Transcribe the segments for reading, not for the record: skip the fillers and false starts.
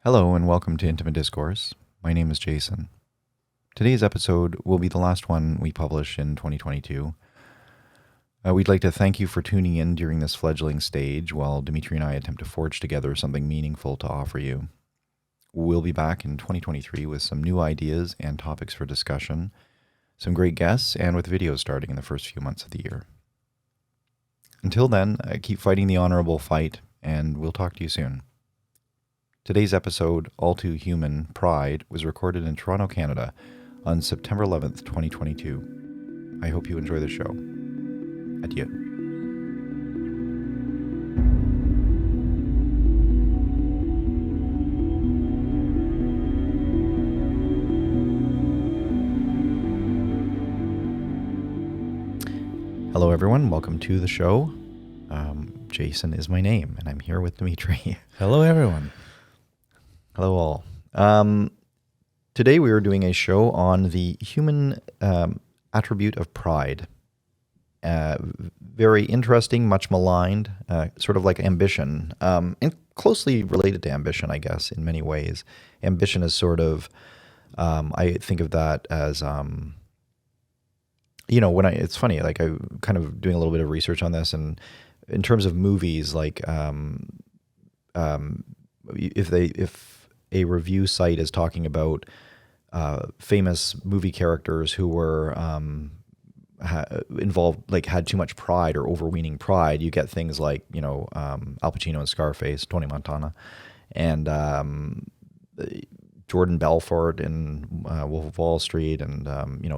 Hello and welcome to Intimate Discourse. My name is Jason. Today's episode will be the last one we publish in 2022. We'd like to thank you for tuning in during this fledgling stage while Dimitri and I attempt to forge together something meaningful to offer you. We'll be back in 2023 with some new ideas and topics for discussion, some great guests, and with videos starting in the first few months of the year. Until then, keep fighting the honorable fight, and we'll talk to you soon. Today's episode, All Too Human Pride, was recorded in Toronto, Canada on September 11th, 2022. I hope you enjoy the show. Adieu. Hello, everyone. Welcome to the show. Jason is my name, and I'm here with Dimitri. Hello, everyone. Hello, all. Today we are doing a show on the human attribute of pride. Very interesting, much maligned, sort of like ambition, and closely related to ambition, I guess, in many ways. Ambition is sort of, I think of that as, it's funny, like I'm kind of doing a little bit of research on this, and in terms of movies, like if a review site is talking about famous movie characters who were involved, like had too much pride or overweening pride, you get things like, Al Pacino in Scarface, Tony Montana, and Jordan Belfort in Wolf of Wall Street, and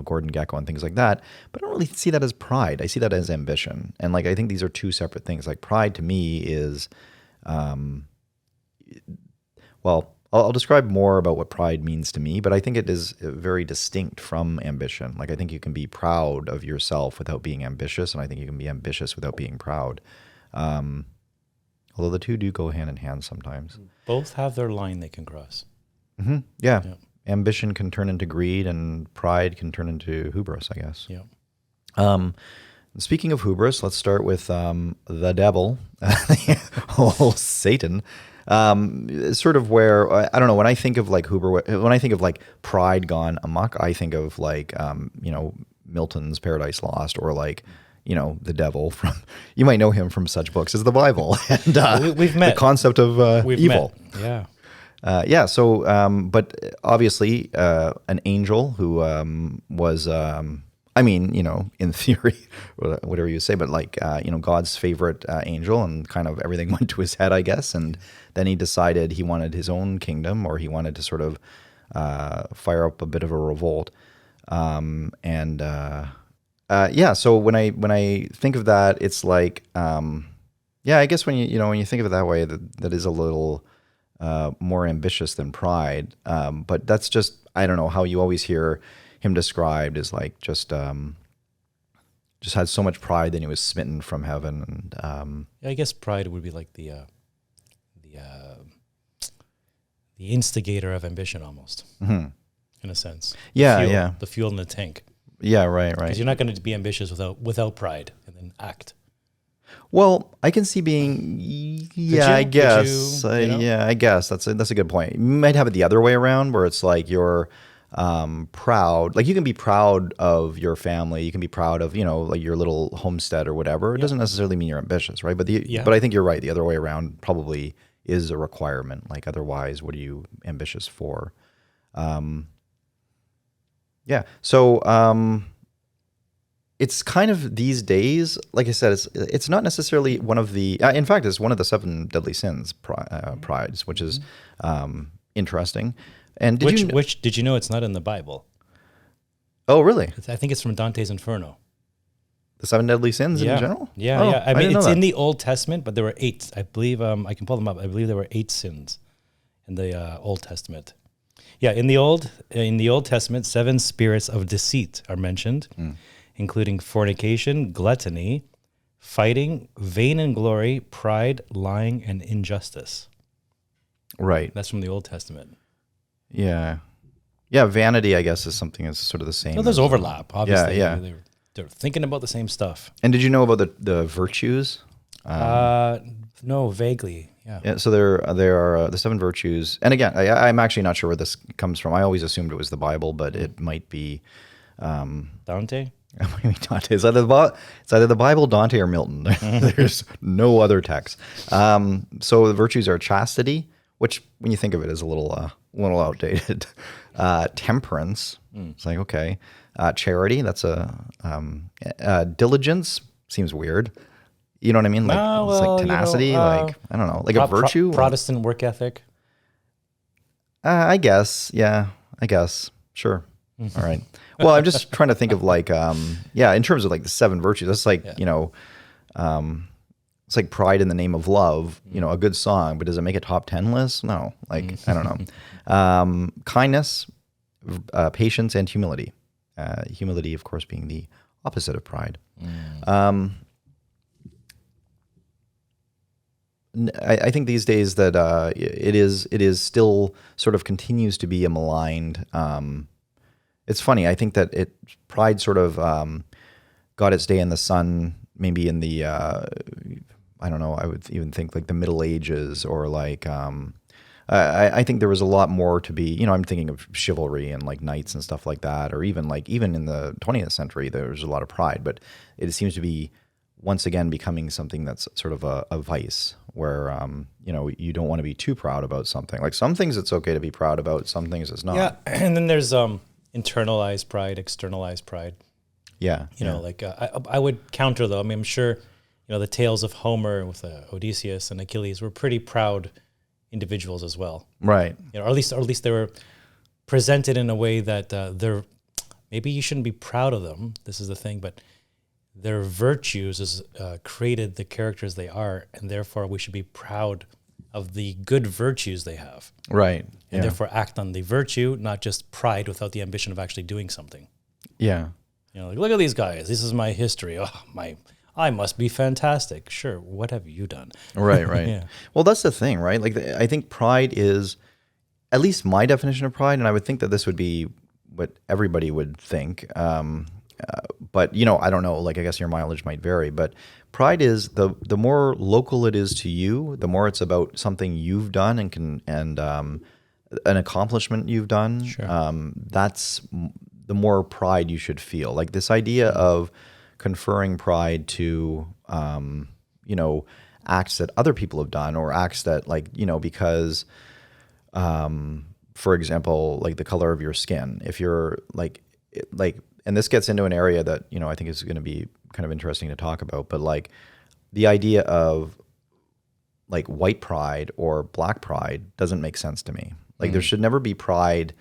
Gordon Gekko and things like that. But I don't really see that as pride. I see that as ambition. And I think these are two separate things. Like pride to me is, I'll describe more about what pride means to me, but I think it is very distinct from ambition. Like I think you can be proud of yourself without being ambitious, and I think you can be ambitious without being proud. Although the two do go hand in hand sometimes. Both have their line they can cross. Mm-hmm. Yeah. Ambition can turn into greed, and pride can turn into hubris, I guess. Yeah. Speaking of hubris, let's start with the devil, Satan. Sort of where, I don't know, when I think of like when I think of like pride gone amok, I think of like, Milton's Paradise Lost, or like, the devil from, you might know him from such books as the Bible, and we've met. The concept of evil. Met. Yeah. So, but obviously an angel who was, in theory, whatever you say, but like, God's favorite angel, and kind of everything went to his head, I guess. And then he decided he wanted his own kingdom, or he wanted to sort of fire up a bit of a revolt. So when I think of that, it's like, I guess when you think of it that way, that is a little more ambitious than pride. But that's just, I don't know, how you always hear him described as like just had so much pride that he was smitten from heaven. And I guess pride would be like the instigator of ambition, almost, mm-hmm. in a sense. The fuel in the tank. Yeah, right. Because you're not going to be ambitious without pride and then act. Well, I can see being, I guess. I guess that's a good point. You might have it the other way around, where it's like you're proud. Like you can be proud of your family. You can be proud of, like your little homestead or whatever. It doesn't necessarily mean you're ambitious, right? But I think you're right. The other way around probably is a requirement. Like otherwise, what are you ambitious for? So it's kind of these days, like I said, it's not necessarily one of the, in fact, it's one of the 7 deadly sins, prides, which is interesting. And did you know it's not in the Bible? Oh, really? I think it's from Dante's Inferno. The 7 deadly sins in general? Yeah. I mean, it's in the Old Testament, but there were 8. I believe, I can pull them up. I believe there were 8 sins in the Old Testament. Yeah, in the Old Testament, 7 spirits of deceit are mentioned, including fornication, gluttony, fighting, vain glory, pride, lying, and injustice. Right. That's from the Old Testament. Yeah. Yeah, vanity, I guess, is something that's sort of the same. Well, there's overlap, obviously. Yeah. They're thinking about the same stuff. And did you know about the virtues? No, vaguely. Yeah. Yeah, so there are the seven virtues, and again, I'm actually not sure where this comes from. I always assumed it was the Bible, but it might be Dante? maybe Dante. It's either the Bible, Dante, or Milton. There's no other text. So the virtues are chastity, which when you think of it is a little outdated. Temperance, it's like okay. Charity, that's diligence seems weird. You know what I mean? Like Ah, it's like well, tenacity, like I don't know, like a virtue. Protestant work ethic. I guess, yeah, I guess, sure. All right. Well, I'm just trying to think of like, yeah, in terms of like the seven virtues. That's like it's like Pride in the Name of Love. A good song, but does it make a top 10 list? No. Like I don't know. Kindness, patience, and humility. Humility, of course, being the opposite of pride. I think these days that it is still sort of continues to be a maligned. It's funny. I think that pride sort of got its day in the sun, maybe in the I don't know. I would even think like the Middle Ages or like. I think there was a lot more to be. I'm thinking of chivalry and like knights and stuff like that, or even in the 20th century, there was a lot of pride, but it seems to be once again becoming something that's sort of a vice where you don't want to be too proud about something. Like some things it's okay to be proud about, some things it's not. Yeah, and then there's internalized pride, externalized pride. Yeah, Like I would counter though. I mean, I'm sure the tales of Homer with Odysseus and Achilles were pretty proud individuals as well, right? Or at least they were presented in a way that they're maybe you shouldn't be proud of them. This is the thing, but their virtues has created the characters they are, and therefore we should be proud of the good virtues they have. Right. And therefore act on the virtue, not just pride without the ambition of actually doing something. Yeah. Like, look at these guys. This is my history. Oh, I must be fantastic. Sure. What have you done? Right. Yeah. Well, that's the thing, right? Like, I think pride is, at least my definition of pride, and I would think that this would be what everybody would think. But I don't know. Like, I guess your mileage might vary. But pride is the more local it is to you, the more it's about something you've done and an accomplishment you've done. Sure. That's the more pride you should feel. Like this idea of conferring pride to acts that other people have done or acts that because for example, like the color of your skin. If you're like and this gets into an area that, I think is going to be kind of interesting to talk about, but like the idea of like white pride or black pride doesn't make sense to me. Like there should never be pride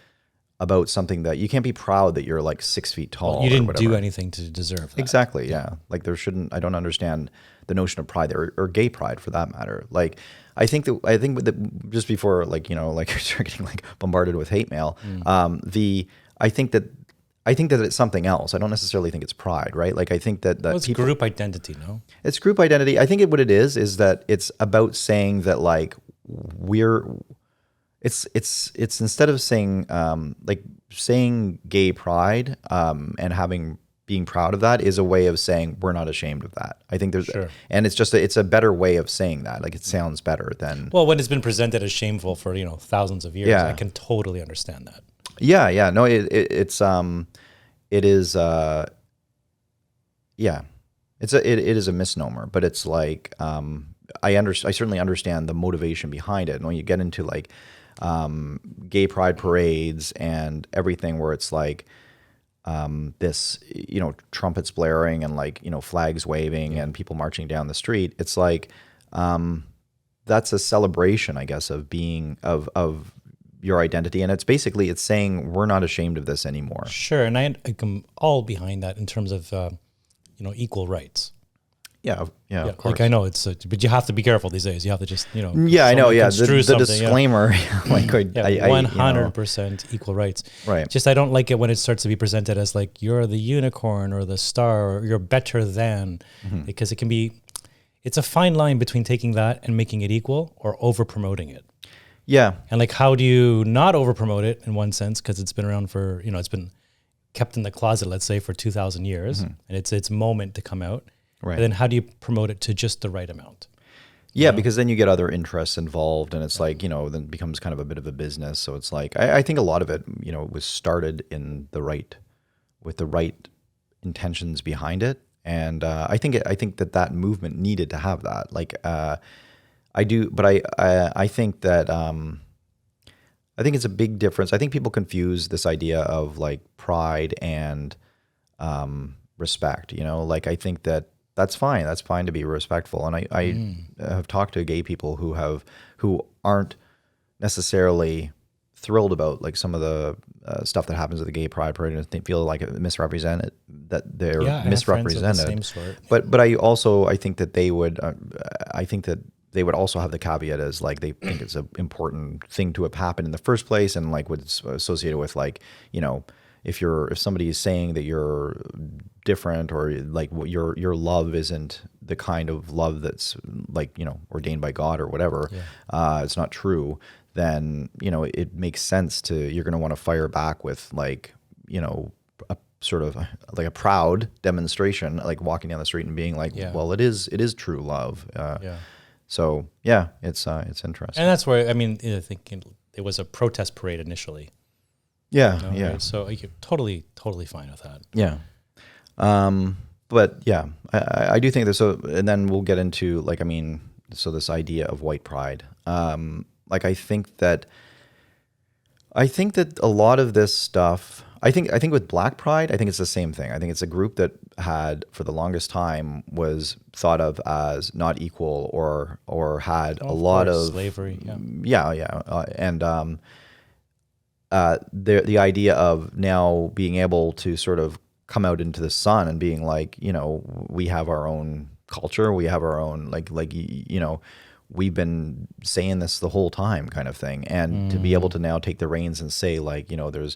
about something that you can't be proud that you're like 6 feet tall. Well, you didn't do anything to deserve that. Exactly. Yeah. Like there shouldn't, I don't understand the notion of pride or gay pride for that matter. Like I think that just before like you start getting like bombarded with hate mail, I think that it's something else. I don't necessarily think it's pride, right? Like I think that it's group identity, no? It's group identity. I think what it is that it's about saying that like it's instead of saying saying gay pride and being proud of that is a way of saying we're not ashamed of that. I think there's and it's a better way of saying that. Like it sounds better than when it's been presented as shameful for thousands of years. I can totally understand that. Yeah. No, it is it is a misnomer, but it's like I certainly understand the motivation behind it. And when you get into like gay pride parades and everything where it's like this trumpets blaring and like flags waving and people marching down the street, it's like that's a celebration, I guess, of being of your identity, and it's saying we're not ashamed of this anymore. Sure, and I come all behind that in terms of equal rights. Yeah, of course. Like I know it's, but you have to be careful these days. You have to just Yeah, I know. Yeah, the disclaimer. Like 100% equal rights. Right. Just I don't like it when it starts to be presented as like you're the unicorn or the star or you're better than, because it can be. It's a fine line between taking that and making it equal or over promoting it. Yeah. And like, how do you not over promote it in one sense? Because it's been around for, it's been kept in the closet, let's say, for 2,000 years, and it's its moment to come out. Right. And then how do you promote it to just the right amount? Yeah, because then you get other interests involved, and it's like, then it becomes kind of a bit of a business. So it's like, I think a lot of it, was started with the right intentions behind it, and I think that movement needed to have that. Like, I do, but I think that I think it's a big difference. I think people confuse this idea of like pride and respect. Like I think that that's fine. That's fine to be respectful. And I have talked to gay people who aren't necessarily thrilled about like some of the stuff that happens at the gay pride parade, and they feel like it misrepresented, that they're misrepresented. Same sort. But I think that they would also have the caveat as like they think it's an important thing to have happened in the first place, and like what's associated with like, if somebody is saying that you're different, or like your love isn't the kind of love that's like, ordained by God or whatever, it's not true, then, it makes sense you're going to want to fire back with like, a sort of like a proud demonstration, like walking down the street and being like, well, it is true love. So yeah, it's interesting. And that's where, I mean, I think it was a protest parade initially. Yeah, right? So you're totally fine with that. Yeah. But yeah, I do think that. So, and then we'll get into like, so this idea of white pride. Like I think that a lot of this stuff, I think with black pride, I think it's the same thing. I think it's a group that had, for the longest time, was thought of as not equal, or had a lot of slavery. And the idea of now being able to sort of come out into the sun and being like, we have our own culture, we have our own we've been saying this the whole time, kind of thing, and to be able to now take the reins and say like, there's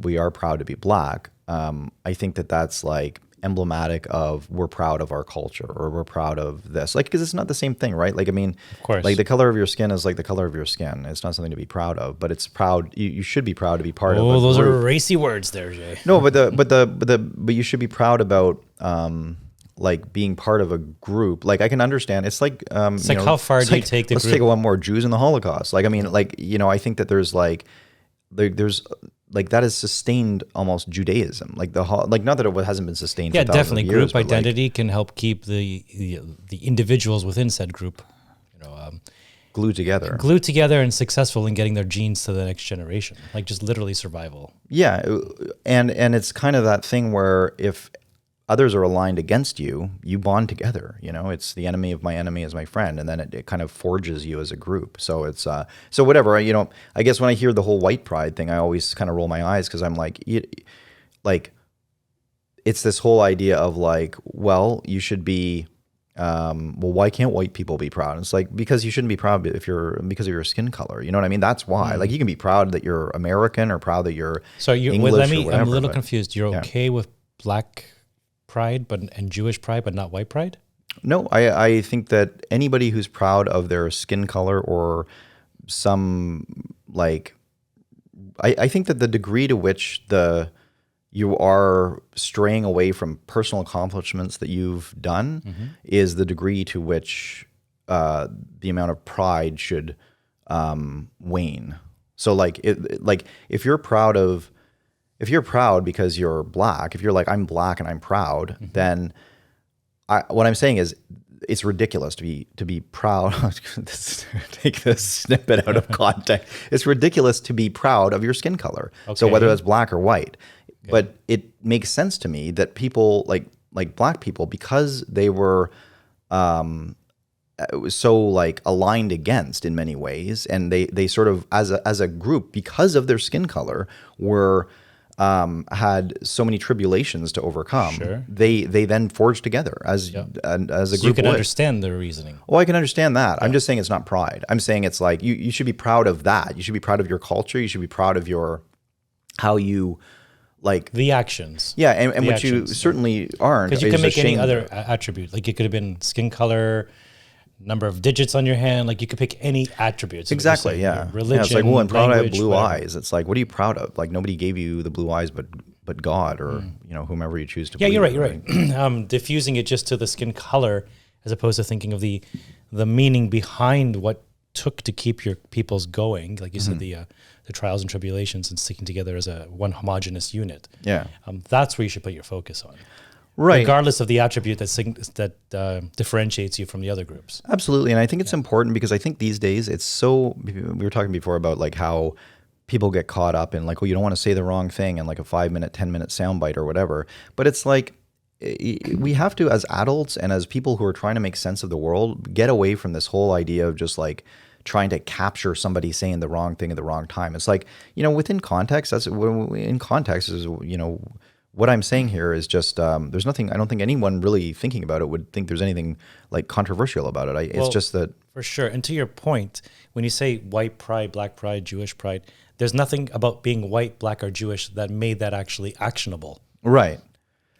we are proud to be black. I think that's like emblematic of, we're proud of our culture, or we're proud of this, like, because it's not the same thing, right? Like, of course, like the color of your skin is like the color of your skin. It's not something to be proud of, but it's proud. You should be proud to be part of. Oh, those are racy words there, Jay. No, but you should be proud about like being part of a group. Like I can understand. It's like it's like, how far do you take the let's group? take one more, Jews in the Holocaust. Like I think that there's like there's like that is sustained almost Judaism. Like not that it hasn't been sustained. Yeah, for thousands definitely. Of years, group identity can help keep the individuals within said group, glued together and successful in getting their genes to the next generation. Like just literally survival. Yeah, and it's kind of that thing where if others are aligned against you, you bond together. It's the enemy of my enemy is my friend, and then it kind of forges you as a group. So it's so whatever. I guess when I hear the whole white pride thing, I always kind of roll my eyes, because I'm like, it's this whole idea of like, well, you should be. Well, why can't white people be proud? And it's like, because you shouldn't be proud because of your skin color. You know what I mean? That's why. Like, you can be proud that you're American, or proud that you're English. I'm a little confused. You're okay with black pride and Jewish pride, but not white pride? No, I think that anybody who's proud of their skin color, or some like, I think that the degree to which you are straying away from personal accomplishments that you've done is the degree to which the amount of pride should wane. So like if you're proud because you're black, if you're like, I'm black and I'm proud, then what I'm saying is, it's ridiculous to be proud. Take this snippet out of context. It's ridiculous to be proud of your skin color. Okay. So whether that's black or white, but it makes sense to me that people like black people, because they were so like aligned against in many ways, and they sort of as a group, because of their skin color, were had so many tribulations to overcome. Sure. They then forged together as a group. You can understand their reasoning. Oh, I can understand that. Yeah. I'm just saying it's not pride. I'm saying it's like you should be proud of that. You should be proud of your culture. You should be proud of how you like the actions. Yeah, and what actions, you certainly aren't. Because you can make any other attribute. Like it could have been skin color, number of digits on your hand. Like you could pick any attributes. Exactly. Yeah. Religion. It's like, well, I'm proud I have blue whatever. eyes. It's like, what are you proud of? Like nobody gave you the blue eyes, but God, or whomever you choose to. Yeah, you're right. Diffusing it just to the skin color, as opposed to thinking of the the meaning behind what took to keep your peoples going, like you said, the trials and tribulations and sticking together as a one homogenous unit. Yeah. That's where you should put your focus on. Right. Regardless of the attribute that differentiates you from the other groups. Absolutely. And I think it's important because I think these days it's so, we were talking before about like how people get caught up in like, well, you don't want to say the wrong thing in like a 5-minute, 10-minute soundbite or whatever. But it's like, we have to, as adults and as people who are trying to make sense of the world, get away from this whole idea of just like trying to capture somebody saying the wrong thing at the wrong time. It's like, within context, in context is, what I'm saying here is just, there's nothing, I don't think anyone really thinking about it would think there's anything like controversial about it. It's just that. For sure. And to your point, when you say white pride, black pride, Jewish pride, there's nothing about being white, black, or Jewish that made that actually actionable. Right.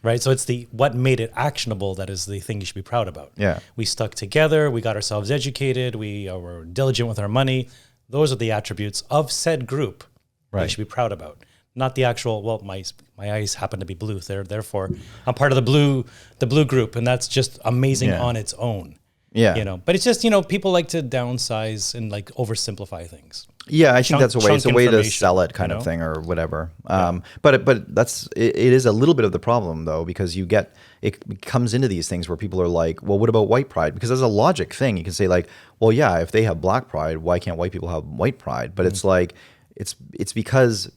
Right. So it's what made it actionable that is the thing you should be proud about. Yeah. We stuck together. We got ourselves educated. We were diligent with our money. Those are the attributes of said group that you should be proud about. Not the actual, well, my eyes happen to be blue. Therefore, I'm part of the blue group. And that's just amazing on its own. Yeah. But it's just, people like to downsize and like oversimplify things. Yeah, I think that's a way. It's a way to sell it, kind of thing, or whatever. But it is a little bit of the problem though, because it comes into these things where people are like, well, what about white pride? Because as a logic thing, you can say like, well, yeah, if they have black pride, why can't white people have white pride? But it's like, it's because,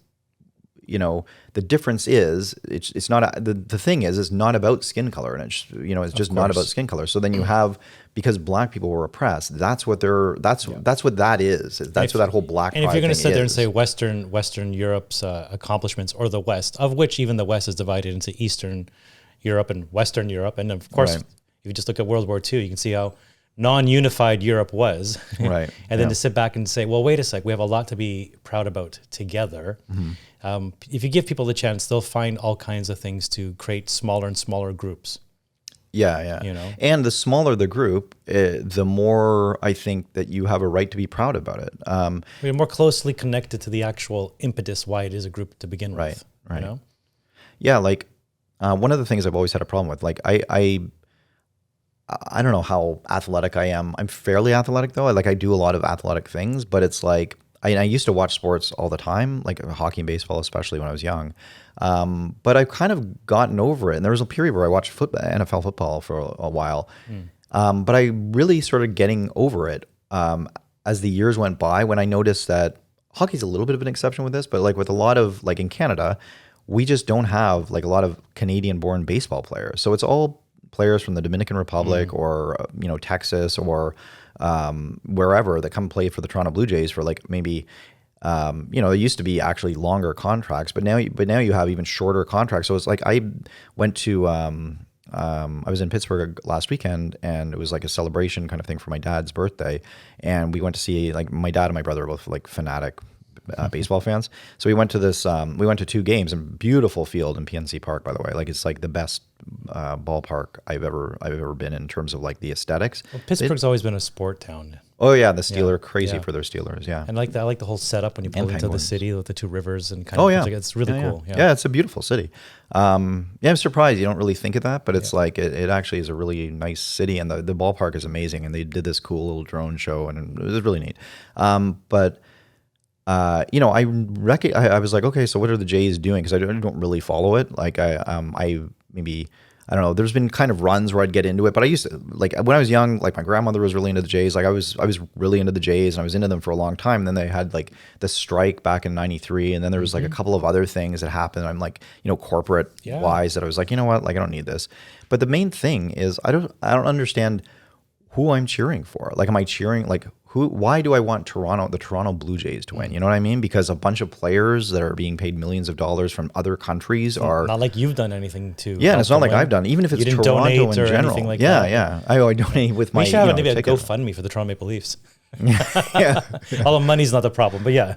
the difference is it's not the thing is it's not about skin color, and it's just not about skin color. So then you have, because black people were oppressed, that's what that's what that is. That's what that whole black pride. And if you're going to sit there and is. say Western Europe's accomplishments, or the West, of which even the West is divided into Eastern Europe and Western Europe, and of course, if you just look at World War II, you can see how non-unified Europe was. Right. And then to sit back and say, well, wait a sec, we have a lot to be proud about together. If you give people the chance, they'll find all kinds of things to create smaller and smaller groups. Yeah. And the smaller the group, the more I think that you have a right to be proud about it. We're more closely connected to the actual impetus why it is a group to begin with. Right. Yeah, like one of the things I've always had a problem with, like I don't know how athletic I am. I'm fairly athletic though. I do a lot of athletic things, but it's like, I used to watch sports all the time, like hockey and baseball, especially when I was young. But I've kind of gotten over it. And there was a period where I watched NFL football for a while. But I really started getting over it as the years went by, when I noticed that hockey's a little bit of an exception with this, but like with a lot of, like in Canada, we just don't have like a lot of Canadian-born baseball players. So it's all players from the Dominican Republic or Texas or wherever that come play for the Toronto Blue Jays for like maybe it used to be actually longer contracts, but now you have even shorter contracts. So it's like I went to I was in Pittsburgh last weekend, and it was like a celebration kind of thing for my dad's birthday, and we went to see, like, my dad and my brother are both like fanatic baseball fans. So we went to this, we went to 2 games, and beautiful field in PNC Park, by the way. Like, it's like the best ballpark I've ever been in terms of like the aesthetics. Well, Pittsburgh's always been a sport town. Oh yeah, the Steelers, crazy for their Steelers, yeah. And I like the whole setup when you pull into the city with the 2 rivers and kind of. It's really cool. Yeah, it's a beautiful city. I'm surprised you don't really think of that, but it's like it actually is a really nice city, and the ballpark is amazing. And they did this cool little drone show, and it was really neat. I was like, okay, so what are the Jays doing? Because I don't really follow it. Like I don't know. There's been kind of runs where I'd get into it, but I used to, like, when I was young, like my grandmother was really into the Jays. Like I was really into the Jays, and I was into them for a long time. And then they had like the strike back in '93, and then there was like a couple of other things that happened. I'm like, corporate wise, that I was like, you know what, like I don't need this. But the main thing is I don't understand who I'm cheering for. Like, am I cheering like? Why do I want the Toronto Blue Jays to win? You know what I mean? Because a bunch of players that are being paid millions of dollars from other countries are not like you've done anything to. Yeah, and it's not like I've done, even if it's Toronto in general. Like that. Yeah. I donate with my. We should have maybe a GoFundMe for the Toronto Maple Leafs. Yeah, all the money's not the problem, but yeah.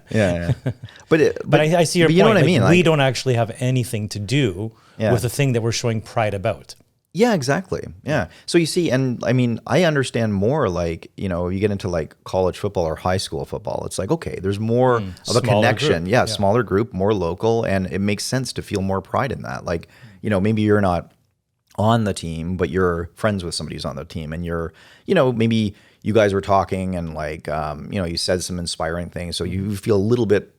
But I see your point. You know what I mean? We don't actually have anything to do with the thing that we're showing pride about. Yeah, exactly. Yeah. So you see, and I mean, I understand more, like, you get into like college football or high school football. It's like, okay, there's more of a connection. Group. Yeah, smaller group, more local. And it makes sense to feel more pride in that. Like, maybe you're not on the team, but you're friends with somebody who's on the team, and you're, maybe you guys were talking and like, you said some inspiring things. So you feel a little bit,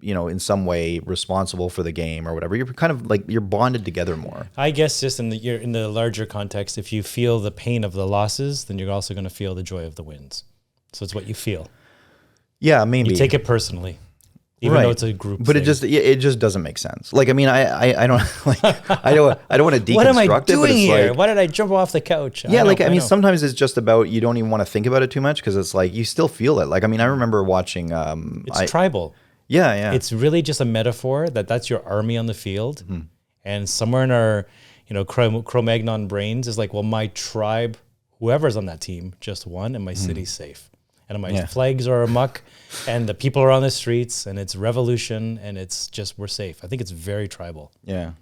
in some way responsible for the game or whatever. You're kind of like, you're bonded together more. I guess just in the larger context, if you feel the pain of the losses, then you're also going to feel the joy of the wins. So it's what you feel. Yeah, maybe. You take it personally. Even though it's a group but thing. it just doesn't make sense. Like, I mean, I don't like, I don't want to deconstruct What am I it, doing but it's here? like, Why did I jump off the couch? yeah, I mean, sometimes it's just about, you don't even want to think about it too much because it's like, you still feel it. Like, I mean, I remember watching, It's tribal. yeah. It's really just a metaphor that's your army on the field. And somewhere in our, Cro-Magnon brains is like, well, my tribe, whoever's on that team just won and my city's safe. And my flags are amok and the people are on the streets and it's revolution and it's just, we're safe. I think it's very tribal. Yeah.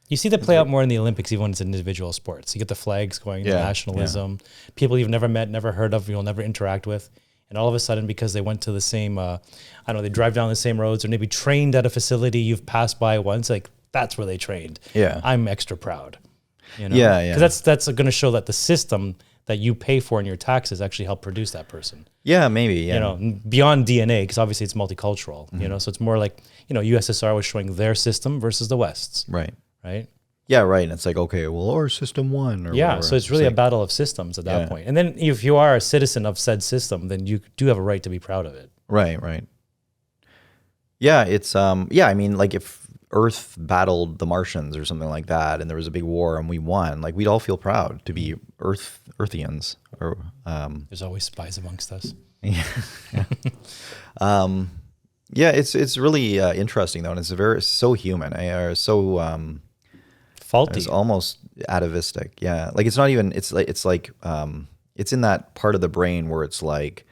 You see that play out more in the Olympics, even when it's in individual sports. You get the flags going, the nationalism, people you've never met, never heard of, you'll never interact with. And all of a sudden, because they went to the same, they drive down the same roads or maybe trained at a facility you've passed by once, like that's where they trained. Yeah. I'm extra proud. Yeah. Because that's going to show that the system that you pay for in your taxes actually help produce that person. Yeah, maybe. Yeah. Beyond DNA, because obviously it's multicultural, so it's more like, USSR was showing their system versus the West's. Right. Right. Yeah, right. And it's like, okay, well, our system won. Or whatever. So it's really a battle of systems at that point. And then if you are a citizen of said system, then you do have a right to be proud of it. Right. Yeah, it's I mean, like if Earth battled the Martians or something like that, and there was a big war and we won, like we'd all feel proud to be Earthians. Or there's always spies amongst us. Yeah. It's really interesting though, and it's so human, or so faulty. It's almost atavistic. Yeah, like it's not even. It's like it's in that part of the brain where it's like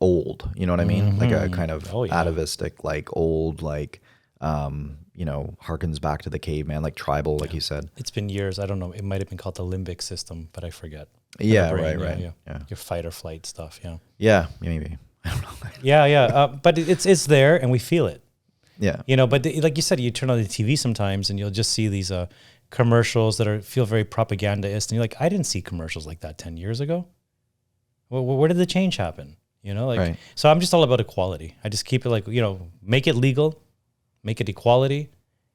old. You know what I mean? Like a kind of atavistic, like old, like harkens back to the caveman, like tribal, like you said. It's been years. I don't know. It might have been called the limbic system, but I forget. Yeah, brain, right. Yeah. Your fight or flight stuff. Yeah. Yeah, maybe. I don't know. Yeah. But it's there and we feel it. Yeah. But like you said, you turn on the TV sometimes and you'll just see these commercials that feel very propagandist. And you're like, I didn't see commercials like that 10 years ago. Well, where did the change happen? Right. So I'm just all about equality. I just keep it like, make it legal, make it equality.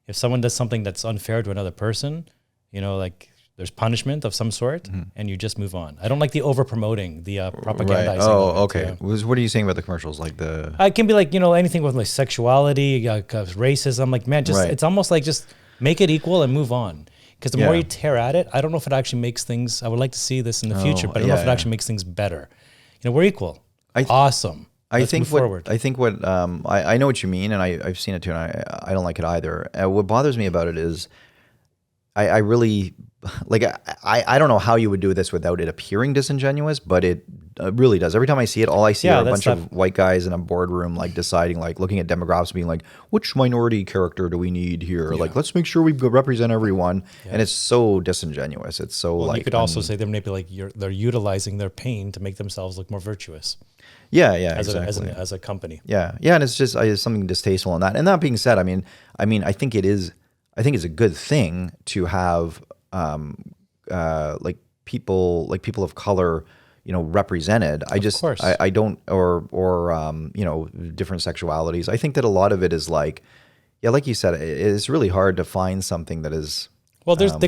If someone does something that's unfair to another person, like there's punishment of some sort and you just move on. I don't like the over promoting, the propagandizing. Right. Oh, of it, okay. What are you saying about the commercials? Like it can be like, anything with like sexuality, racism, like, man, just, it's almost like just make it equal and move on. Because the more you tear at it, I don't know if it actually makes things, I would like to see this in the future, but I don't know if it actually makes things better. We're equal. Awesome. Let's move forward. I think what I know what you mean, and I've seen it too, and I don't like it either. What bothers me about it is I really like I don't know how you would do this without it appearing disingenuous, but it really does. Every time I see it, all I see are a bunch of white guys in a boardroom like deciding, like looking at demographics, being like, which minority character do we need here? Like, let's make sure we represent everyone. And it's so disingenuous. It's so like. You could also say they're maybe like they're utilizing their pain to make themselves look more virtuous. Yeah, exactly. As a company. Yeah, and it's just something distasteful in that. And that being said, I mean, I think it's a good thing to have like people of color, represented. I don't, or different sexualities. I think that a lot of it is like, like you said, it's really hard to find something that is. Well, they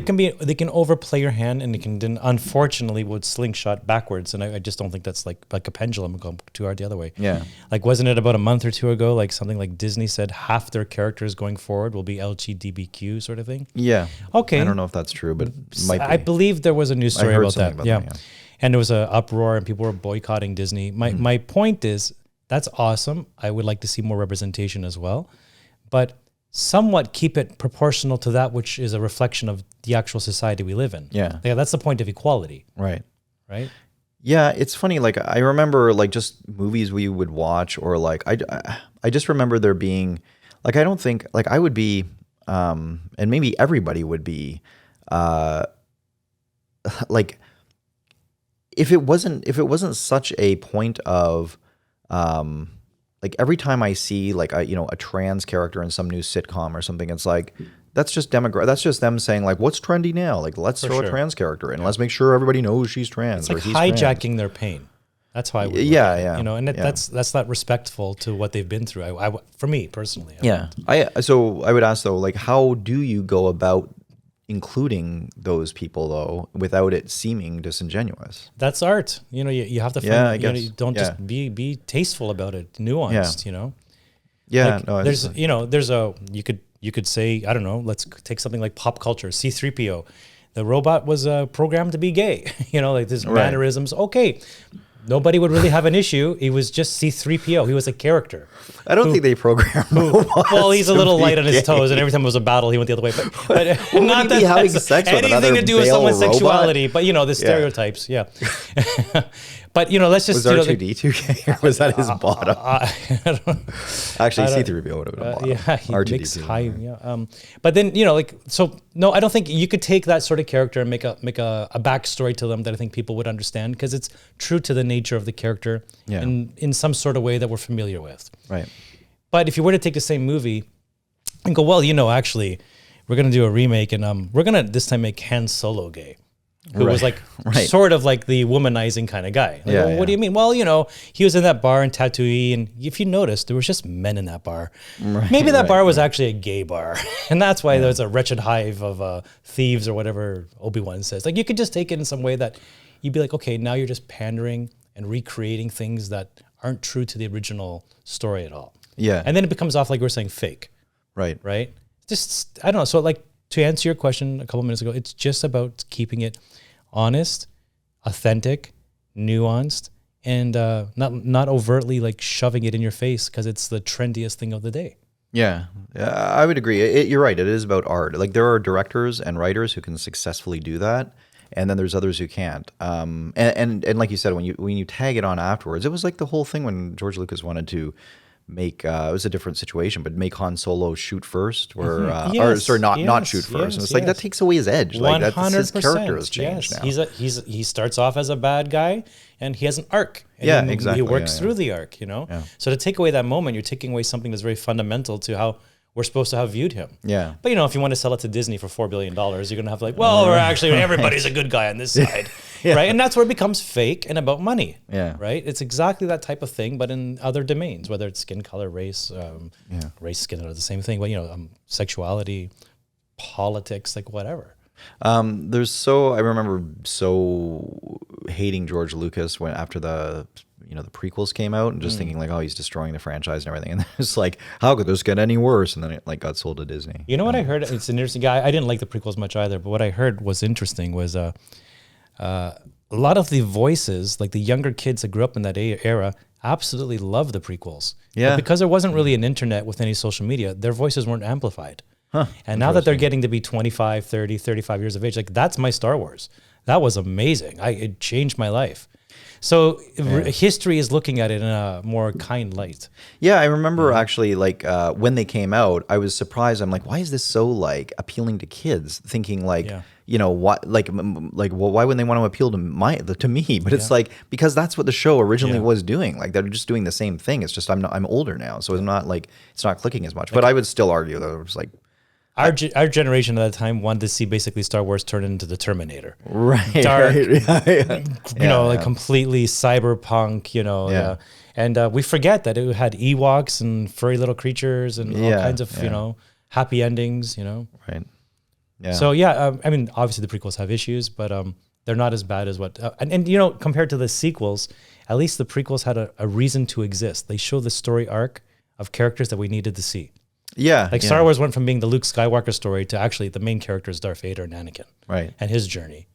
can overplay your hand, and they can then unfortunately would slingshot backwards, and I just don't think that's like a pendulum going too hard the other way. Yeah, like wasn't it about a month or two ago, like something like Disney said half their characters going forward will be LGBTQ sort of thing? Yeah. Okay. I don't know if that's true, but it might be. I believe there was a news story about that. Yeah. And there was an uproar, and people were boycotting Disney. My point is that's awesome. I would like to see more representation as well, but somewhat keep it proportional to that which is a reflection of the actual society we live in. Yeah. That's the point of equality. Right. Yeah, it's funny, like I remember like just movies we would watch, or like I just remember there being like, I don't think like I would be and maybe everybody would be like if it wasn't such a point of like every time I see like a trans character in some new sitcom or something, it's like That's just That's just them saying like, what's trendy now? Like, let's throw a sure. trans character in. Let's make sure everybody knows she's trans. It's like or he's trans. hijacking their pain. That's how I would look Yeah, at it, yeah, you know, and yeah. that's not respectful to what they've been through. For me personally. So I would ask though, like, how do you go about including those people though without it seeming disingenuous? That's art. You know, you have to find, I you know, guess. you don't just be tasteful about it, nuanced, you know. Yeah, Like, no, there's you could say, I don't know, let's take something like pop culture, C-3PO. The robot was programmed to be gay, you know, like his mannerisms. Okay. Nobody would really have an issue. He was just C-3PO. He was a character. I don't think they program robots. Well, he's a little to light be on his gay. toes, and every time it was a battle, he went the other way. But Well, not would he be having sex with anything another to do with male someone's robot? sexuality. But you know the stereotypes, yeah. But you know, let's just Was you know, R2D2 gay or was that his bottom? I don't know. Actually, C-3PO would have been a bottom. Yeah, he makes R2D2. high. Yeah. But then you know, like, so no, I don't think you could take that sort of character and make a backstory to them that I think people would understand because it's true to the nature of the character, Yeah. and in some sort of way that we're familiar with. Right. But if you were to take the same movie and go, well, you know, actually, we're gonna do a remake, and we're gonna this time make Han Solo gay. Who was like sort of like the womanizing kind of guy. Like, well, what do you mean? Well, you know, he was in that bar in Tatooine, and if you notice, there was just men in that bar. Maybe that bar was actually a gay bar, and that's why there's a wretched hive of thieves or whatever Obi-Wan says. Like, you could just take it in some way that you'd be like, okay, now you're just pandering and recreating things that aren't true to the original story at all. Yeah. And then it becomes off, like we were saying, fake, Right. right? Just, I don't know. So, like, to answer your question a couple minutes ago, it's just about keeping it honest, authentic, nuanced, and not overtly like shoving it in your face because it's the trendiest thing of the day. Yeah, I would agree. You're right. It is about art. Like there are directors and writers who can successfully do that, and then there's others who can't. And like you said, when you tag it on afterwards, it was like the whole thing when George Lucas wanted to make it was a different situation, but make Han Solo shoot first, or not shoot first. And it's like that takes away his edge. Like that's his character has changed now. He starts off as a bad guy, and he has an arc. And exactly. He works through the arc, you know. Yeah. So to take away that moment, you're taking away something that's very fundamental to how we're supposed to have viewed him. Yeah. But you know, if you want to sell it to Disney for $4 billion, you're gonna have like, well, we're actually everybody's a good guy on this side, right? And that's where it becomes fake and about money. Yeah. Right. It's exactly that type of thing, but in other domains, whether it's skin color, race, race, skin are the same thing. But you know, sexuality, politics, like whatever. I remember so hating George Lucas after the prequels came out and just thinking like, oh, he's destroying the franchise and everything. And it's like, how could this get any worse? And then it like got sold to Disney. You know what I heard? It's an interesting guy. I didn't like the prequels much either, but what I heard was interesting was a lot of the voices, like the younger kids that grew up in that era, absolutely love the prequels. Yeah. But because there wasn't really an internet with any social media, their voices weren't amplified. And now that they're getting to be 25, 30, 35 years of age, like that's my Star Wars. That was amazing. It changed my life. So history is looking at it in a more kind light. Yeah, I remember actually like when they came out, I was surprised. I'm like, why is this so like appealing to kids? Thinking like, you know, what well, why wouldn't they want to appeal to me? But it's like because that's what the show originally was doing. Like they're just doing the same thing. It's just I'm older now, so it's not clicking as much. But I would still argue that it was like. Our generation at that time wanted to see basically Star Wars turn into the Terminator. Right. Dark, you know, like completely cyberpunk, you know. Yeah. And we forget that it had Ewoks and furry little creatures and all kinds of, you know, happy endings, you know. Right. Yeah. So, I mean, obviously the prequels have issues, but they're not as bad as what... and, you know, compared to the sequels, at least the prequels had a reason to exist. They show the story arc of characters that we needed to see. Yeah. Like Star Wars went from being the Luke Skywalker story to actually the main character is Darth Vader and Anakin. Right. And his journey,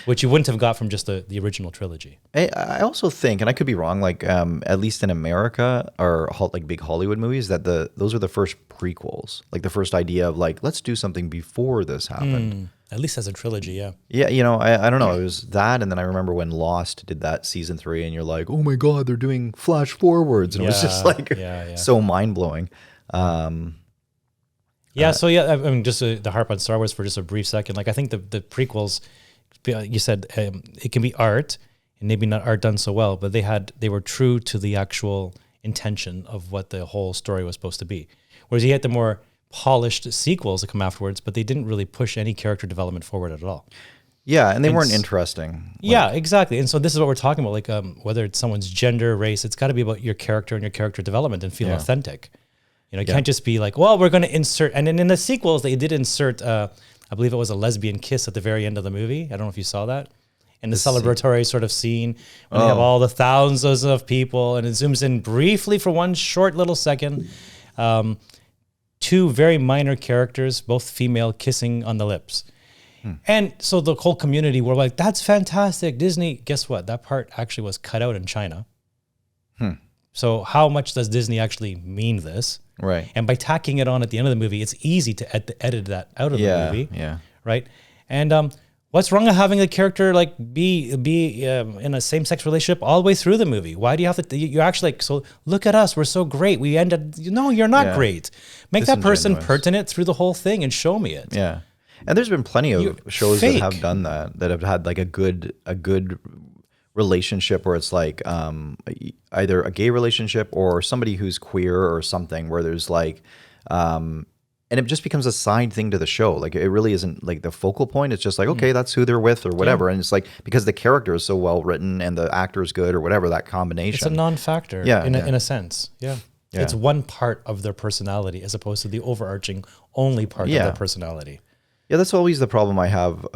which you wouldn't have got from just the original trilogy. I also think, and I could be wrong, like at least in America or like big Hollywood movies, that those are the first prequels, like the first idea of like, let's do something before this happened. At least as a trilogy, yeah. Yeah, you know, I don't know. It was that, and then I remember when Lost did that season 3, and you're like, oh my God, they're doing flash forwards, and it was just like so mind blowing. So I mean, just to harp on Star Wars for just a brief second, like I think the prequels, you said it can be art, and maybe not art done so well, but they were true to the actual intention of what the whole story was supposed to be. Whereas you had the more polished sequels that come afterwards, but they didn't really push any character development forward at all. Yeah, and they weren't interesting. Yeah, exactly. And so this is what we're talking about, like whether it's someone's gender, race, it's got to be about your character and your character development and feel authentic. You know, it can't just be like, well, we're going to insert, and then in the sequels, they did insert, I believe it was a lesbian kiss at the very end of the movie. I don't know if you saw that. In the celebratory sort of scene, when they have all the thousands of people, and it zooms in briefly for one short little second. Two very minor characters, both female, kissing on the lips. And so the whole community were like, that's fantastic, Disney. Guess what? That part actually was cut out in China. So how much does Disney actually mean this? Right. And by tacking it on at the end of the movie, it's easy to edit that out of the movie. Yeah. Right. And what's wrong with having a character like be in a same-sex relationship all the way through the movie? Why do you have to? You're actually like, so look at us, we're so great. We ended. No, you're not great. Make that person pertinent through the whole thing and show me it. Yeah. And there's been plenty of shows that have done that have had like a good relationship where it's like either a gay relationship or somebody who's queer or something, where there's like and it just becomes a side thing to the show. Like it really isn't like the focal point. It's just like, okay, that's who they're with or whatever. And it's like, because the character is so well written and the actor is good or whatever, that combination. It's a non-factor in a sense. Yeah. It's one part of their personality as opposed to the overarching only part of their personality. Yeah, that's always the problem I have,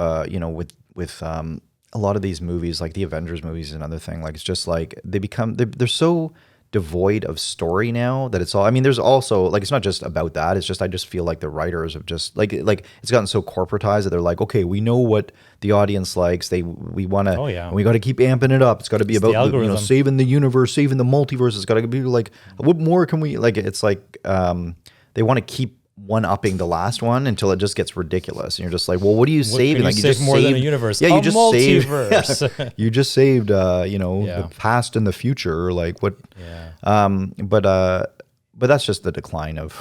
with a lot of these movies, like the Avengers movies is another thing. Like, it's just like they're so devoid of story now that it's all, I mean, there's also, like, it's not just about that. It's just, I just feel like the writers have just, like it's gotten so corporatized that they're like, okay, we know what the audience likes. We want to, we got to keep amping it up. It's got to be about, saving the universe, saving the multiverse. It's got to be like, what more can we, like, it's like, they want to keep one-upping the last one until it just gets ridiculous, and you're just like, well, what are you saving? Like, you just more than a universe. Yeah, you just multiverse. saved. You just saved, the past and the future. Or like what? Yeah. But that's just the decline of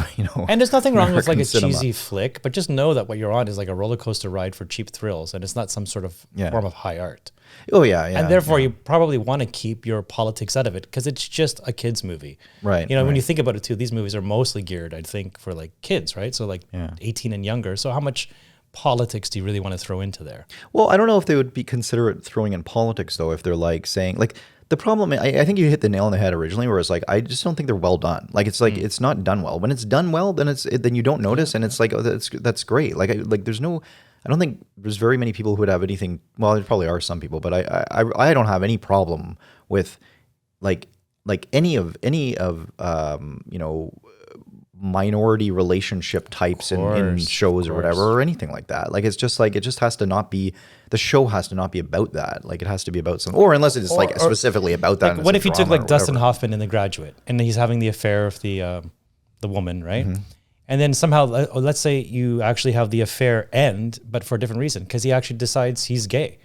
And there's nothing wrong with like a cinema. cheesy flick, but just know that what you're on is like a roller coaster ride for cheap thrills, and it's not some sort of form of high art. Oh yeah. And therefore, you probably want to keep your politics out of it because it's just a kids movie, right? When you think about it too, these movies are mostly geared, I think, for like kids, right? So like 18 and younger. So how much politics do you really want to throw into there? Well, I don't know if they would be considerate throwing in politics though, if they're like saying like. The problem, I think you hit the nail on the head originally, where it's like, I just don't think they're well done. Like, it's like, it's not done well. When it's done well, then then you don't notice, and it's like, oh, that's great. Like there's no, I don't think there's very many people who would have anything, well, there probably are some people, but I don't have any problem with like any of minority relationship types in shows or whatever, or anything like that. Like, it's just like, it just has to not be, the show has to not be about that. Like, it has to be about some, or unless it's like specifically about that. Like, what if you took like Dustin Hoffman in The Graduate, and he's having the affair with the woman, right? Mm-hmm. And then somehow, let's say you actually have the affair end, but for a different reason, because he actually decides he's gay.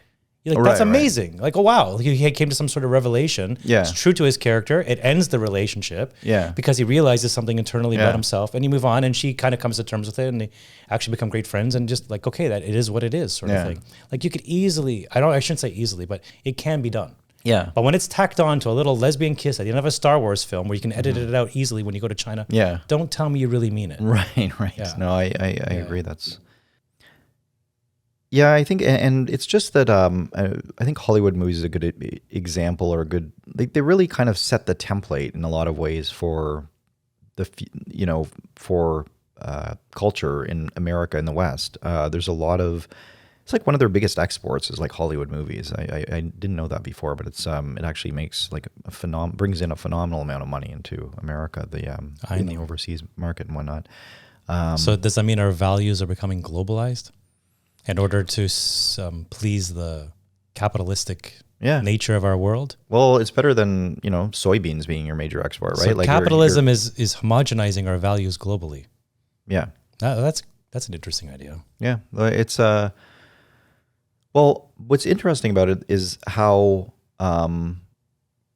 You're like, that's amazing. Right. Like, oh, wow. He came to some sort of revelation. Yeah. It's true to his character. It ends the relationship. Yeah. Because he realizes something internally about himself, and you move on, and she kind of comes to terms with it, and they actually become great friends, and just like, okay, that it is what it is, sort of thing. Like, you could easily, I shouldn't say easily, but it can be done. Yeah. But when it's tacked on to a little lesbian kiss at the end of a Star Wars film where you can edit it out easily when you go to China, don't tell me you really mean it. Right. Yeah. No, I agree. That's... Yeah, I think, and it's just that I think Hollywood movies is a good example, or a good, they really kind of set the template in a lot of ways for for culture in America and the West. There's a lot of, it's like one of their biggest exports is like Hollywood movies. I didn't know that before, but it's it actually makes like brings in a phenomenal amount of money into America, in the overseas market and whatnot. So does that mean our values are becoming globalized? In order to please the capitalistic nature of our world? Well, it's better than, soybeans being your major export, right? So like capitalism is homogenizing our values globally. Yeah. That's an interesting idea. Yeah. It's, well, what's interesting about it is how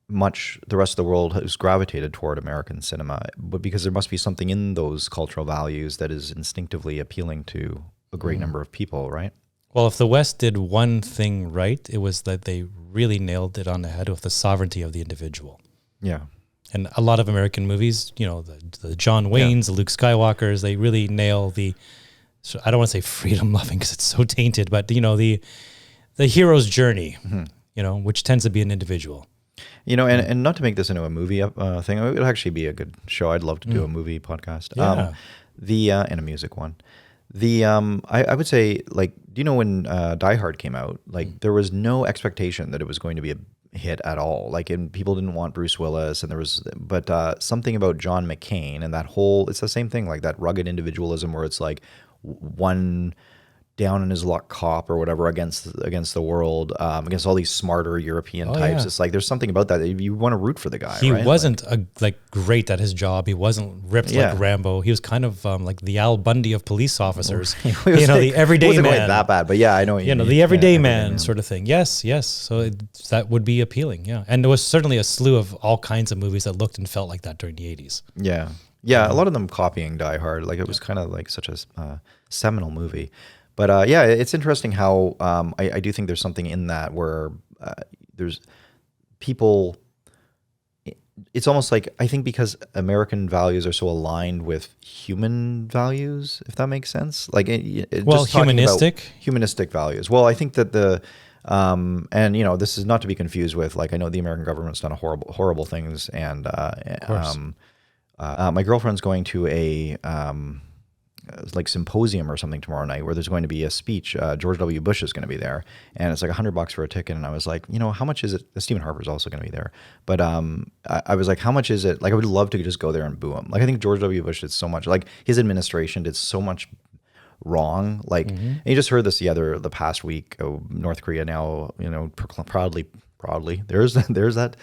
much the rest of the world has gravitated toward American cinema, but because there must be something in those cultural values that is instinctively appealing to a great number of people, right? Well, if the West did one thing right, it was that they really nailed it on the head with the sovereignty of the individual. Yeah. And a lot of American movies, the John Waynes, the Luke Skywalkers, they really nail so I don't want to say freedom loving because it's so tainted, but the hero's journey, which tends to be an individual. And not to make this into a movie thing, it would actually be a good show. I'd love to do a movie podcast. Yeah. And a music one. I would say, like, do you know when Die Hard came out? Like, there was no expectation that it was going to be a hit at all. Like, and people didn't want Bruce Willis, but something about John McCain and that whole, it's the same thing, like that rugged individualism where it's like one down in his luck cop or whatever against the world, against all these smarter European types. Yeah. It's like there's something about that you want to root for the guy. He right? wasn't great at his job. He wasn't ripped like Rambo. He was kind of like the Al Bundy of police officers. The everyday wasn't man. Quite that bad, but yeah, I know what you mean. The everyday man sort of thing. Yes. So that would be appealing. Yeah, and there was certainly a slew of all kinds of movies that looked and felt like that during the 80s. Yeah. A lot of them copying Die Hard. Like it was kind of like such a seminal movie. But it's interesting how I do think there's something in that where there's people. It's almost like, I think because American values are so aligned with human values, if that makes sense. Like, just humanistic values. Well, I think that this is not to be confused with, like, I know the American government's done horrible things, and my girlfriend's going to a like symposium or something tomorrow night where there's going to be a speech. George W. Bush is going to be there, and it's like $100 for a ticket. And I was like, how much is it? Stephen Harper's also going to be there, but I was like, how much is it? Like, I would love to just go there and boo him. Like, I think George W. Bush did so much. Like, his administration did so much wrong. Like, and you just heard this the past week. North Korea now, proudly. There's that.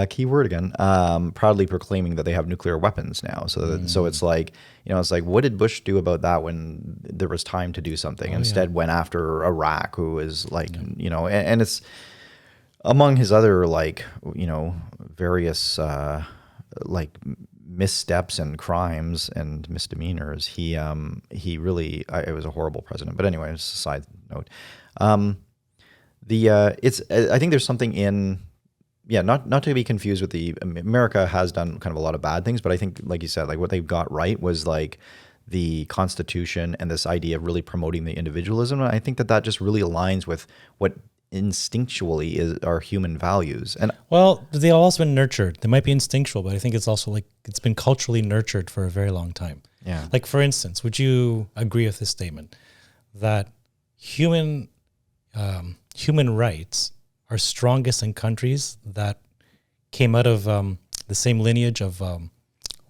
Key word again. Proudly proclaiming that they have nuclear weapons now. So it's like, it's like, what did Bush do about that when there was time to do something? Instead, went after Iraq, who is like, and it's among his other various like missteps and crimes and misdemeanors. He really, it was a horrible president. But anyway, it's a side note. I think there's something in. Yeah, not to be confused with America has done kind of a lot of bad things, but I think, like you said, like what they got right was like the Constitution and this idea of really promoting the individualism. And I think that just really aligns with what instinctually is our human values. And well, they've also been nurtured. They might be instinctual, but I think it's also like it's been culturally nurtured for a very long time. Yeah. Like, for instance, would you agree with this statement that human rights are strongest in countries that came out of the same lineage of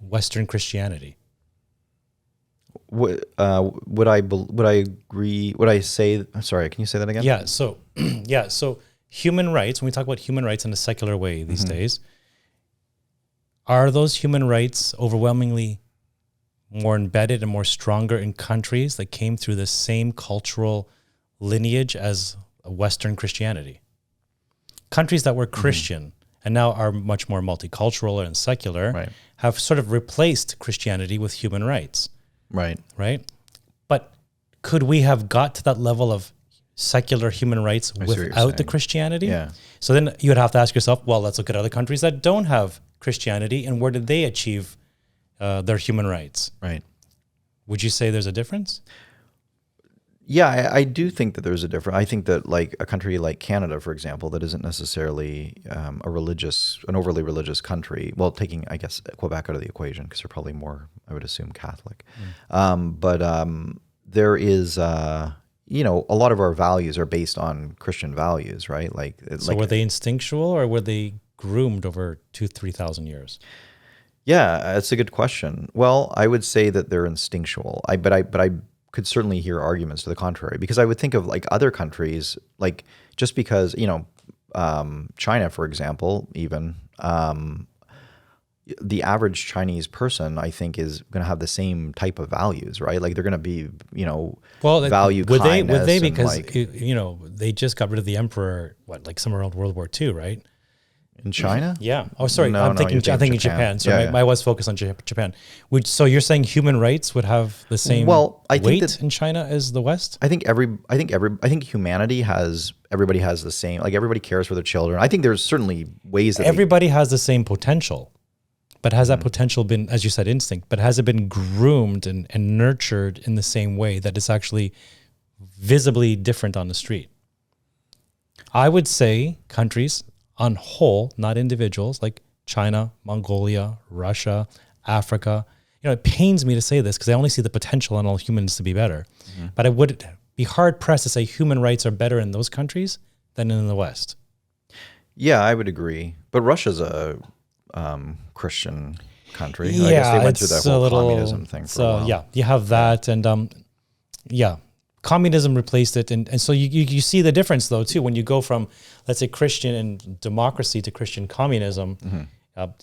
Western Christianity? Would I agree? Would I say? Sorry, can you say that again? Yeah. So, So human rights. When we talk about human rights in a secular way these days, are those human rights overwhelmingly more embedded and more stronger in countries that came through the same cultural lineage as Western Christianity? Countries that were Christian and now are much more multicultural and secular have sort of replaced Christianity with human rights. Right. But could we have got to that level of secular human rights without the Christianity? Yeah. So then you would have to ask yourself, well, let's look at other countries that don't have Christianity, and where did they achieve their human rights? Right. Would you say there's a difference? Yeah, I do think that there's a difference. I think that, like, a country like Canada, for example, that isn't necessarily an overly religious country. Well, taking, I guess, Quebec out of the equation, because they're probably more, I would assume, Catholic. But there is, a lot of our values are based on Christian values, right? So were they instinctual, or were they groomed over 2,000-3,000 years? Yeah, that's a good question. Well, I would say that they're instinctual. But I could certainly hear arguments to the contrary, because I would think of like other countries, like just because, China, for example, even the average Chinese person, I think, is going to have the same type of values, right? Like they're going to be, value kindness. Would they because, they just got rid of the emperor, somewhere around World War II, right? In China? Yeah. Oh, sorry. I'm thinking Japan. So I was focused on Japan. So you're saying human rights would have the same weight in China as the West? I think humanity everybody has the same, like everybody cares for their children. I think there's certainly ways that everybody has the same potential. But has that potential been, as you said, instinct, but has it been groomed and nurtured in the same way that it's actually visibly different on the street? I would say countries on whole, not individuals, like China, Mongolia, Russia, Africa. It pains me to say this because I only see the potential in all humans to be better. But I would be hard pressed to say human rights are better in those countries than in the West. Yeah, I would agree. But Russia's a Christian country. Yeah, I guess they went through it's that whole a little, communism thing for a while. Yeah, you have that, and communism replaced it, and so you see the difference though too when you go from, let's say, Christian and democracy to Christian communism.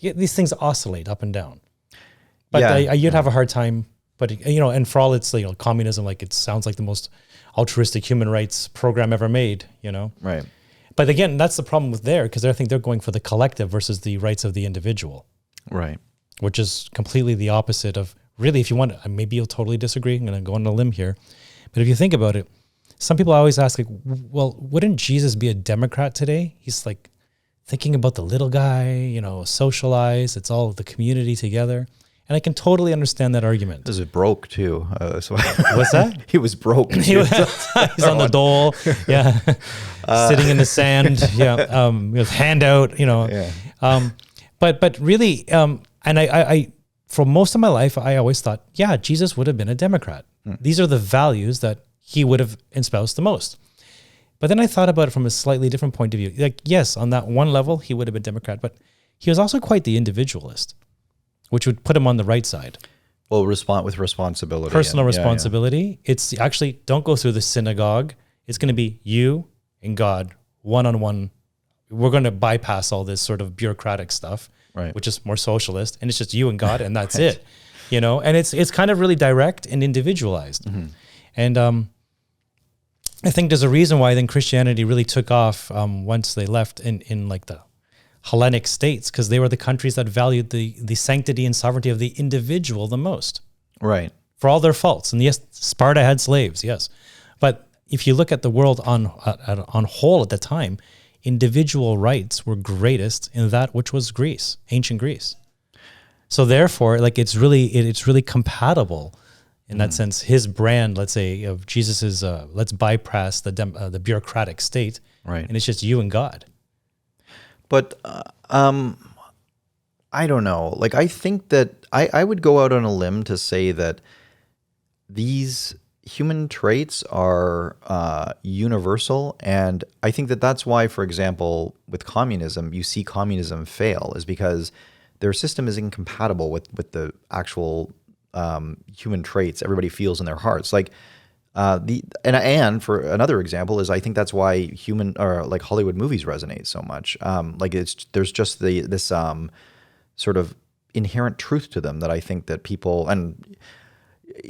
These things oscillate up and down, but you'd have a hard time. But and for all its communism, like it sounds like the most altruistic human rights program ever made. Right. But again, that's the problem with there, because I think they're going for the collective versus the rights of the individual. Right. Which is completely the opposite of, really, if you want, maybe you'll totally disagree. I'm going to go on a limb here. But if you think about it, some people always ask, like, well, wouldn't Jesus be a Democrat today? He's like thinking about the little guy, socialize. It's all the community together. And I can totally understand that argument. This is broke too. So What's that? He was broke. He's on the dole, sitting in the sand, with hand out, But really, and I for most of my life, I always thought, Jesus would have been a Democrat. These are the values that he would have espoused the most. But then I thought about it from a slightly different point of view. Like, yes, on that one level, he would have been Democrat, but he was also quite the individualist, which would put him on the right side. Well, with responsibility. Personal responsibility. It's actually, don't go through the synagogue. It's going to be you and God, one-on-one. We're going to bypass all this sort of bureaucratic stuff, which is more socialist, and it's just you and God, and that's it. And it's kind of really direct and individualized. And I think there's a reason why then Christianity really took off once they left in like the Hellenic states, because they were the countries that valued the sanctity and sovereignty of the individual the most. Right. For all their faults. And yes, Sparta had slaves, yes. But if you look at the world on whole at the time, individual rights were greatest in that which was Greece, ancient Greece. So therefore, like it's really compatible in that sense. His brand, let's say, of Jesus's, let's bypass the bureaucratic state, and it's just you and God. But I don't know. Like, I think that I would go out on a limb to say that these human traits are universal. And I think that that's why, for example, with communism, you see communism fail, is because their system is incompatible with the actual human traits everybody feels in their hearts. Like, and for another example is, I think that's why Hollywood movies resonate so much. There's just this sort of inherent truth to them that I think that people, and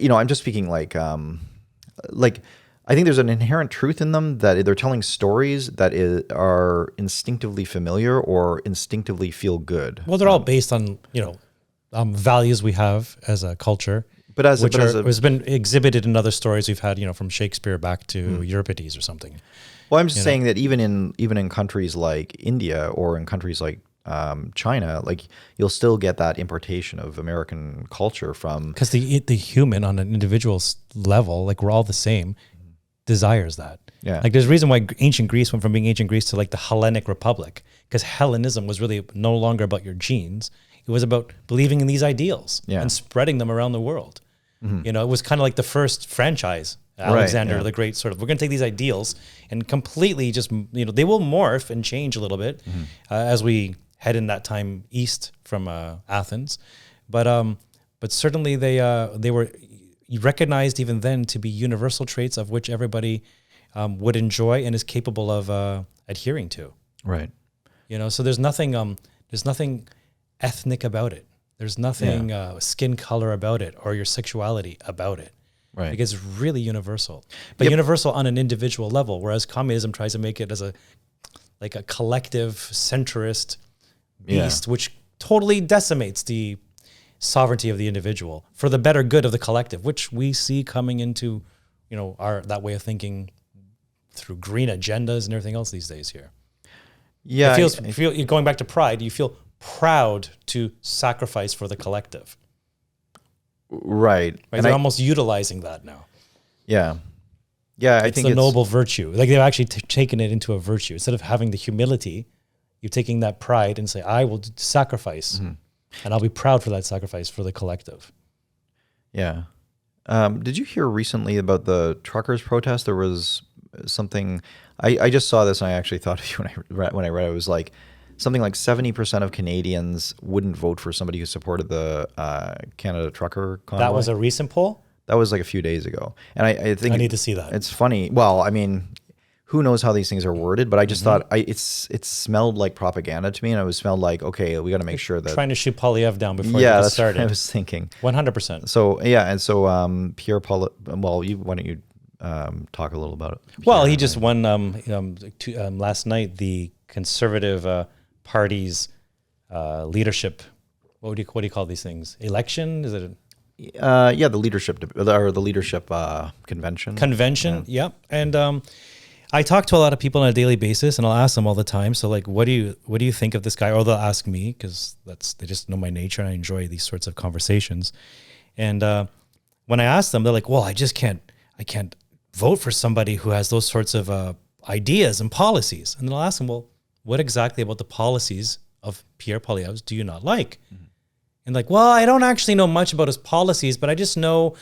I'm just speaking like I think there's an inherent truth in them that they're telling stories that are instinctively familiar or instinctively feel good. Well, they're all based on values we have as a culture. But has been exhibited in other stories we've had, from Shakespeare back to Euripides or something. Well, I'm just saying that even in countries like India or in countries like China, like you'll still get that importation of American culture from, because the human on an individual level, like we're all the same, desires that. Yeah. Like there's a reason why ancient Greece went from being ancient Greece to like the Hellenic Republic, because Hellenism was really no longer about your genes. It was about believing in these ideals and spreading them around the world. It was kind of like the first franchise, Alexander the Great, sort of, we're going to take these ideals and completely just, they will morph and change a little bit as we head in that time east from Athens. But certainly they were recognized even then to be universal traits of which everybody would enjoy and is capable of adhering to. Right. So there's nothing ethnic about it. There's nothing skin color about it or your sexuality about it. Right. Because it's really universal. But universal on an individual level, whereas communism tries to make it as a collective centrist beast, which totally decimates the sovereignty of the individual for the better good of the collective, which we see coming into, that way of thinking through green agendas and everything else these days here. Yeah. It feels going back to pride, you feel proud to sacrifice for the collective. Right. Right? And They're almost utilizing that now. yeah. Yeah, I It's think the noble virtue. Like they've actually taken it into a virtue. Instead of having the humility, you're taking that pride and say, I will sacrifice and I'll be proud for that sacrifice for the collective. Yeah. Did you hear recently about the truckers' protest? There was something. I just saw this and I actually thought of you when I read it. It was like something like 70% of Canadians wouldn't vote for somebody who supported the Canada Trucker Convoy. That was a recent poll? That was like a few days ago, and I think I need to see that. It's funny. Well, I mean, who knows how these things are worded? But I just thought it smelled like propaganda to me, and it smelled like, okay, we got to make sure that Trying to shoot Polyev down before yeah, he gets that's started. what I was thinking. 100%. So yeah, and so Pierre Paul. Well, why don't you talk a little about it? Well, he just won last night the Conservative Party's leadership. What do you call these things? Election? Is it? Yeah, the leadership convention. Convention, yeah. And I talk to a lot of people on a daily basis, and I'll ask them all the time. So, like, what do you think of this guy? Or they'll ask me because they just know my nature, and I enjoy these sorts of conversations. And when I ask them, they're like, "Well, I can't vote for somebody who has those sorts of ideas and policies." And then I'll ask them, "Well, what exactly about the policies of Pierre Poilievre's do you not like?" And like, well, I don't actually know much about his policies, but I just know,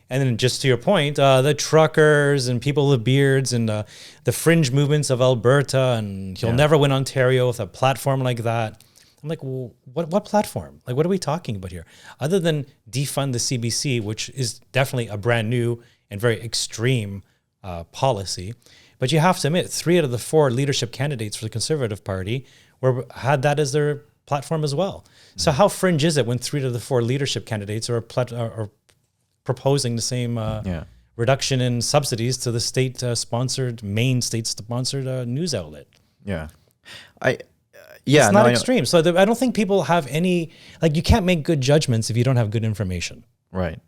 and then just to your point, the truckers and people with beards and the fringe movements of Alberta, and he'll never win Ontario with a platform like that. I'm like, well, what platform? Like, what are we talking about here? Other than defund the CBC, which is definitely a brand new and very extreme policy. But you have to admit, 3 out of the 4 leadership candidates for the Conservative Party had that as their platform as well. So how fringe is it when 3 of the 4 leadership candidates are proposing the same reduction in subsidies to the state-sponsored news outlet? Yeah. It's not extreme. So I don't think people have any, like, you can't make good judgments if you don't have good information. Right.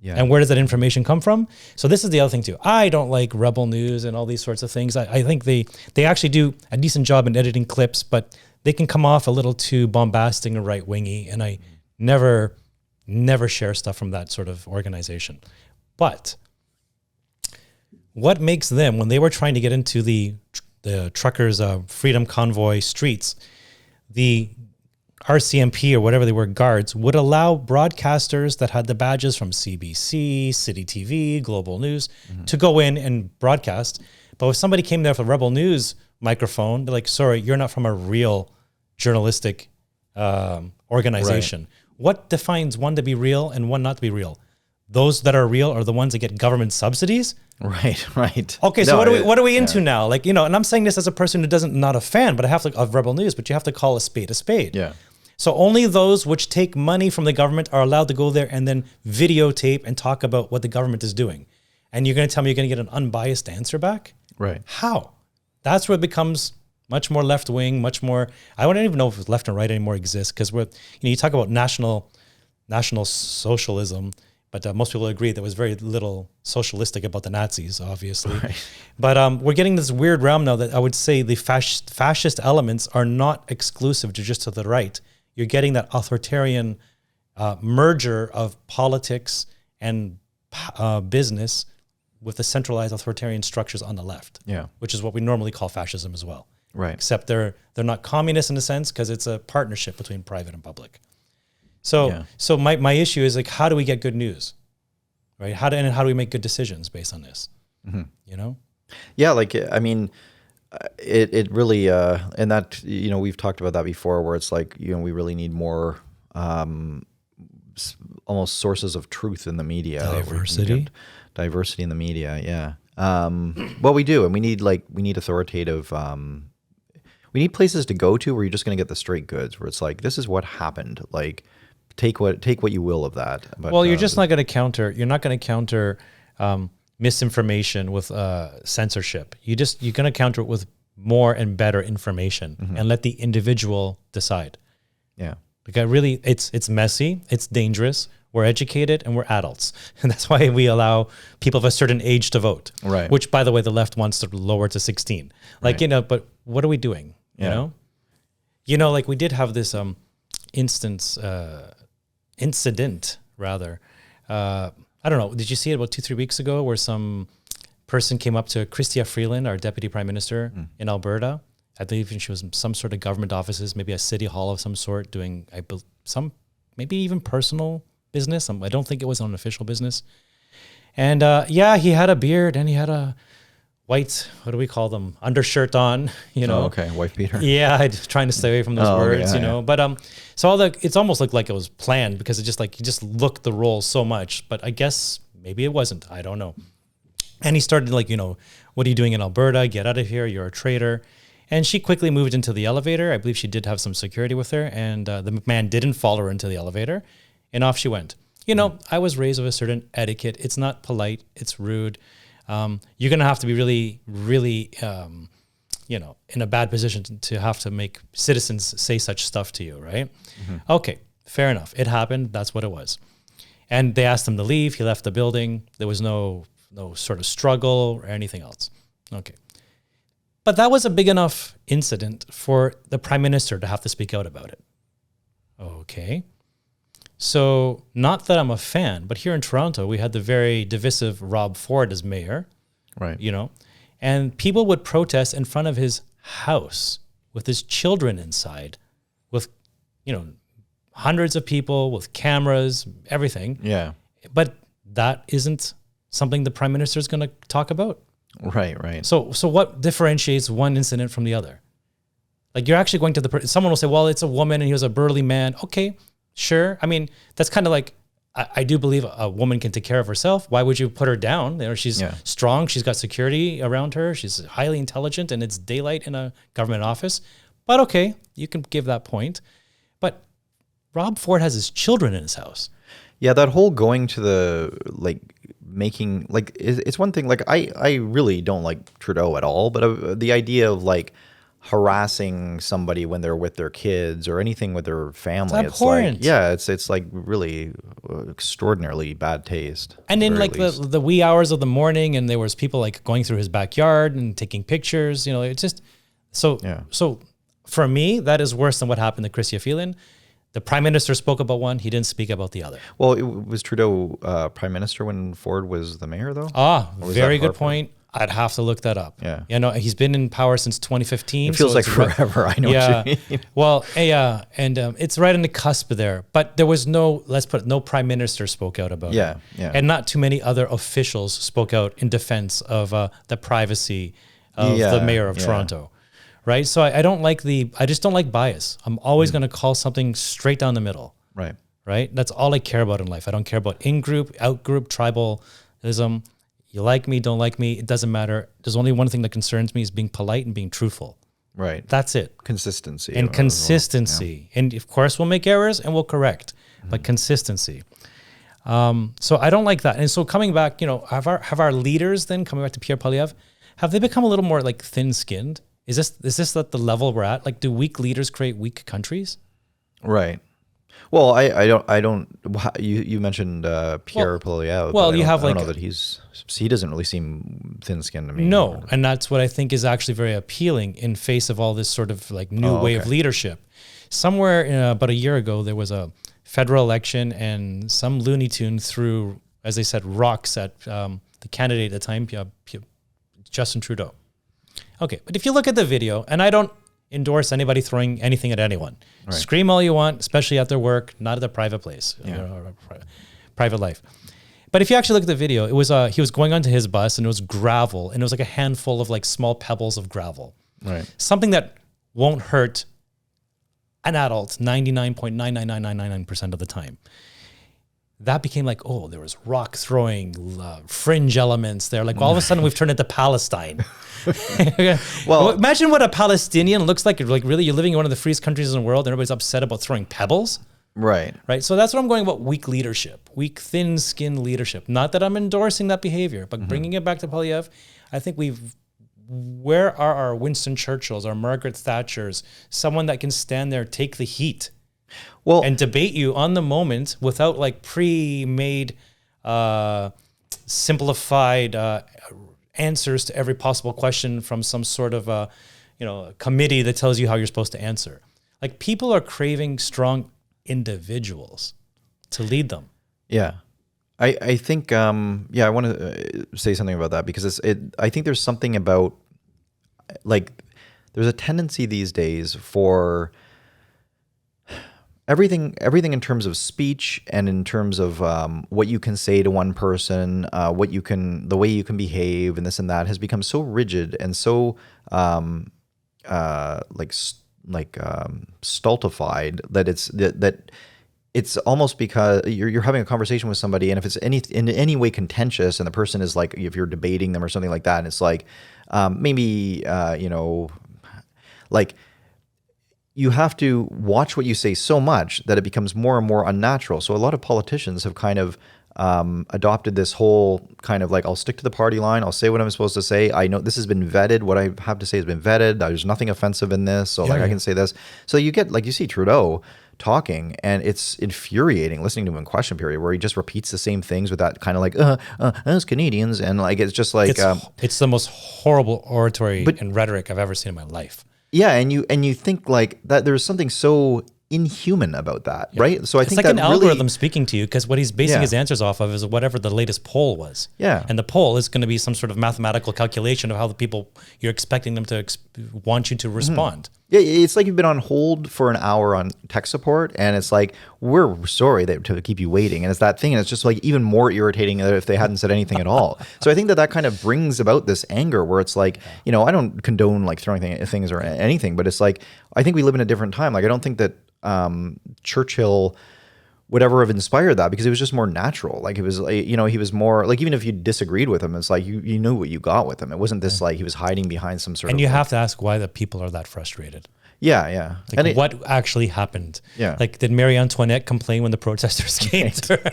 Yeah. And where does that information come from? So this is the other thing too. I don't like Rebel News and all these sorts of things. I think they actually do a decent job in editing clips, but they can come off a little too bombastic and right-wingy, and I never share stuff from that sort of organization. But what makes them, when they were trying to get into the truckers' Freedom Convoy streets, the RCMP or whatever they were, guards, would allow broadcasters that had the badges from CBC, City TV, Global News to go in and broadcast. But if somebody came there with a Rebel News microphone, they're like, sorry, you're not from a real journalistic organization. Right. What defines one to be real and one not to be real? Those that are real are the ones that get government subsidies. Right. Okay, so what are we into now? Like, and I'm saying this as a person who not a fan, but I have to of Rebel News, but you have to call a spade a spade. Yeah. So only those which take money from the government are allowed to go there and then videotape and talk about what the government is doing. And you're going to tell me you're going to get an unbiased answer back? Right. How? That's where it becomes much more left wing, much more. I don't even know if left and right anymore exists, because you talk about national socialism, but most people agree there was very little socialistic about the Nazis, obviously. Right. But we're getting this weird realm now that I would say the fascist elements are not exclusive to just to the right. You're getting that authoritarian merger of politics and business with the centralized authoritarian structures on the left. Yeah. Which is what we normally call fascism as well. Right. Except they're not communist in a sense, because it's a partnership between private and public. So my issue is, like, how do we get good news, right? How do we make good decisions based on this? Mm-hmm. Yeah, like, I mean, it really and that, we've talked about that before, where it's like, we really need more almost sources of truth in the media. Diversity in the media. Yeah. Well, we do, and we need authoritative. We need places to go to where you're just going to get the straight goods, where it's like, this is what happened. Like, take what you will of that. But, well, you're just not going to counter. You're not going to counter misinformation with censorship. You're going to counter it with more and better information, and let the individual decide. Yeah. Because really, it's messy. It's dangerous. We're educated and we're adults. And that's why we allow people of a certain age to vote. Right. Which, by the way, the left wants to lower to 16. Like, right. But what are we doing? You know? Like we did have this incident rather. I don't know. Did you see it about 2-3 weeks ago where some person came up to Chrystia Freeland, our deputy prime minister in Alberta? I believe she was in some sort of government offices, maybe a city hall of some sort, doing some maybe even personal business. I don't think it was on official business. And he had a beard and he had a white, what do we call them, undershirt on, Oh, okay, wife beater. Yeah, I'm just trying to stay away from those words, yeah. But so it's almost like it was planned because it just like he just looked the role so much. But I guess maybe it wasn't. I don't know. And he started like, what are you doing in Alberta? Get out of here. You're a traitor. And she quickly moved into the elevator. I believe she did have some security with her, and the man didn't follow her into the elevator, and off she went. I was raised with a certain etiquette. It's not polite. It's rude. You're going to have to be really, really, in a bad position to have to make citizens say such stuff to you, right? Mm-hmm. Okay, fair enough. It happened. That's what it was. And they asked him to leave. He left the building. There was no sort of struggle or anything else. Okay. But that was a big enough incident for the prime minister to have to speak out about it. Okay. So not that I'm a fan, but here in Toronto, we had the very divisive Rob Ford as mayor. Right. And people would protest in front of his house with his children inside with, hundreds of people with cameras, everything. Yeah. But that isn't something the prime minister is going to talk about. Right. So what differentiates one incident from the other? Like you're actually going to someone will say, well, it's a woman and he was a burly man. Okay, sure. I mean, that's kind of like, I do believe a woman can take care of herself. Why would you put her down? She's strong. She's got security around her. She's highly intelligent and it's daylight in a government office. But okay, you can give that point. But Rob Ford has his children in his house. Yeah, that whole going to the making it's one thing. I really don't like Trudeau at all, but the idea of harassing somebody when they're with their kids or anything with their family, it's abhorrent. It's like really extraordinarily bad taste. And in the wee hours of the morning, and there was people going through his backyard and taking pictures. It's just so. Yeah. So for me, that is worse than what happened to Chrystia Freeland. The prime minister spoke about one. He didn't speak about the other. Well, was Trudeau prime minister when Ford was the mayor, though? Very good point. I'd have to look that up. Yeah. He's been in power since 2015. It feels like forever. I know what you mean. Well, and it's right on the cusp there. But there was no prime minister spoke out about it. Yeah. And not too many other officials spoke out in defense of the privacy of the mayor of Toronto. Right. So I just don't like bias. I'm always going to call something straight down the middle. Right. Right. That's all I care about in life. I don't care about in-group, out-group, tribalism. You like me, don't like me. It doesn't matter. There's only one thing that concerns me is being polite and being truthful. Right. That's it. Consistency. And consistency. And of course we'll make errors and we'll correct, but consistency. So I don't like that. And so coming back, have our leaders then coming back to Pierre Poilievre, have they become a little more thin-skinned? Is this at the level we're at? Do weak leaders create weak countries? Right. Well, I don't. You mentioned Pierre Poilievre. Well, you have I don't know that he doesn't really seem thin-skinned to me. No, and that's what I think is actually very appealing in face of all this sort of new way of leadership. Somewhere about a year ago, there was a federal election, and some Looney Tune threw, as they said, rocks at the candidate at the time, Justin Trudeau. Okay, but if you look at the video, and I don't endorse anybody throwing anything at anyone. Right. Scream all you want, especially at their work, not at a private place, or private life. But if you actually look at the video, it was he was going onto his bus, and it was gravel, and it was a handful of small pebbles of gravel. Right. Something that won't hurt an adult 99.99999% of the time. That became there was rock throwing, fringe elements there. All of a sudden we've turned into Palestine. Well, imagine what a Palestinian looks like. Really, you're living in one of the freest countries in the world and everybody's upset about throwing pebbles. Right. So that's what I'm going about, weak leadership, weak, thin-skinned leadership. Not that I'm endorsing that behavior, but bringing it back to Poilievre, I think where are our Winston Churchills, our Margaret Thatchers, someone that can stand there, take the heat, and debate you on the moment without pre-made, simplified answers to every possible question from some sort of committee that tells you how you're supposed to answer. Like people are craving strong individuals to lead them. Yeah. I think, I want to say something about that because I think there's something about, like, there's a tendency these days for everything in terms of speech and in terms of what you can say to one person, the way you can behave and this and that has become so rigid and so stultified that it's almost because you're having a conversation with somebody, and if it's in any way contentious, and the person is like, if you're debating them or something like that, and it's like maybe like you have to watch what you say so much that it becomes more and more unnatural. So a lot of politicians have kind of adopted this whole kind of like, I'll stick to the party line. I'll say what I'm supposed to say. I know this has been vetted. What I have to say has been vetted. There's nothing offensive in this. So I can say this. So you get, like, you see Trudeau talking, and it's infuriating listening to him in question period, where he just repeats the same things with that kind of like, as Canadians. And like, it's just like, it's the most horrible oratory and rhetoric I've ever seen in my life. Yeah. And you think like that there's something so inhuman about that, right? So I think like that an algorithm speaking to you, because what he's basing his answers off of is whatever the latest poll was. Yeah. And the poll is going to be some sort of mathematical calculation of how the people you're expecting them to want you to respond. Yeah, it's like you've been on hold for an hour on tech support, and it's like, we're sorry to keep you waiting. And it's that thing, and it's just like even more irritating if they hadn't said anything at all. So I think that kind of brings about this anger where it's like, I don't condone like throwing things or anything, but it's like, I think we live in a different time. Like, I don't think that Churchill would ever have inspired that, because it was just more natural. Like, it was like, he was more like, even if you disagreed with him, it's like you knew what you got with him. It wasn't this like he was hiding behind some sort of. And you have to ask why the people are that frustrated. Yeah. Like, and what actually happened? Yeah. Like, did Marie Antoinette complain when the protesters came to her?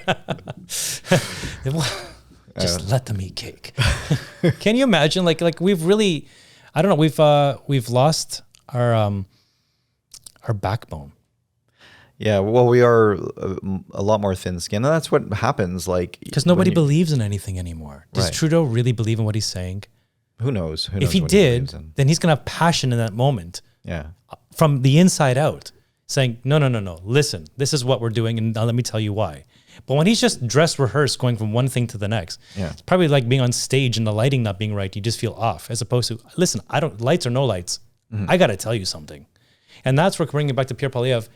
Just let them eat cake. Can you imagine? Like we've really, I don't know. We've lost our backbone. Yeah, well, we are a lot more thin-skinned, and that's what happens. Like, because nobody believes in anything anymore. Does Trudeau really believe in what he's saying? Who knows? If he did, then he's gonna have passion in that moment. Yeah, from the inside out, saying, no. Listen, this is what we're doing, and now let me tell you why. But when he's just dress rehearsed, going from one thing to the next, it's probably like being on stage and the lighting not being right. You just feel off, as opposed to, listen, lights or no lights. I got to tell you something. And that's where, bringing it back to Pierre Poilievre,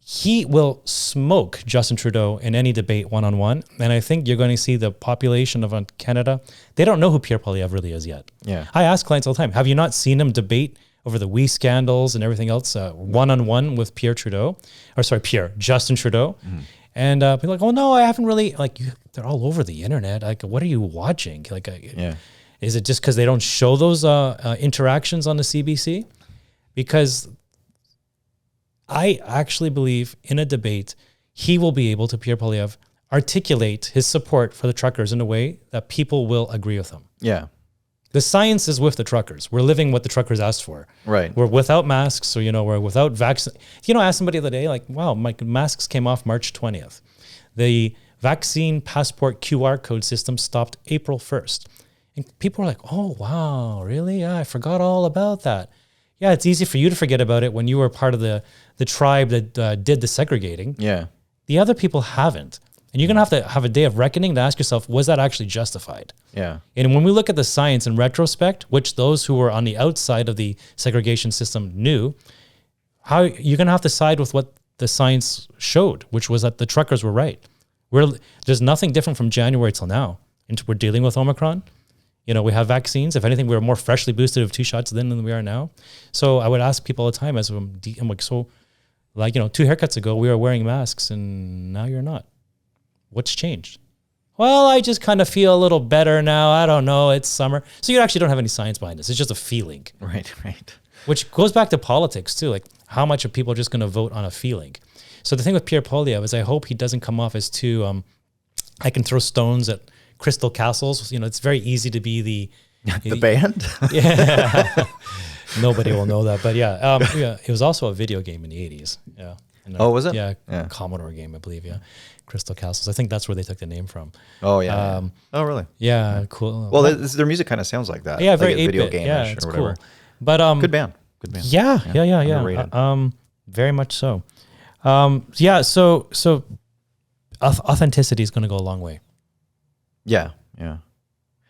he will smoke Justin Trudeau in any debate one-on-one. And I think you're going to see the population of Canada, they don't know who Pierre Poilievre really is yet. Yeah. I ask clients all the time, have you not seen him debate over the WE scandals and everything else one-on-one with Justin Trudeau? And people are like, oh no, I haven't really, like, they're all over the internet. Like, what are you watching? Like, is it just because they don't show those interactions on the CBC? Because I actually believe in a debate, he will be able to, Pierre Poilievre, articulate his support for the truckers in a way that people will agree with him. Yeah. The science is with the truckers. We're living what the truckers asked for. Right. We're without masks, so, we're without vaccine. I asked somebody the other day, like, wow, my masks came off March 20th. The vaccine passport QR code system stopped April 1st. And people were like, oh, wow, really? Yeah, I forgot all about that. Yeah, it's easy for you to forget about it when you were part of the tribe that did the segregating. Yeah. The other people haven't. And you're going to have a day of reckoning to ask yourself, was that actually justified? Yeah. And when we look at the science in retrospect, which those who were on the outside of the segregation system knew, how you're going to have to side with what the science showed, which was that the truckers were right. There's nothing different from January till now. And we're dealing with Omicron. We have vaccines. If anything, we're more freshly boosted of 2 shots than we are now. So I would ask people all the time, I'm like, 2 haircuts ago, we were wearing masks and now you're not. What's changed? Well, I just kind of feel a little better now. I don't know. It's summer. So you actually don't have any science behind this. It's just a feeling. Right. Which goes back to politics too. Like, how much of people are just going to vote on a feeling? So the thing with Pierre Poilievre is I hope he doesn't come off as too, I can throw stones at Crystal Castles. It's very easy to be the band. Yeah. Nobody will know that. But it was also a video game in the 80s. Yeah. Was it? Yeah. Commodore game, I believe. Yeah. Crystal Castles. I think that's where they took the name from. Oh, yeah. Oh, really? Yeah, cool. Well, their music kind of sounds like that. Yeah, very like video game-ish yeah, it's or whatever. Cool. But good band. Yeah. Very much so. Yeah. So authenticity is going to go a long way. Yeah. Yeah.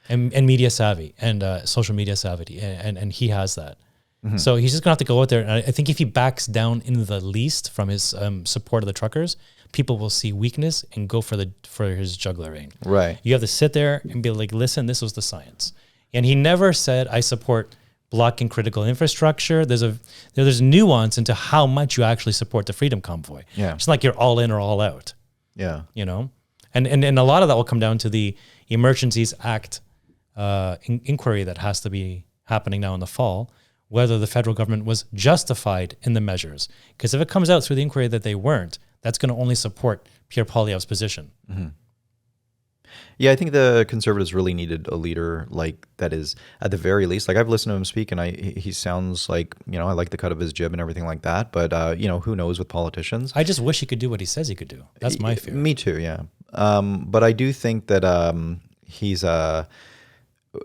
And media savvy and social media savvy. And he has that. Mm-hmm. So he's just going to have to go out there. And I think if he backs down in the least from his support of the truckers, people will see weakness and go for his jugular vein. Right. You have to sit there and be like, listen, this was the science. And he never said, I support blocking critical infrastructure. There's nuance into how much you actually support the Freedom Convoy. Yeah. It's not like you're all in or all out. Yeah. You know? And a lot of that will come down to the Emergencies Act inquiry that has to be happening now in the fall, whether the federal government was justified in the measures. Because if it comes out through the inquiry that they weren't, that's going to only support Pierre Poilievre's position. Mm-hmm. Yeah, I think the Conservatives really needed a leader like that is, at the very least, like I've listened to him speak and he sounds like, I like the cut of his jib and everything like that. But, who knows with politicians? I just wish he could do what he says he could do. That's my fear. Me too, yeah. But I do think that he's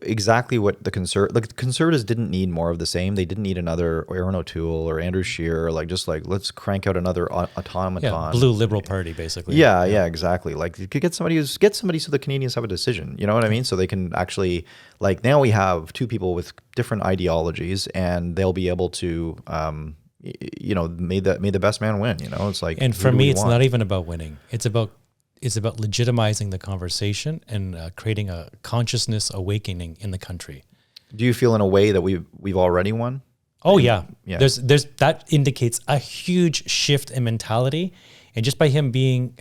exactly what the Conservatives didn't need more of the same. They didn't need another Aaron O'Toole or Andrew Scheer, let's crank out another automaton. Yeah, blue Liberal Party, basically. Yeah, exactly. Like you could get somebody so the Canadians have a decision. You know what I mean? So they can actually, now we have two people with different ideologies, and they'll be able to, may the best man win. It's like, and for me, it's not even about winning. It's about legitimizing the conversation and creating a consciousness awakening in the country. Do you feel in a way that we've already won? Oh yeah. There's that indicates a huge shift in mentality, and just by him being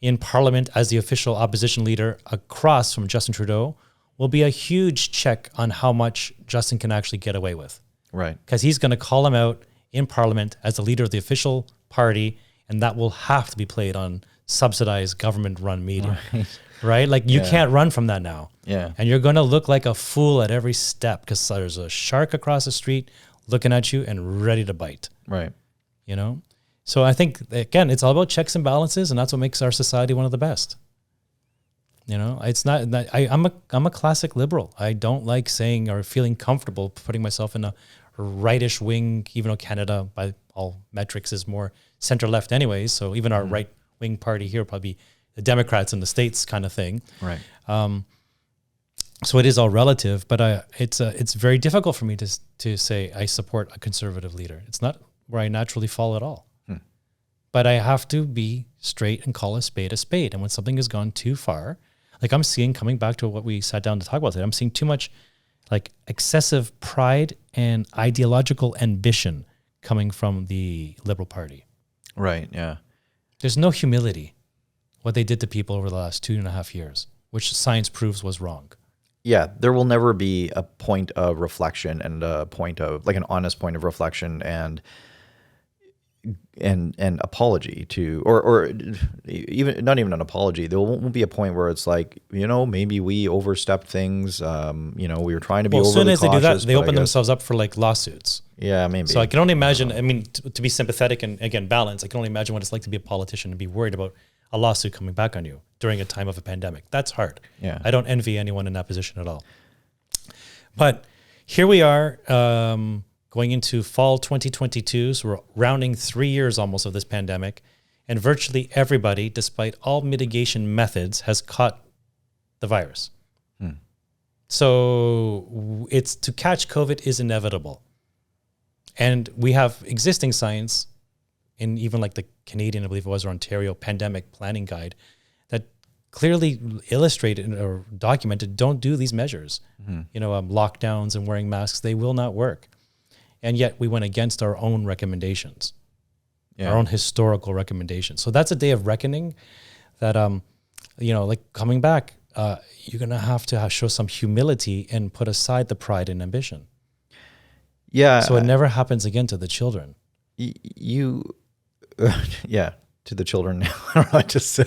in Parliament as the official opposition leader across from Justin Trudeau will be a huge check on how much Justin can actually get away with. Right. Because he's going to call him out in Parliament as the leader of the official party, and that will have to be played on subsidized government-run media, right? Like you can't run from that now. Yeah. And you're going to look like a fool at every step because there's a shark across the street looking at you and ready to bite. Right. So I think, again, it's all about checks and balances, and that's what makes our society one of the best. It's not, I'm a classic liberal. I don't like saying or feeling comfortable putting myself in a rightish wing, even though Canada, by all metrics, is more center-left anyways. So even our right-wing party here will probably be the Democrats in the States kind of thing. Right. So it is all relative, but it's very difficult for me to say I support a conservative leader. It's not where I naturally fall at all. But I have to be straight and call a spade a spade. And when something has gone too far, like I'm seeing, coming back to what we sat down to talk about today, I'm seeing too much like excessive pride and ideological ambition coming from the Liberal Party. Right, yeah. There's no humility, what they did to people over the last 2.5 years, which science proves was wrong. Yeah, there will never be a point of reflection and a point of, like an honest point of reflection and apology to, or even not even an apology. There won't be a point where it's like, maybe we overstepped things. We were trying to be overly cautious. As soon as they do that, they open themselves up for like lawsuits. Yeah, maybe. So I can only imagine, to be sympathetic and again, balanced, I can only imagine what it's like to be a politician and be worried about a lawsuit coming back on you during a time of a pandemic. That's hard. Yeah. I don't envy anyone in that position at all. But here we are, going into fall 2022, so we're rounding 3 years almost of this pandemic, and virtually everybody, despite all mitigation methods, has caught the virus. So it's to catch COVID is inevitable. And we have existing science in even like the Canadian, I believe it was, or Ontario pandemic planning guide that clearly illustrated or documented, don't do these measures. Lockdowns and wearing masks, they will not work. And yet we went against our own recommendations, our own historical recommendations. So that's a day of reckoning that, like coming back, you're going to have to show some humility and put aside the pride and ambition. Yeah. So it never happens again to the children. To the children. Just to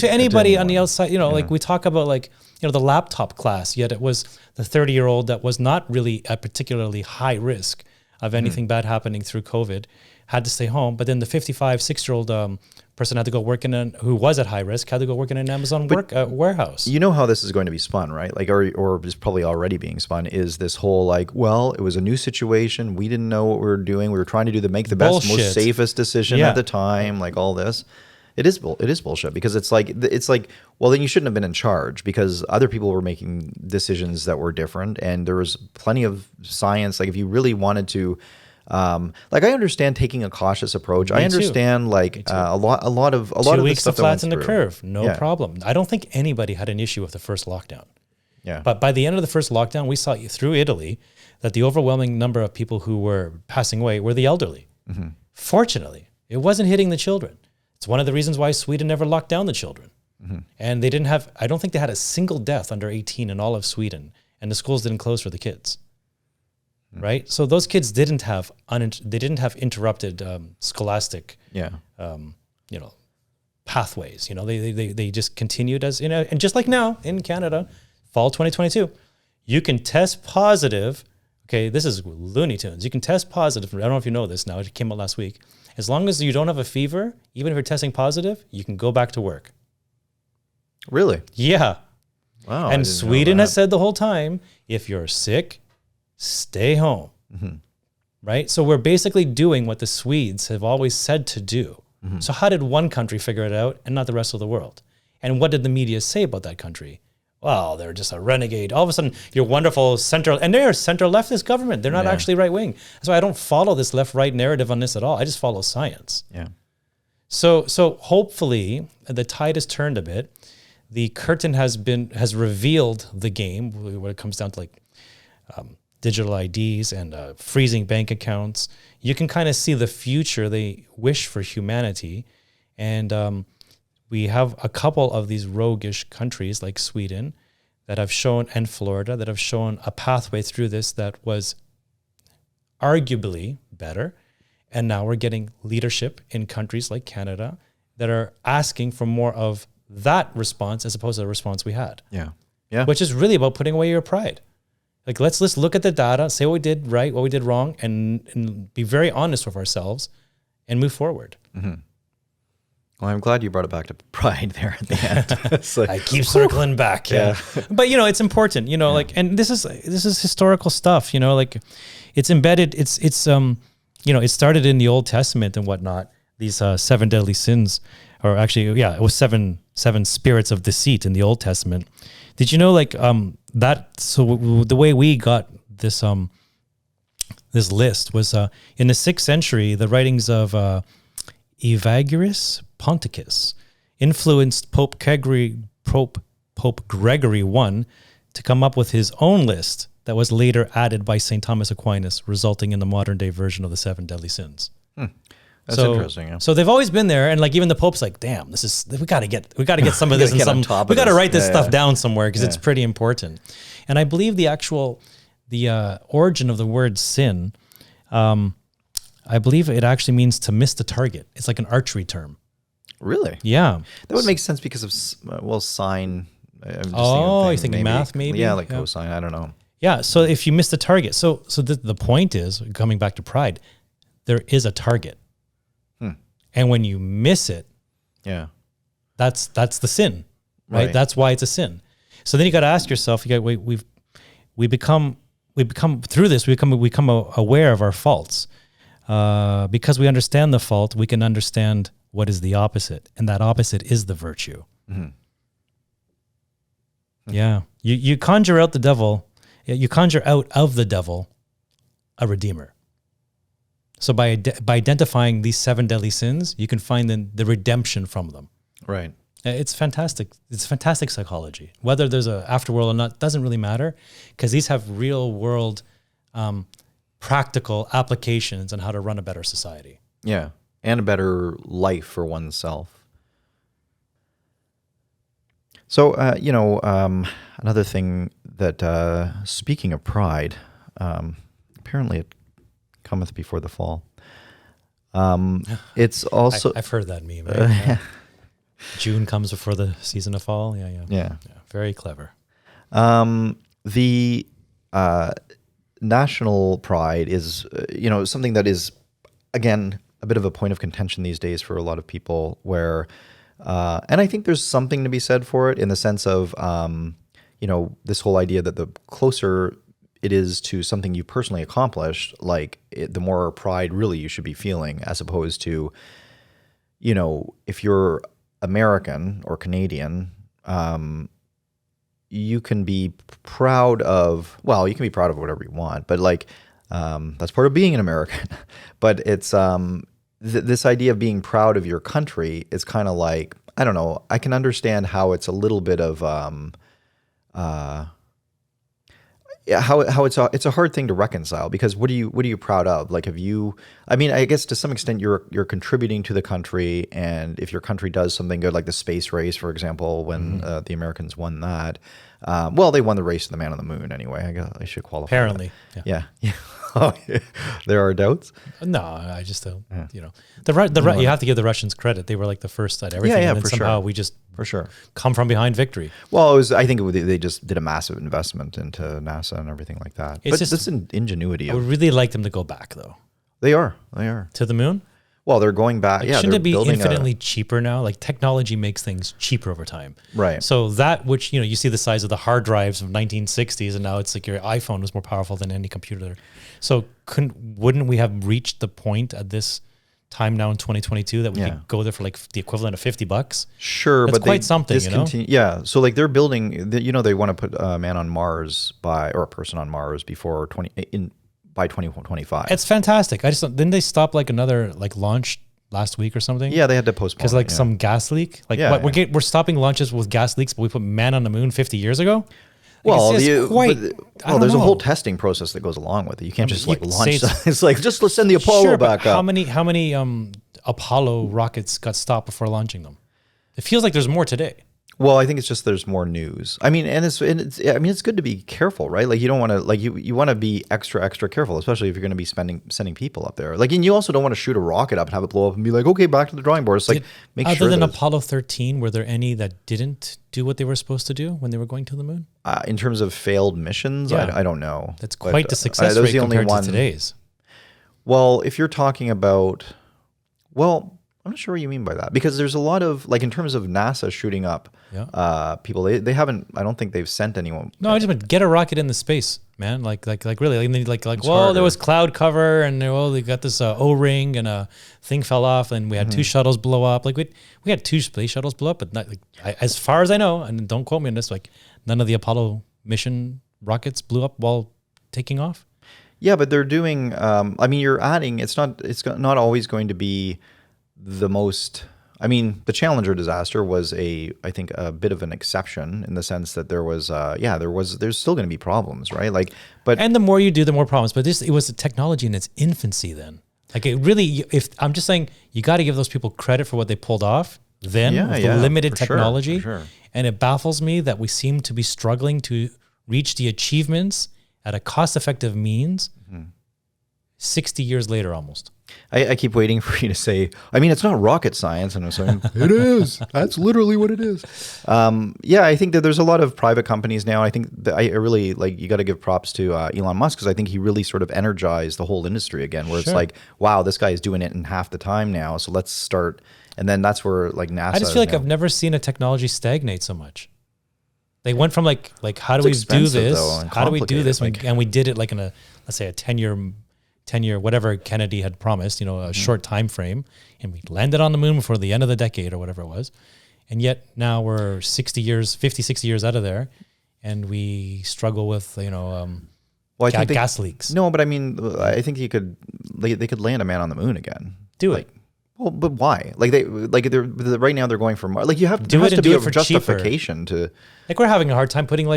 anybody on the outside, like we talk about the laptop class, yet it was the 30-year-old that was not really at particularly high risk of anything bad happening through COVID had to stay home. But then the 55, 6-year-old person had to go work who was at high risk, had to go work in an Amazon warehouse. You know how this is going to be spun, right? Like, or is probably already being spun, is this whole like, well, it was a new situation. We didn't know what we were doing. We were trying to make the best, most safest decision at the time, like all this. It is bullshit, because it's like, well, then you shouldn't have been in charge, because other people were making decisions that were different, and there was plenty of science. Like, if you really wanted to, like, I understand taking a cautious approach. I understand like a lot of 2 weeks to flatten the curve, no problem. I don't think anybody had an issue with the first lockdown. Yeah. But by the end of the first lockdown, we saw through Italy that the overwhelming number of people who were passing away were the elderly. Mm-hmm. Fortunately, it wasn't hitting the children. It's one of the reasons why Sweden never locked down the children. Mm-hmm. And they didn't have, I don't think they had a single death under 18 in all of Sweden, and the schools didn't close for the kids. Mm-hmm. Right? So those kids didn't have interrupted scholastic, pathways. They just continued as, and just like now in Canada, fall 2022, you can test positive. Okay, this is Looney Tunes. You can test positive. I don't know if you know this now. It came out last week. As long as you don't have a fever, even if you're testing positive, you can go back to work. Really? Yeah. Wow. And Sweden has said the whole time, if you're sick, stay home. Mm-hmm. Right? So we're basically doing what the Swedes have always said to do. Mm-hmm. So how did one country figure it out and not the rest of the world? And what did the media say about that country? Well, they're just a renegade. All of a sudden, your wonderful and they're center-leftist government. They're not actually right-wing. So I don't follow this left-right narrative on this at all. I just follow science. Yeah. So hopefully the tide has turned a bit. The curtain has revealed the game when it comes down to like digital IDs and freezing bank accounts. You can kind of see the future they wish for humanity, and we have a couple of these roguish countries like Sweden that have shown, and Florida, that have shown a pathway through this that was arguably better. And now we're getting leadership in countries like Canada that are asking for more of that response as opposed to the response we had. Yeah. Yeah. Which is really about putting away your pride. Like, let's look at the data, say what we did right, what we did wrong, and be very honest with ourselves and move forward. Mm-hmm. Well, I'm glad you brought it back to pride there at the end. Like, I keep circling back. Yeah. But, it's important, like, and this is historical stuff, like it's embedded. It's it started in the Old Testament and whatnot, these 7 deadly sins, or actually, it was seven spirits of deceit in the Old Testament. Did you know that? So the way we got this, this list was in the 6th century, the writings of Evagrius Ponticus influenced Pope Gregory I to come up with his own list that was later added by St. Thomas Aquinas, resulting in the modern day version of the 7 deadly sins. That's interesting. Yeah. So they've always been there, and like even the Pope's like, "Damn, we got to get some of this, and we got to write this stuff down somewhere because it's pretty important." And I believe the origin of the word sin, I believe it actually means to miss the target. It's like an archery term. Really? Yeah. That would make sense because of sine. You're thinking math, maybe? Yeah, like cosine. I don't know. Yeah. So if you miss the target, so the point is, coming back to pride, there is a target. And when you miss it, that's the sin, right? That's why it's a sin. So then you got to ask yourself, we become through this, we become aware of our faults. Because we understand the fault, we can understand what is the opposite, and that opposite is the virtue. Mm-hmm. Yeah, you conjure out the devil. You conjure out of the devil a redeemer. So by identifying these 7 deadly sins, you can find the redemption from them. Right. It's fantastic. It's fantastic psychology. Whether there's a afterworld or not doesn't really matter, because these have real world practical applications on how to run a better society. Yeah, and a better life for oneself. So, another thing that, speaking of pride, apparently it cometh before the fall. It's also... I've heard that meme. Right? June comes before the season of fall. Yeah. Very clever. The national pride is, something that is, again, a bit of a point of contention these days for a lot of people where, and I think there's something to be said for it in the sense of, this whole idea that the closer it is to something you personally accomplished, the more pride really you should be feeling, as opposed to, if you're American or Canadian, you can be proud of, you can be proud of whatever you want, but that's part of being an American. But it's this idea of being proud of your country is kind of like, I don't know, I can understand how it's a little bit of how it's a hard thing to reconcile, because what are you proud of? Like, I guess to some extent you're contributing to the country, and if your country does something good, like the space race, for example, when the Americans won that, they won the race to the man on the moon anyway. I guess I should qualify. Apparently, that. Yeah. There are doubts. No, I just don't. You have to give the Russians credit. They were like the first at everything. Yeah, and then for somehow sure. we just For sure. come from behind victory. Well, they just did a massive investment into NASA and everything like that. It's but just this ingenuity I would of, really like them to go back though. They are. To the moon? Well, they're going back. Shouldn't they're it be building infinitely cheaper now? Like, technology makes things cheaper over time. Right. So that which, you see the size of the hard drives of 1960s, and now it's like your iPhone was more powerful than any computer. So wouldn't we have reached the point at this time now in 2022 that we could go there for like the equivalent of $50? Sure, that's but quite something, Yeah, so like they're building, they want to put a man on Mars or a person on Mars by 2025. It's fantastic. Didn't they stop like another launch last week or something? Yeah, they had to postpone because some gas leak. We're stopping launches with gas leaks, but we put man on the moon 50 years ago. There's a whole testing process that goes along with it. You can't just launch. It's like, just let's send the Apollo back up. How many Apollo rockets got stopped before launching them? It feels like there's more today. Well, I think it's just there's more news. I mean, it's good to be careful, right? Like, you don't want to you want to be extra careful, especially if you're going to be sending people up there. Like, and you also don't want to shoot a rocket up and have it blow up and be like, okay, back to the drawing board. It's like, make sure. Other than Apollo 13, were there any that didn't do what they were supposed to do when they were going to the moon? In terms of failed missions, I don't know. That's quite the success rate compared to today's. Well, if you're talking about, I'm not sure what you mean by that, because there's a lot of, like, in terms of NASA shooting up people, they haven't, I don't think they've sent anyone. No, I just meant get a rocket in the space, man. Like really, harder. There was cloud cover, and they got this O-ring, and a thing fell off, and we had two shuttles blow up. Like, we had two space shuttles blow up, but not, as far as I know, and don't quote me on this, none of the Apollo mission rockets blew up while taking off. Yeah, but they're doing, you're adding, it's not always going to be the most. The Challenger disaster was I think a bit of an exception, in the sense that there's still going to be problems, right? And the more you do, the more problems. But it was a technology in its infancy then. Like, it really, if I'm just saying, you got to give those people credit for what they pulled off then, with the limited technology. For sure. And it baffles me that we seem to be struggling to reach the achievements at a cost-effective means 60 years later almost. I keep waiting for you to say, it's not rocket science. And I'm saying, it is. That's literally what it is. I think that there's a lot of private companies now. I think that I really, you got to give props to Elon Musk, because I think he really sort of energized the whole industry again, where it's like, wow, this guy is doing it in half the time now. So let's start. And then that's where NASA. I just feel like I've never seen a technology stagnate so much. They went from how do we do this? How do we do this? And we did it in a, let's say, a 10-year, whatever Kennedy had promised, a short time frame, and we landed on the moon before the end of the decade or whatever it was. And yet now we're 50, 60 years out of there, and we struggle with, gas leaks. No, but I think they could land a man on the moon again. Do it. Well, but why? They're right now they're going for Mars. You have to, do it to be for justification cheaper. To. We're having a hard time putting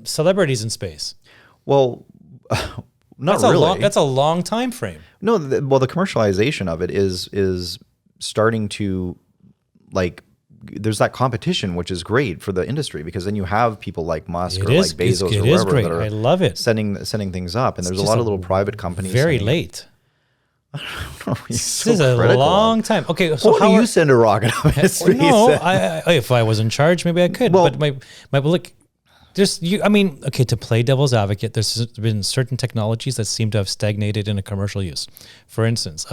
celebrities in space. Well, not really. That's a long time frame. No, the commercialization of it is starting to, there's that competition, which is great for the industry, because then you have people like Musk or Bezos or whoever that are I love it. sending things up, and there's a lot of little private companies. Very late. I don't know. This is a long time. Okay, so how do you send a rocket up into space? No, if I was in charge, maybe I could. Well, but my look. To play devil's advocate, there's been certain technologies that seem to have stagnated in a commercial use. For instance,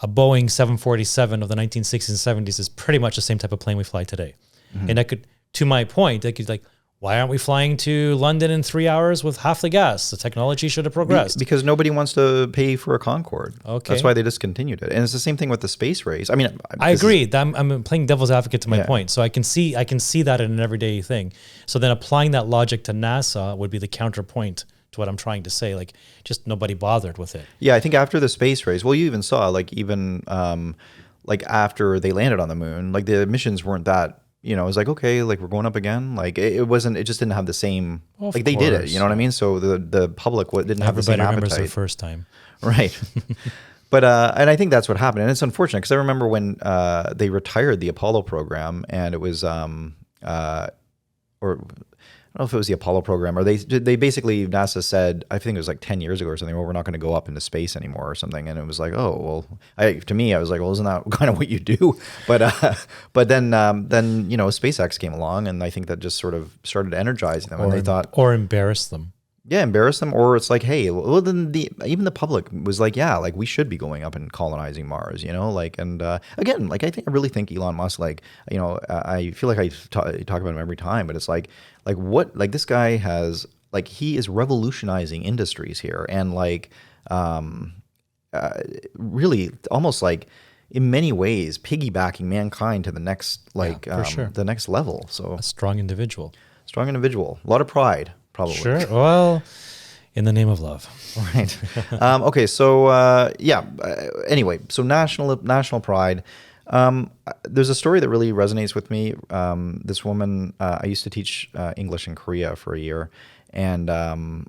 a Boeing 747 of the 1960s and 70s is pretty much the same type of plane we fly today. And I could, to my point, I could like, why aren't we flying to London in 3 hours with half the gas? The technology should have progressed. Because nobody wants to pay for a Concorde. Okay. That's why they discontinued it. And it's the same thing with the space race. I mean, I agree. I'm playing devil's advocate to my point. So I can see that in an everyday thing. So then applying that logic to NASA would be the counterpoint to what I'm trying to say. Like, just nobody bothered with it. Yeah, I think after the space race, well, you even saw like after they landed on the moon, like the missions weren't that. It was like, okay, like we're going up again. Like it wasn't. It just didn't have the same. Well, like they did it. You know what I mean? So the public didn't have the same Everybody remembers appetite. their first time. Right. But and I think that's what happened, and it's unfortunate because I remember when they retired the Apollo program, and it was or I don't know if it was the Apollo program, or they basically, NASA said, I think it was like 10 years ago or something, well, we're not going to go up into space anymore or something. And it was like, oh, well, to me, I was like, well, isn't that kind of what you do? But then SpaceX came along, and I think that just sort of started energizing them, and they thought, or embarrass them. Yeah, embarrass them, or it's like, hey, well, then even the public was like, yeah, like we should be going up and colonizing Mars, like, and again, like I really think Elon Musk, like, I feel like I talk about him every time, but it's like what, like this guy has, like he is revolutionizing industries here, and like, really almost like in many ways piggybacking mankind to the next, like, for sure. the next level. So A strong individual, a lot of pride. Probably. Sure. Well, in the name of love. Right. Okay. So anyway, so national pride. There's a story that really resonates with me. This woman, I used to teach English in Korea for a year, and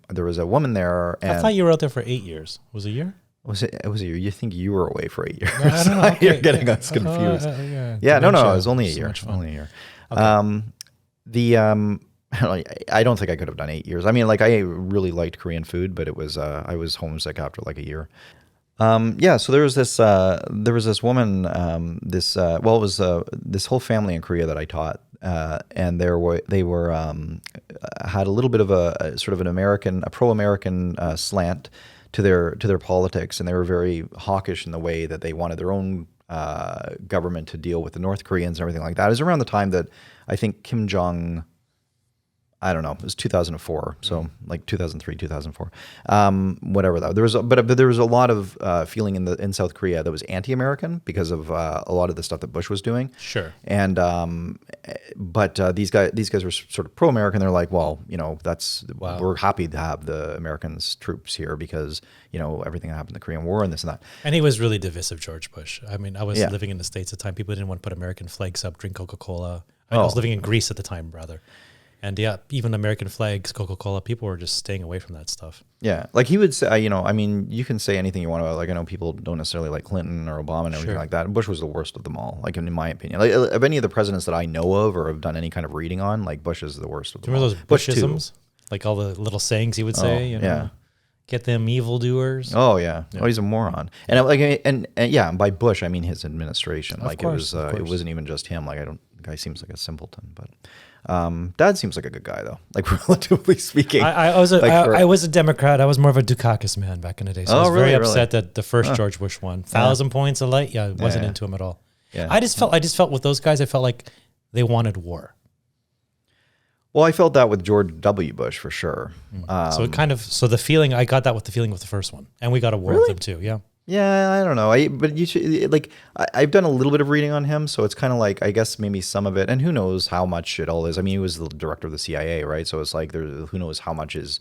there was a woman there. And I thought you were out there for 8 years. Was it a year? It was a year. You think you were away for 8 years? No, I don't know. Okay, You're getting us confused. No. It was only a year. Only a year. Okay. I don't think I could have done 8 years. I mean, like I really liked Korean food, but it was I was homesick after like a year. So there was this woman. It was this whole family in Korea that I taught, and they had a little bit of a sort of a pro-American slant to their politics, and they were very hawkish in the way that they wanted their own government to deal with the North Koreans and everything like that. It was around the time that I think Kim Jong, I don't know, it was 2004, so like 2003, 2004, whatever that. There was, but there was a lot of feeling in South Korea that was anti-American because of a lot of the stuff that Bush was doing. Sure. And these guys were sort of pro-American. They're like, well, we're happy to have the Americans troops here because everything that happened in the Korean War and this and that. And he was really divisive, George Bush. I mean, I was living in the States at the time. People didn't want to put American flags up, drink Coca-Cola. I was living in Greece at the time, rather. And yeah, even American flags, Coca-Cola, people were just staying away from that stuff. Yeah. Like he would say, I mean, you can say anything you want about, like, I know people don't necessarily like Clinton or Obama and everything like that. Bush was the worst of them all, like in my opinion. Like of any of the presidents that I know of or have done any kind of reading on, like Bush is the worst of them all. Remember those Bushisms? Like all the little sayings he would say, Yeah. Get them evildoers. Oh yeah. Oh, he's a moron. And and by Bush I mean his administration. Of course. It wasn't even just him. Like the guy seems like a simpleton, but Dad seems like a good guy though. Like relatively speaking. I was a Democrat. I was more of a Dukakis man back in the day. So I was very upset that the first George Bush won. 1,000 points a light. Yeah, I wasn't into him at all. Yeah. I just felt with those guys, I felt like they wanted war. Well, I felt that with George W. Bush for sure. So the feeling, I got that with the feeling with the first one. And we got a war with him too, yeah. Yeah, I don't know. But you should, like, I've done a little bit of reading on him, so it's kind of like, I guess maybe some of it, and who knows how much it all is. I mean, he was the director of the CIA, right? So it's like, who knows how much is,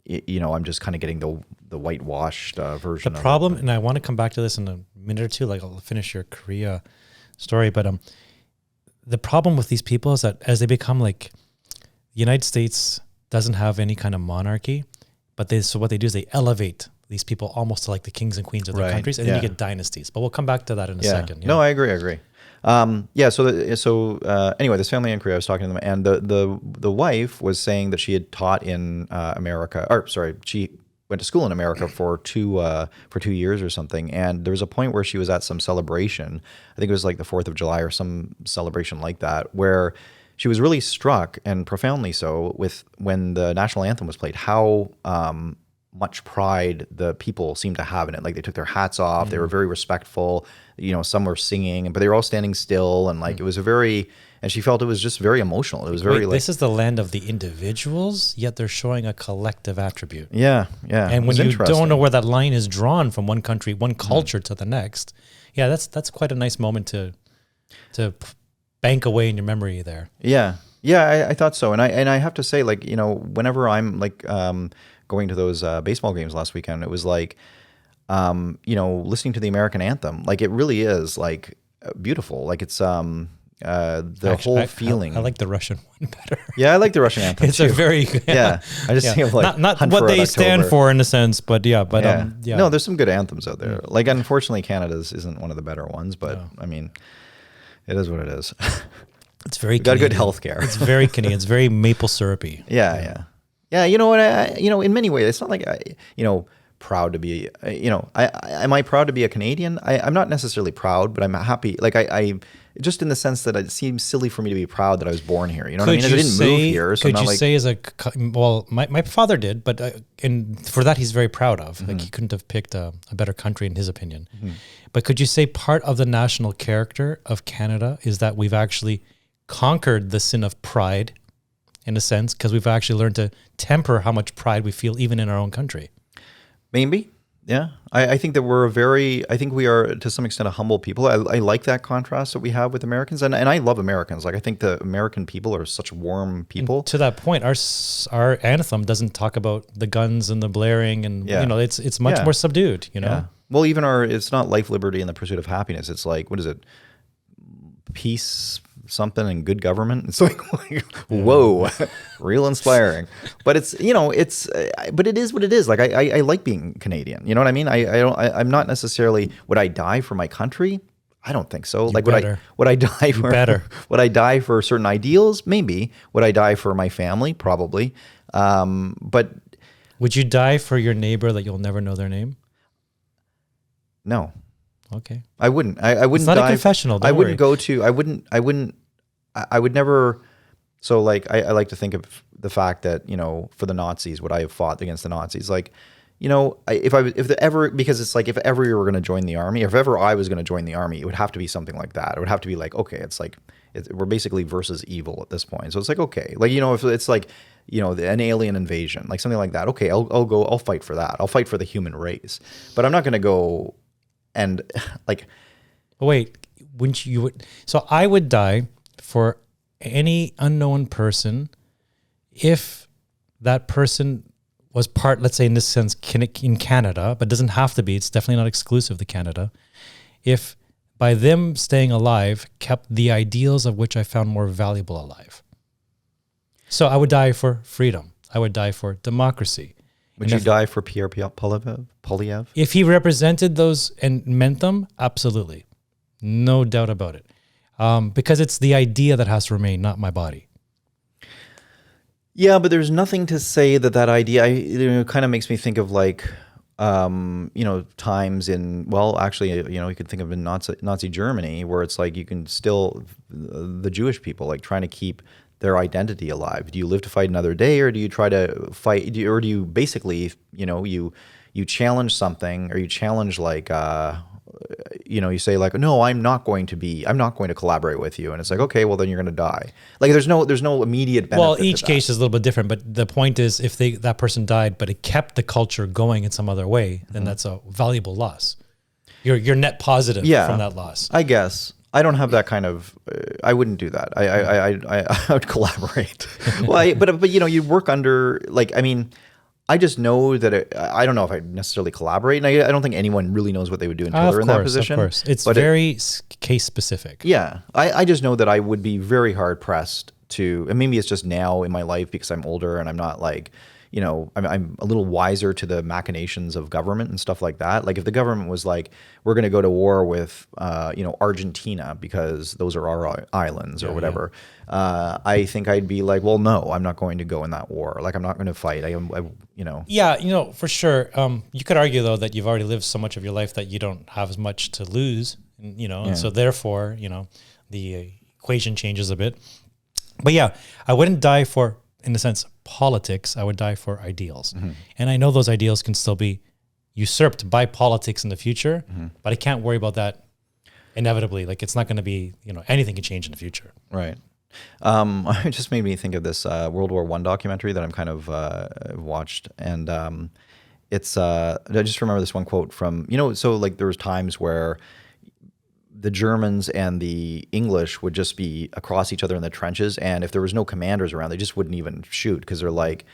I'm just kind of getting the whitewashed version. The problem, and I want to come back to this in a minute or two, like I'll finish your Korea story, but the problem with these people is that as they become like, the United States doesn't have any kind of monarchy, but so what they do is they elevate these people almost to like the kings and queens of their countries, and then you get dynasties. But we'll come back to that in a second. No, I agree. Anyway, this family in Korea, I was talking to them, and the wife was saying that she had taught in America, she went to school in America for 2 years or something. And there was a point where she was at some celebration. I think it was like the 4th of July or some celebration like that, where she was really struck, and profoundly so, with when the national anthem was played, how much pride the people seemed to have in it. Like they took their hats off, they were very respectful. Some were singing, but they were all standing still, and like it was a very. And she felt it was just very emotional. It was very This is the land of the individuals, yet they're showing a collective attribute. Yeah. And when you don't know where that line is drawn from one country, one culture to the next, that's quite a nice moment to bank away in your memory there. Yeah. I thought so. And I have to say, like, whenever I'm like going to those baseball games last weekend, it was like, listening to the American anthem. Like it really is like beautiful. Like it's whole feeling. I like the Russian one better. Yeah, I like the Russian anthem. It's a very I just think of like not what they stand for in a sense, but yeah. No, there's some good anthems out there. Like unfortunately, Canada's isn't one of the better ones, but I mean, it is what it is. It's very got good healthcare. It's very Canadian. It's very maple syrupy. Yeah. You know what? In many ways, it's not like proud to be. Am I proud to be a Canadian? I'm not necessarily proud, but I'm happy. Like I just in the sense that it seems silly for me to be proud that I was born here. You know what I mean? I didn't move here. So could you say my father did, but and for that he's very proud of. Like he couldn't have picked a better country in his opinion. But could you say part of the national character of Canada is that we've actually conquered the sin of pride in a sense, because we've actually learned to temper how much pride we feel even in our own country? Maybe. Yeah. I think that I think we are to some extent a humble people. I like that contrast that we have with Americans. And I love Americans. Like I think the American people are such warm people. And to that point, our anthem doesn't talk about the guns and the blaring and, it's much more subdued, Yeah. Well, even it's not life, liberty, and the pursuit of happiness. It's like, what is it? Peace, something, and good government. It's like whoa, real inspiring. But it's but it is what it is. Like I like being Canadian. You know what I mean? I'm not necessarily, would I die for my country? I don't think so. Like would I die for would I die for certain ideals? Maybe. Would I die for my family? Probably. But would you die for your neighbor that you'll never know their name? No. Okay. I wouldn't. I wouldn't. It's not a confessional. I wouldn't go to. I would never. So like, I like to think of the fact that for the Nazis, would I have fought against the Nazis? Like, if ever you were going to join the army, if ever I was going to join the army, it would have to be something like that. It would have to be like, okay, it's like we're basically versus evil at this point. So it's like, okay, like if it's like an alien invasion, like something like that. Okay, I'll go. I'll fight for that. I'll fight for the human race. But I'm not going to go. And like, wait, wouldn't you? So I would die for any unknown person if that person was part, let's say in this sense, in Canada, but doesn't have to be. It's definitely not exclusive to Canada. If by them staying alive kept the ideals of which I found more valuable alive. So I would die for freedom. I would die for democracy. Would you die for Pierre Polyev? If he represented those and meant them, absolutely. No doubt about it. Because it's the idea that has to remain, not my body. Yeah, but there's nothing to say that idea, it kind of makes me think of like, times in, well, actually, you could think of in Nazi Germany where it's like you can still, the Jewish people, like trying to keep their identity alive. Do you live to fight another day, or do you try to fight, or do you basically, you challenge something, or you challenge like, you say like, no, I'm not going to collaborate with you. And it's like, okay, well then you're going to die. Like there's no immediate benefit. Well, each case is a little bit different, but the point is if that person died, but it kept the culture going in some other way, then that's a valuable loss. You're net positive from that loss. I guess. I don't have that kind of. I wouldn't do that. I would collaborate. Well, but you work under like. I mean, I just know that I don't know if I necessarily collaborate, and I don't think anyone really knows what they would do until they're in that position. Of course, it's very case specific. Yeah, I just know that I would be very hard pressed to, and maybe it's just now in my life because I'm older and I'm not like. I'm a little wiser to the machinations of government and stuff like that. Like if the government was like, we're going to go to war with, Argentina because those are our islands or whatever. Yeah. I think I'd be like, well, no, I'm not going to go in that war. Like I'm not going to fight. Yeah, for sure. You could argue though that you've already lived so much of your life that you don't have as much to lose, and so therefore, the equation changes a bit. But yeah, I wouldn't die for in a sense, politics. I would die for ideals. And I know those ideals can still be usurped by politics in the future, but I can't worry about that inevitably. Like, it's not going to be, anything can change in the future. Right. It just made me think of this World War I documentary that I'm kind of watched, and it's I just remember this one quote from so like there was times where the Germans and the English would just be across each other in the trenches, and if there was no commanders around, they just wouldn't even shoot because they're like,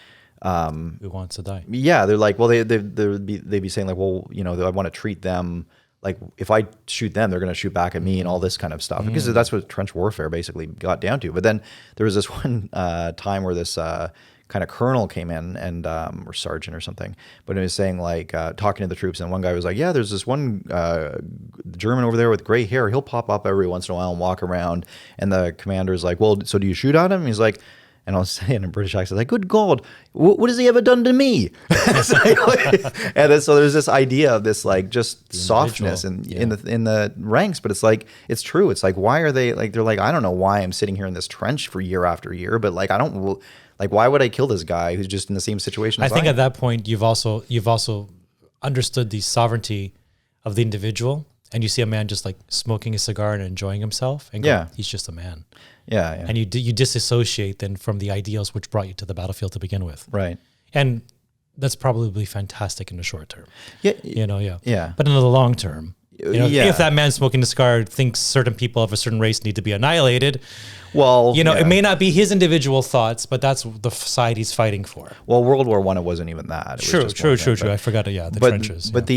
who wants to die? Yeah, they're like, well, they'd be saying like, well, I want to treat them like if I shoot them, they're going to shoot back at me and all this kind of stuff, because that's what trench warfare basically got down to. But then there was this one time where this kind of colonel came in and or sergeant or something, but it was saying like talking to the troops, and one guy was like, yeah, there's this one German over there with gray hair. He'll pop up every once in a while and walk around. And the commander's like, well, so do you shoot at him? And he's like, and I was saying in a British accent, like, good God, what has he ever done to me? And then, so there's this idea of this like just softness in the ranks, but it's like, it's true. It's like, why are they like, they're like, I don't know why I'm sitting here in this trench for year after year, but like, I don't like, why would I kill this guy who's just in the same situation as I think am? at that point, you've also understood the sovereignty of the individual, and you see a man just like smoking a cigar and enjoying himself, and go, he's just a man. Yeah. And you disassociate then from the ideals which brought you to the battlefield to begin with. Right. And that's probably fantastic in the short term. Yeah. Yeah. But in the long term, if that man smoking the cigar thinks certain people of a certain race need to be annihilated, well, it may not be his individual thoughts, but that's the side he's fighting for. Well, World War I, it wasn't even that. It was True. thing, I forgot. The trenches. But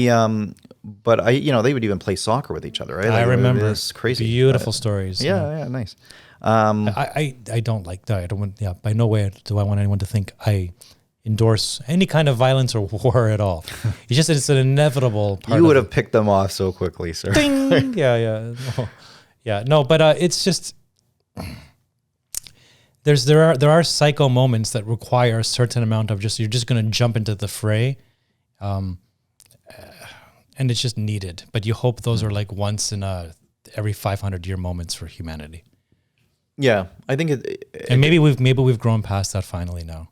but they would even play soccer with each other, right? Like, I remember. It's crazy. Beautiful stories. Yeah, nice. I don't like that. I don't want. Yeah, by no way do I want anyone to think I endorse any kind of violence or war at all. It's an inevitable part. You would have picked them off so quickly, sir. Ding! Yeah. No, but it's just there are psycho moments that require a certain amount of you're just going to jump into the fray, and it's just needed. But you hope those are like once in every 500-year moments for humanity. Yeah, I think and maybe we've grown past that finally now.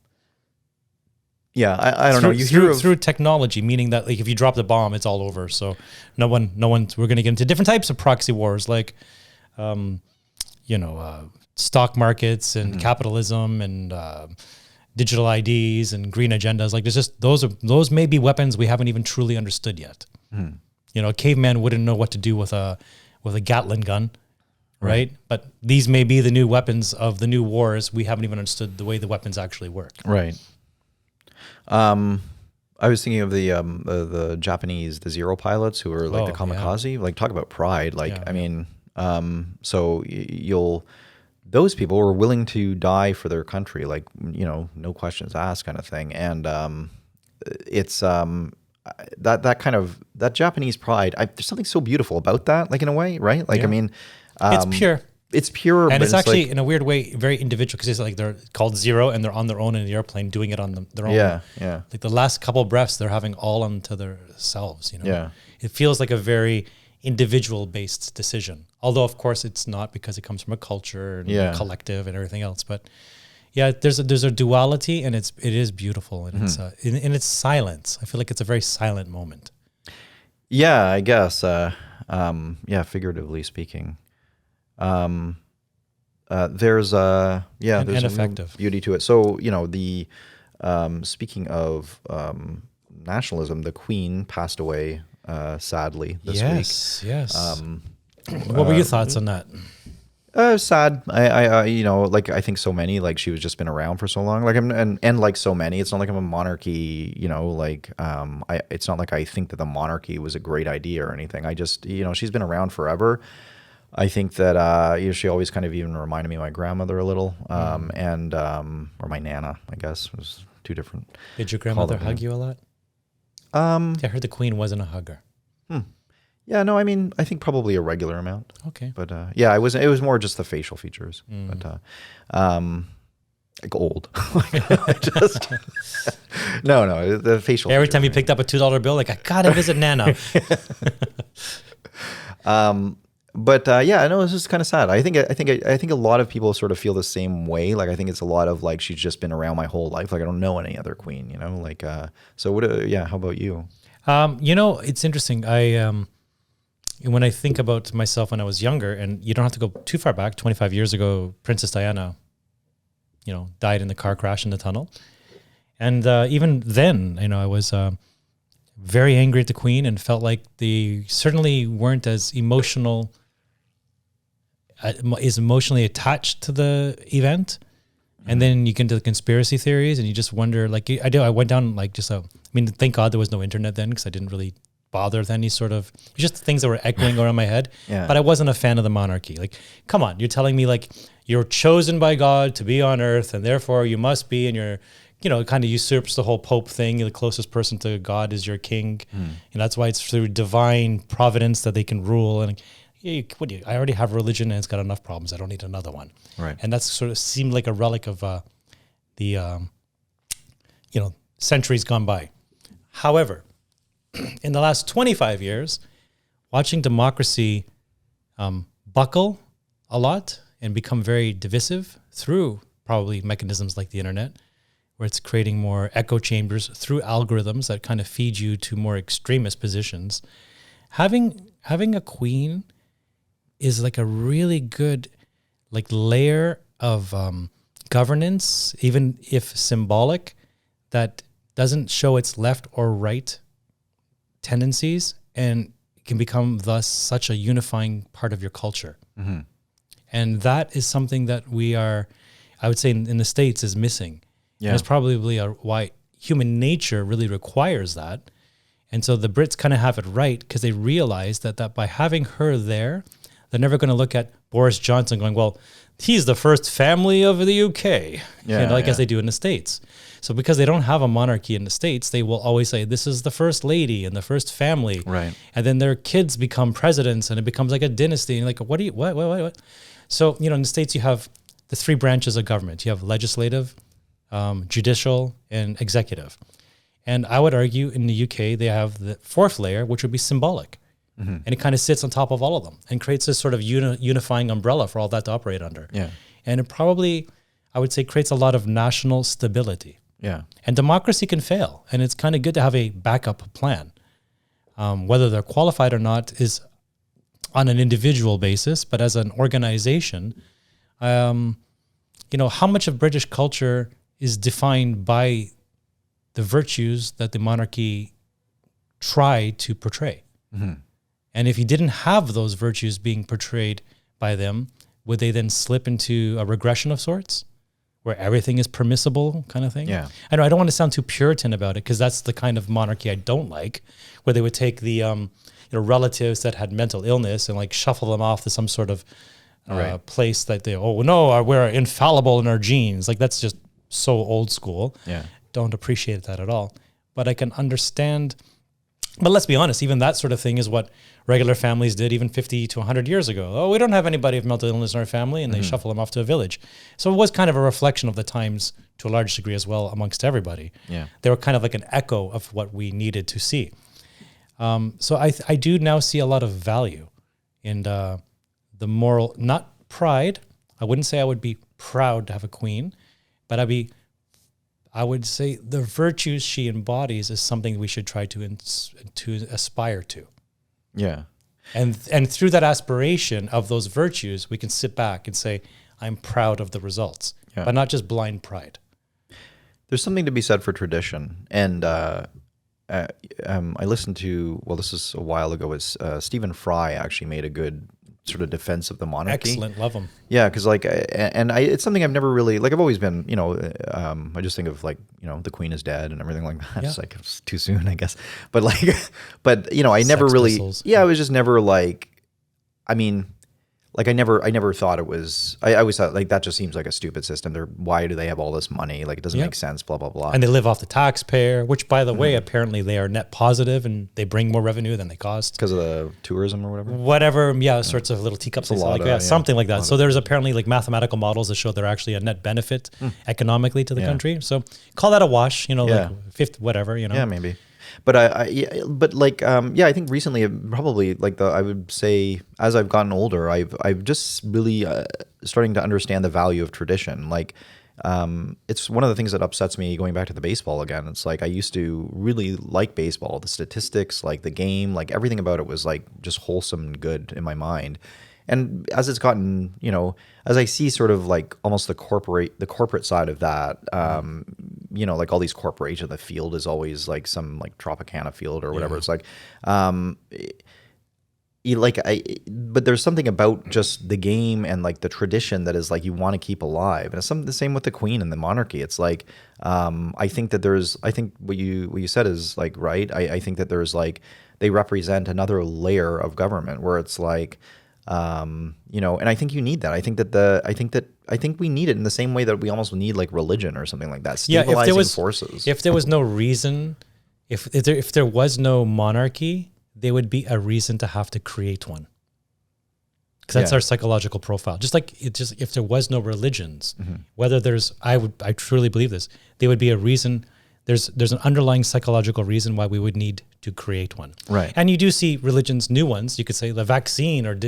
Yeah, I don't know. You hear through technology, meaning that like if you drop the bomb, it's all over. So no one. We're going to get into different types of proxy wars, like, stock markets and capitalism and digital IDs and green agendas. Like, there's just those may be weapons we haven't even truly understood yet. A caveman wouldn't know what to do with a Gatling gun. Right. But these may be the new weapons of the new wars. We haven't even understood the way the weapons actually work. Right. I was thinking of the Japanese, the Zero pilots who are like the kamikaze. Like, talk about pride. Like, I mean, so those people were willing to die for their country, like, no questions asked kind of thing. And it's that Japanese pride. There's something so beautiful about that, like, in a way, right? Like, I mean. It's pure. It's pure. And but it's actually, like, in a weird way, very individual, because it's like they're called Zero and they're on their own in the airplane doing it on their own. Yeah. Like the last couple of breaths, they're having all unto themselves, Yeah. It feels like a very individual-based decision. Although, of course, it's not, because it comes from a culture and collective and everything else. But yeah, there's a duality, and it is beautiful. And it's in its silence. I feel like it's a very silent moment. Yeah, I guess. Figuratively speaking. There's effective beauty to it. So, the speaking of nationalism, the Queen passed away sadly this week. Yes. What were your thoughts on that? Sad. I think so many, like, she was just been around for so long, like, and like so many, it's not like I'm a monarchy, it's not like I think that the monarchy was a great idea or anything. I just, she's been around forever. I think that she always kind of even reminded me of my grandmother a little, or my Nana, I guess, was two different. Did your grandmother hug you a lot? I heard the Queen wasn't a hugger. Yeah, no, I mean, I think probably a regular amount. Okay. But it was more just the facial features. But like old. Just no, the facial Every features. time you picked up a $2 bill, like, I gotta visit Nana. yeah, I know it's just kind of sad. I think a lot of people sort of feel the same way. Like I think it's a lot of like she's just been around my whole life. Like I don't know any other queen, you know. Like so what? Yeah, how about you? It's interesting. When I think about myself when I was younger, and you don't have to go too far back, 25 years ago, Princess Diana, died in the car crash in the tunnel. And even then, I was very angry at the Queen and felt like they certainly weren't as emotionally attached to the event. And then you get into the conspiracy theories and you just wonder, like I went down like thank God there was no internet then because I didn't really bother with any sort of, just things that were echoing around my head. Yeah. But I wasn't a fan of the monarchy. Like, come on, you're telling me like you're chosen by God to be on earth and therefore you must be, and you're, it kind of usurps the whole Pope thing. The closest person to God is your king. And that's why it's through divine providence that they can rule. And I already have religion and it's got enough problems. I don't need another one. Right. And that's sort of seemed like a relic of the centuries gone by. However, in the last 25 years, watching democracy buckle a lot and become very divisive through probably mechanisms like the internet, where it's creating more echo chambers through algorithms that kind of feed you to more extremist positions. Having a queen is like a really good like layer of governance, even if symbolic, that doesn't show its left or right tendencies and can become thus such a unifying part of your culture. Mm-hmm. And that is something that I would say in the States is missing. Yeah. And it's probably why human nature really requires that. And so the Brits kind of have it right because they realize that by having her there, they're never going to look at Boris Johnson going, well, he's the first family of the UK, as they do in the States. So because they don't have a monarchy in the States, they will always say, this is the first lady and the first family. Right. And then their kids become presidents and it becomes like a dynasty. And like, what? So, in the States, you have the three branches of government. You have legislative, judicial, and executive. And I would argue in the UK, they have the fourth layer, which would be symbolic. Mm-hmm. And it kind of sits on top of all of them and creates this sort of unifying umbrella for all that to operate under. Yeah. And it probably, I would say, creates a lot of national stability. Yeah. And democracy can fail. And it's kind of good to have a backup plan. Whether they're qualified or not is on an individual basis, but as an organization, how much of British culture is defined by the virtues that the monarchy try to portray. Mm-hmm. And if you didn't have those virtues being portrayed by them, would they then slip into a regression of sorts where everything is permissible kind of thing? Yeah. I know I don't want to sound too Puritan about it because that's the kind of monarchy I don't like, where they would take the relatives that had mental illness and like shuffle them off to some sort of place that we're infallible in our genes. Like that's just so old school. Yeah. Don't appreciate that at all. But I can understand. But let's be honest, even that sort of thing is what regular families did even 50 to 100 years ago. Oh, we don't have anybody with mental illness in our family, and they shuffle them off to a village. So it was kind of a reflection of the times to a large degree as well amongst everybody. Yeah. They were kind of like an echo of what we needed to see. So I do now see a lot of value in the moral, not pride. I wouldn't say I would be proud to have a queen, but I would say the virtues she embodies is something we should try to aspire to. Yeah. And through that aspiration of those virtues, we can sit back and say, I'm proud of the results, but not just blind pride. There's something to be said for tradition. And I listened to, this is a while ago, Stephen Fry actually made a good sort of defense of the monarchy. Excellent, love him. Yeah, because it's something I've never really, I've always been, I just think of the Queen is dead and everything like that. Yeah. It's it's too soon, I guess. But I never really, Pistols. I was just never I never thought it was. I always thought that just seems like a stupid system. Why do they have all this money? It doesn't make sense. Blah blah blah. And they live off the taxpayer, which, by the way, apparently they are net positive and they bring more revenue than they cost because of the tourism or whatever. Sorts of little teacups, It's something like that. So there's apparently mathematical models that show they're actually a net benefit economically to the country. So call that a wash, fifth, whatever, Yeah, maybe. But I think recently, probably I would say, as I've gotten older, I've just really starting to understand the value of tradition. It's one of the things that upsets me going back to the baseball again. It's like I used to really like baseball, the statistics, like the game, like everything about it was like just wholesome and good in my mind. And as it's gotten, as I see sort of like almost the corporate side of that, like all these corporations, the field is always like some like Tropicana field or whatever. Yeah. It's like, but there's something about just the game and like the tradition that is like you want to keep alive, and it's the same with the Queen and the monarchy. It's like I think what you said is like right. I think that there's like they represent another layer of government where it's like and I think you need that. I think we need it in the same way that we almost need like religion or something like that, stabilizing forces. If there was no reason, if there was no monarchy, there would be a reason to have to create one. Because that's our psychological profile. Just like if there was no religions, whether I truly believe this, there would be a reason. There's an underlying psychological reason why we would need to create one. Right. And you do see religions, new ones. You could say the vaccine or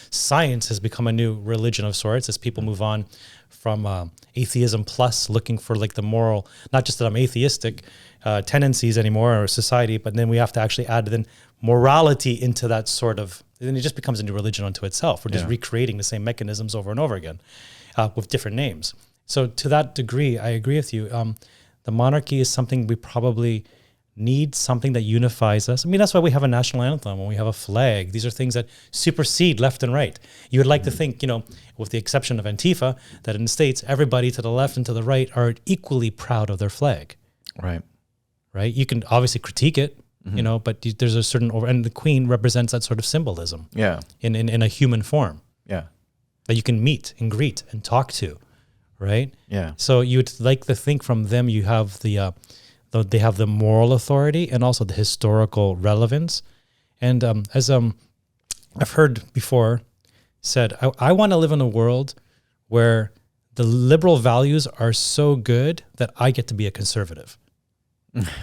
science has become a new religion of sorts as people move on from atheism plus looking for like the moral, not just that I'm atheistic tendencies anymore or society, but then we have to actually add then morality into that sort of, then it just becomes a new religion unto itself. We're just recreating the same mechanisms over and over again with different names. So to that degree, I agree with you. The monarchy is something we probably need, something that unifies us. I mean, that's why we have a national anthem and we have a flag. These are things that supersede left and right. You would like to think, with the exception of Antifa, that in the States, everybody to the left and to the right are equally proud of their flag. Right. Right? You can obviously critique it, but there's a certain, and the Queen represents that sort of symbolism. Yeah. In a human form. Yeah. That you can meet and greet and talk to. Right? Yeah. So you'd like to think from them you have they have the moral authority and also the historical relevance. And as I've heard before said, I want to live in a world where the liberal values are so good that I get to be a conservative.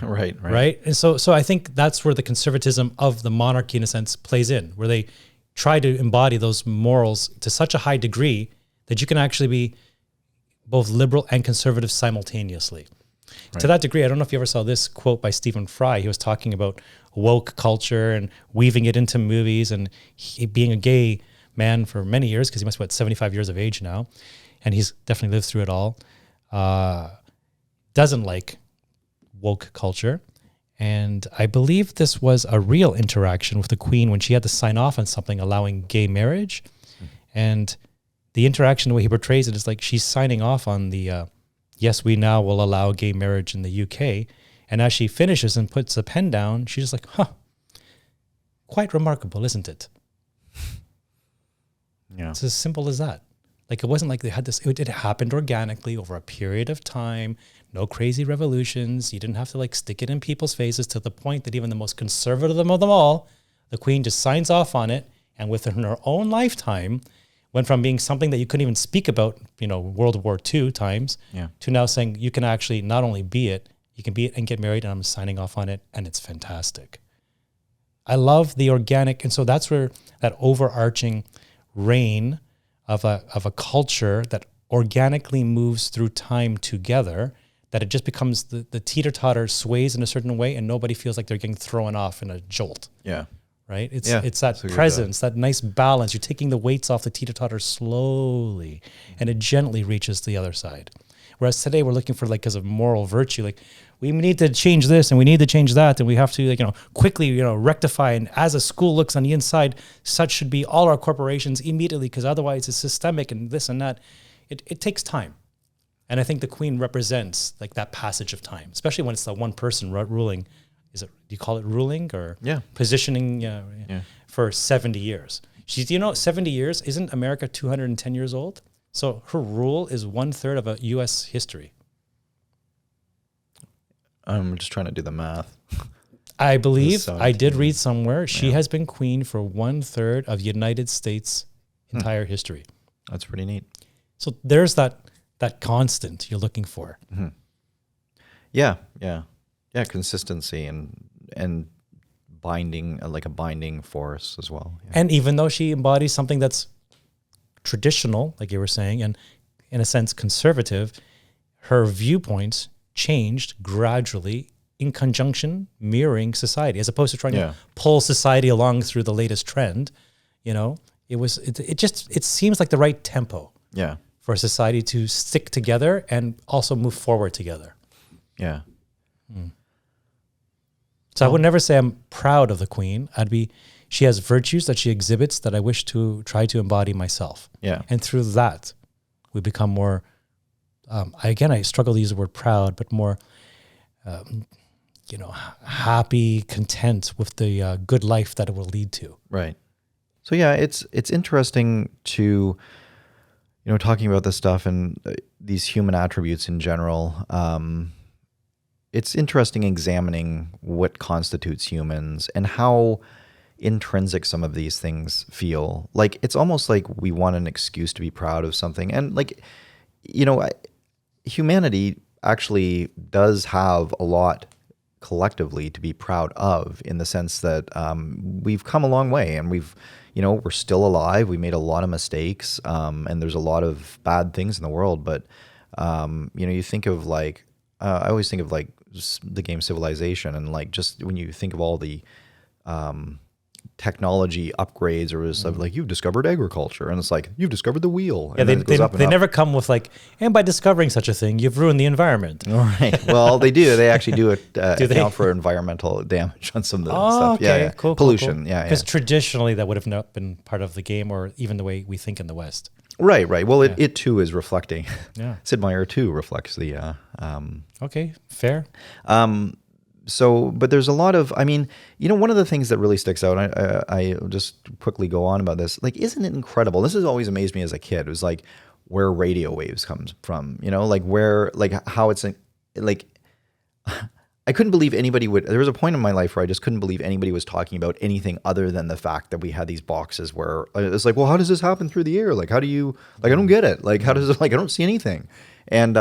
Right. And so I think that's where the conservatism of the monarchy, in a sense, plays in, where they try to embody those morals to such a high degree that you can actually be both liberal and conservative simultaneously. Right. To that degree, I don't know if you ever saw this quote by Stephen Fry. He was talking about woke culture and weaving it into movies, and he, being a gay man for many years, because he must be 75 years of age now, and he's definitely lived through it all, doesn't like woke culture. And I believe this was a real interaction with the Queen when she had to sign off on something allowing gay marriage. And the interaction, the way he portrays it, is like she's signing off on the, yes, we now will allow gay marriage in the UK. And as she finishes and puts the pen down, she's just like, quite remarkable, isn't it? Yeah. It's as simple as that. Like, it wasn't like they had this, it happened organically over a period of time, no crazy revolutions. You didn't have to like stick it in people's faces, to the point that even the most conservative of them all, the Queen just signs off on it. And within her own lifetime, went from being something that you couldn't even speak about, World War II times, to now saying you can actually not only be it, you can be it and get married, and I'm signing off on it, and it's fantastic. I love the organic, and so that's where that overarching reign of a culture that organically moves through time together, that it just becomes the teeter-totter sways in a certain way, and nobody feels like they're getting thrown off in a jolt. Yeah. Right? It's that presence, that nice balance. You're taking the weights off the teeter-totter slowly, and it gently reaches the other side. Whereas today we're looking for, like, as a moral virtue, like, we need to change this and we need to change that, and we have to, quickly, rectify. And as a school looks on the inside, such should be all our corporations immediately, because otherwise it's systemic and this and that. It takes time. And I think the Queen represents like that passage of time, especially when it's the one person ruling. Do you call it ruling or positioning for 70 years? 70 years, isn't America 210 years old? So her rule is 1/3 of a U.S. history. I'm just trying to do the math. I believe I did read somewhere she has been queen for 1/3 of United States' entire history. That's pretty neat. So there's that constant you're looking for. Mm-hmm. Yeah. Consistency and binding, like a binding force as well. Yeah. And even though she embodies something that's traditional, like you were saying, and in a sense conservative, her viewpoints changed gradually in conjunction, mirroring society, as opposed to trying to pull society along through the latest trend. You know, it seems like the right tempo. Yeah. For society to stick together and also move forward together. Yeah. So I would never say I'm proud of the Queen. She has virtues that she exhibits that I wish to try to embody myself. Yeah. And through that, we become more, I struggle to use the word proud, but more, happy, content with the good life that it will lead to. Right. So yeah, it's interesting to, talking about this stuff and these human attributes in general. It's interesting examining what constitutes humans and how intrinsic some of these things feel. Like, it's almost like we want an excuse to be proud of something. And like, humanity actually does have a lot collectively to be proud of, in the sense that we've come a long way, and we're still alive. We made a lot of mistakes, and there's a lot of bad things in the world. But you think of like, I always think of like the game Civilization, and like, just when you think of all the technology upgrades, or stuff like, you've discovered agriculture, and it's like, you've discovered the wheel. Yeah, and they never come with like, and by discovering such a thing, you've ruined the environment. All right. Well, they do. They actually do account for environmental damage on some of the stuff. Okay. Yeah. Cool. Pollution. Cool. Yeah. Because traditionally that would have not been part of the game, or even the way we think in the West. Right. Well, it too is reflecting. Yeah. Sid Meier too reflects the. Okay. Fair. So, but there's a lot of, one of the things that really sticks out, I just quickly go on about this, like, isn't it incredible? This has always amazed me as a kid. It was like, where radio waves comes from, how it's like, I couldn't believe there was a point in my life where I just couldn't believe anybody was talking about anything other than the fact that we had these boxes where it's like, well, how does this happen through the air? Like, how do you, like, I don't get it. Like, how does it, like, I don't see anything. And,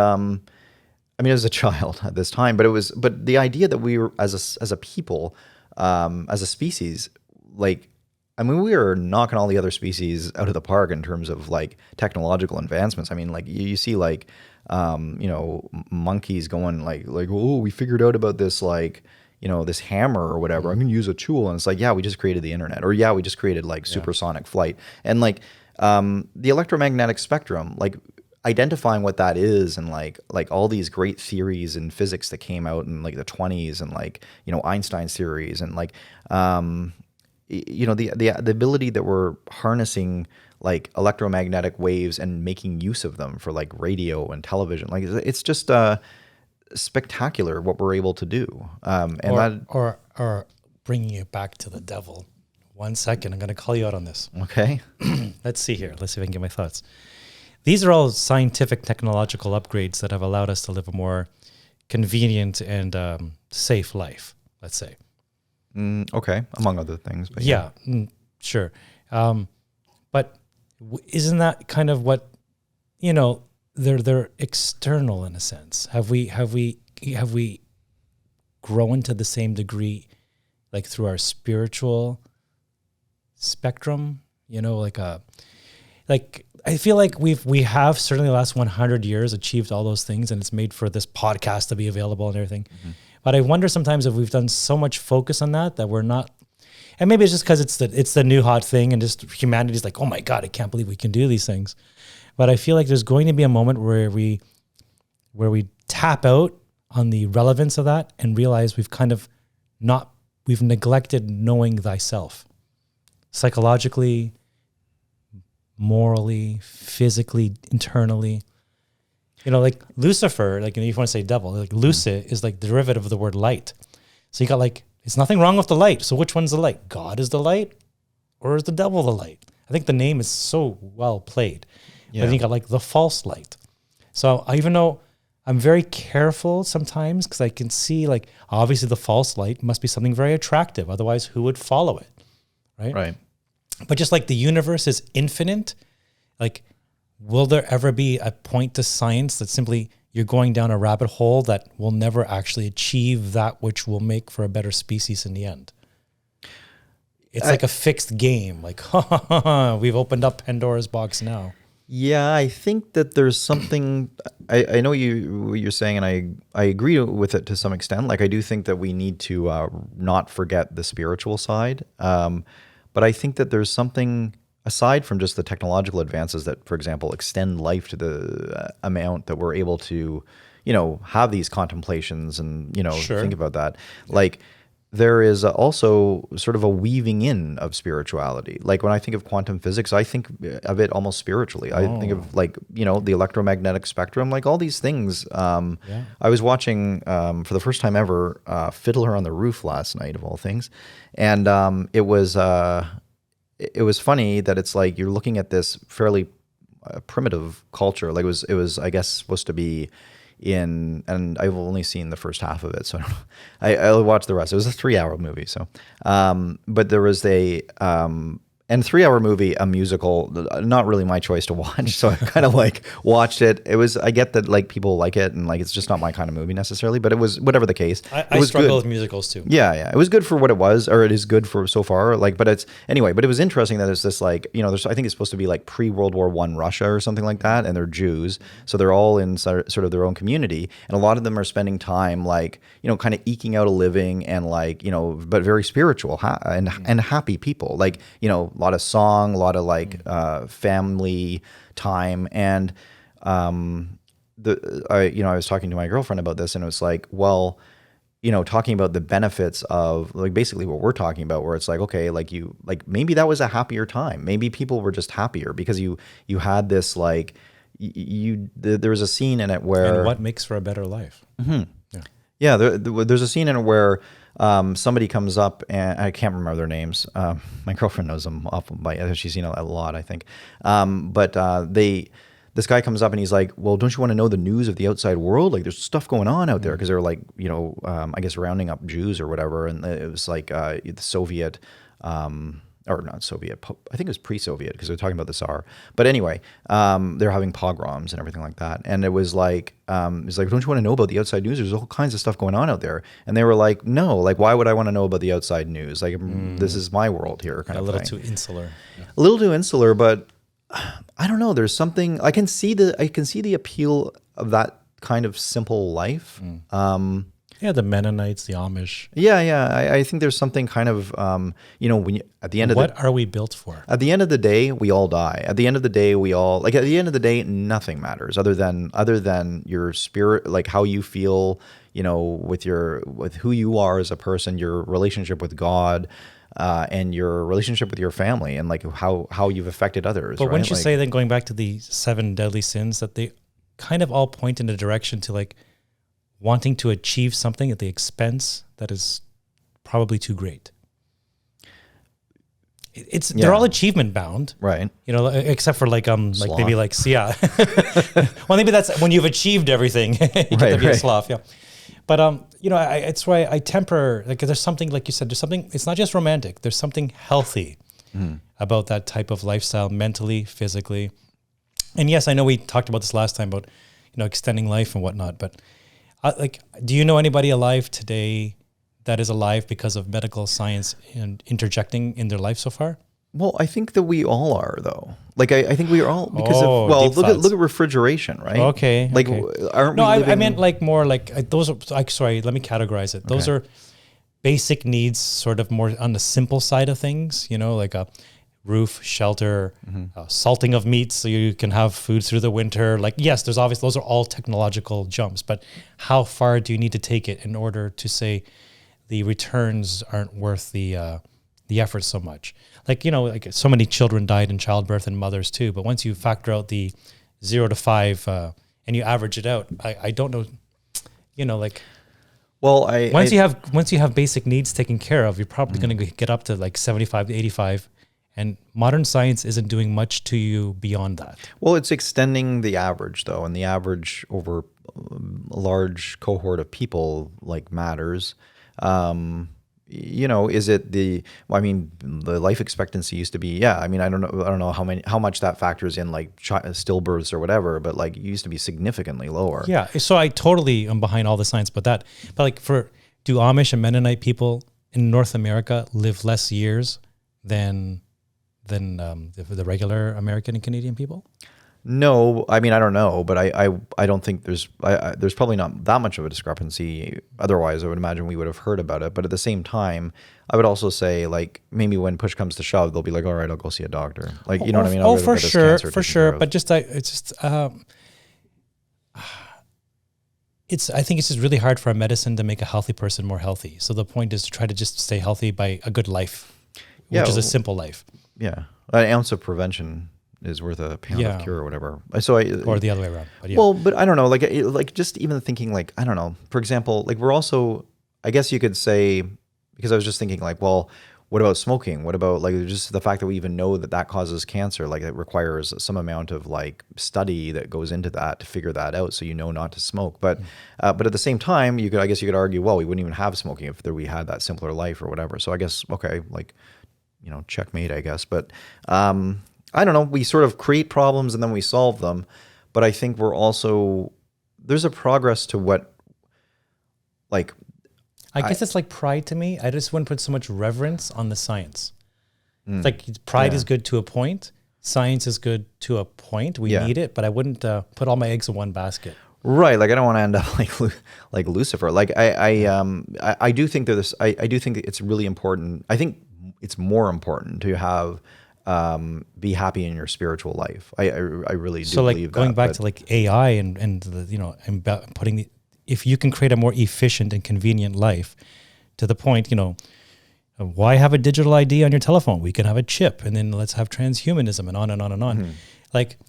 as a child at this time, but the idea that we were, as a people, as a species, like, we were knocking all the other species out of the park in terms of like technological advancements. Like, you see like, monkeys going like, oh, we figured out about this, like, this hammer or whatever. I'm going to use a tool. And it's like, yeah, we just created the internet, or yeah, we just created like supersonic flight. And like, the electromagnetic spectrum, like, identifying what that is, and like all these great theories in physics that came out in like the 1920s, and like, Einstein's theories, and like, the ability that we're harnessing like electromagnetic waves and making use of them for like radio and television. Like, it's just spectacular what we're able to do. Or bringing it back to the devil. 1 second, I'm going to call you out on this. Okay. Let's see here. Let's see if I can get my thoughts. These are all scientific, technological upgrades that have allowed us to live a more convenient and safe life, let's say. Okay, among other things. But yeah, sure. But isn't that kind of what, they're external in a sense? Have we grown to the same degree, like through our spiritual spectrum? Like I feel like we have certainly the last 100 years achieved all those things, and it's made for this podcast to be available and everything. Mm-hmm. But I wonder sometimes if we've done so much focus on that we're not, and maybe it's just because it's the new hot thing, and just humanity's like, oh my God, I can't believe we can do these things. But I feel like there's going to be a moment where we tap out on the relevance of that and realize we've neglected knowing thyself, psychologically, morally, physically, internally. Like Lucifer, like, if you want to say devil, like Luce is like the derivative of the word light. So you got like, it's nothing wrong with the light. So which one's the light? God is the light, or is the devil the light? I think the name is so well played. Yeah. But then you got like the false light. So even though I'm very careful sometimes, because I can see like, obviously the false light must be something very attractive. Otherwise, who would follow it? Right. Right. But just like the universe is infinite, like, will there ever be a point to science that simply you're going down a rabbit hole that will never actually achieve that which will make for a better species in the end. It's like a fixed game. Like, we've opened up Pandora's box now. Yeah, I think that there's something. I know what you're saying, and I agree with it to some extent. Like, I do think that we need to not forget the spiritual side. But I think that there's something aside from just the technological advances that, for example, extend life to the amount that we're able to, have these contemplations and Sure. think about that. Like, there is also sort of a weaving in of spirituality. Like, when I think of quantum physics, I think of it almost spiritually. I think of the electromagnetic spectrum, like all these things. I was watching for the first time ever Fiddler on the Roof last night, of all things, and it was funny that it's like you're looking at this fairly primitive culture. Like, it was I guess supposed to be and I've only seen the first half of it, so I'll watch the rest. It was a 3-hour movie, so but there was a 3-hour movie, a musical, not really my choice to watch, so I kind of like watched it. I get that like people like it, and like it's just not my kind of movie necessarily, but it was, whatever the case, I was struggle good. with musicals too. Yeah, it was good for what it was, or it is good for so far. Like, but it was interesting that it's this like, there's, I think it's supposed to be like pre-World War I Russia or something like that, and they're Jews, so they're all in sort of their own community, and a lot of them are spending time like, kind of eking out a living, and like, but very spiritual and happy people, like, a lot of song, a lot of like family time, and I was talking to my girlfriend about this, and it was like, well, talking about the benefits of like basically what we're talking about, where it's like, okay, like maybe that was a happier time. Maybe people were just happier because you had this like there was a scene in it where, and what makes for a better life. Yeah, there's a scene in it where somebody comes up, and I can't remember their names. My girlfriend knows them off by, she's seen a lot, I think. But this guy comes up and he's like, well, don't you want to know the news of the outside world? Like, there's stuff going on out there, because they're like, I guess rounding up Jews or whatever. And it was like the Soviet, or not Soviet, I think it was pre-Soviet, because they're talking about the Tsar. But anyway, they're having pogroms and everything like that. And it was like, don't you want to know about the outside news? There's all kinds of stuff going on out there. And they were like, no, like, why would I want to know about the outside news? Like, this is my world here, kind of thing. A little too insular. Yeah. A little too insular, but I don't know. There's something, I can see the appeal of that kind of simple life. Yeah, the Mennonites, the Amish. Yeah. I think there's something kind of, when you, at the end of what are we built for? At the end of the day, we all die. At the end of the day, at the end of the day, nothing matters other than your spirit, like how you feel, with who you are as a person, your relationship with God, and your relationship with your family, and like how you've affected others. But right? wouldn't you say then, going back to the 7 deadly sins, that they kind of all point in a direction to like wanting to achieve something at the expense that is probably too great? They're all achievement bound, right? Except for like sloth. maybe like yeah. Well, maybe that's when you've achieved everything. You get to be a sloth, yeah. But it's why I temper, like, there's something, like you said, there's something. It's not just romantic. There's something healthy about that type of lifestyle, mentally, physically. And yes, I know we talked about this last time about extending life and whatnot. But do you know anybody alive today that is alive because of medical science and interjecting in their life so far? Well, I think that we all are, though. Like, I think we are all, because look at refrigeration, right? Okay. Like, okay. aren't no, we living... I meant like more like those are, like, sorry, let me categorize it. Those are basic needs, sort of more on the simple side of things, like a roof, shelter, salting of meats so you can have food through the winter. Like, yes, there's obviously, those are all technological jumps, but how far do you need to take it in order to say the returns aren't worth the effort so much? Like, like so many children died in childbirth, and mothers too. But once you factor out the 0 to 5 and you average it out, I don't know, like. Well, once you have basic needs taken care of, you're probably going to get up to like 75 to 85. And modern science isn't doing much to you beyond that. Well, it's extending the average, though, and the average over a large cohort of people like matters. is it well, I mean, the life expectancy used to be, I mean, I don't know how much that factors in like stillbirths or whatever, but like it used to be significantly lower. Yeah. So I totally am behind all the science but that. But like do Amish and Mennonite people in North America live less years than the regular American and Canadian people? No, I mean, I don't know, but I don't think there's probably not that much of a discrepancy. Otherwise, I would imagine we would have heard about it. But at the same time, I would also say like maybe when push comes to shove, they'll be like, all right, I'll go see a doctor. Like, you know what I mean? Oh, for sure. But just I think it's just really hard for a medicine to make a healthy person more healthy. So the point is to try to just stay healthy by a good life, which is a simple life. Yeah, an ounce of prevention is worth a pound of cure or whatever. So or the other way around. But well, but I don't know, like just even thinking like, I don't know, for example, like we're also, I guess you could say, because I was just thinking like, well, what about smoking? What about like just the fact that we even know that causes cancer? Like it requires some amount of like study that goes into that to figure that out, so not to smoke. But but at the same time, I guess you could argue, well, we wouldn't even have smoking if we had that simpler life or whatever. So I guess okay, like checkmate, I guess. But I don't know. We sort of create problems and then we solve them. But I think there's a progress to what, like, I guess it's like pride to me. I just wouldn't put so much reverence on the science. It's like pride is good to a point. Science is good to a point. We need it, but I wouldn't put all my eggs in one basket. Right. Like I don't want to end up like Lucifer. Like I do think that I do think that it's really important. I think it's more important to have be happy in your spiritual life. I really do believe that. So like going back to like AI and and putting if you can create a more efficient and convenient life to the point, why have a digital ID on your telephone? We can have a chip, and then let's have transhumanism and on and on and on. Mm-hmm. Like,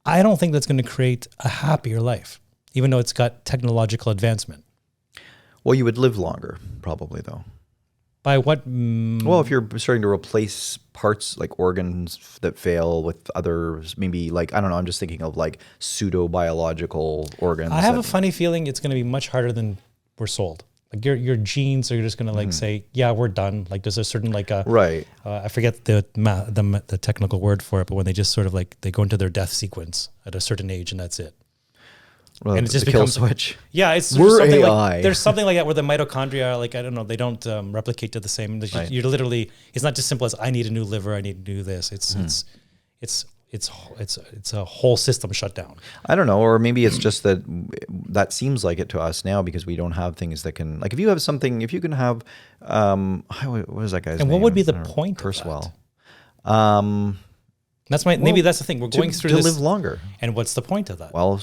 I don't think that's going to create a happier life, even though it's got technological advancement. Well, you would live longer, probably, though. By what? Well, if you're starting to replace parts like organs that fail with others, maybe like, I don't know, I'm just thinking of like pseudo-biological organs. I have a funny feeling it's going to be much harder than we're sold. Like your genes are just going to like say, yeah, we're done. Like there's a certain like right. I forget the technical word for it, but when they just sort of like they go into their death sequence at a certain age and that's it. Well, and it just becomes kill switch. Yeah, it's we're something AI. Like there's something like that where the mitochondria, like I don't know, they don't replicate to the same. Right. You're literally, it's not just simple as I need a new liver, I need to do this. It's a whole system shut down. I don't know, or maybe it's just that seems like it to us now because we don't have things that can, like if you have something, if you can have, what was that guy's name? And what would be the point Kurzweil. of that? Maybe that's the thing. We're going through this to live longer. And what's the point of that? Well,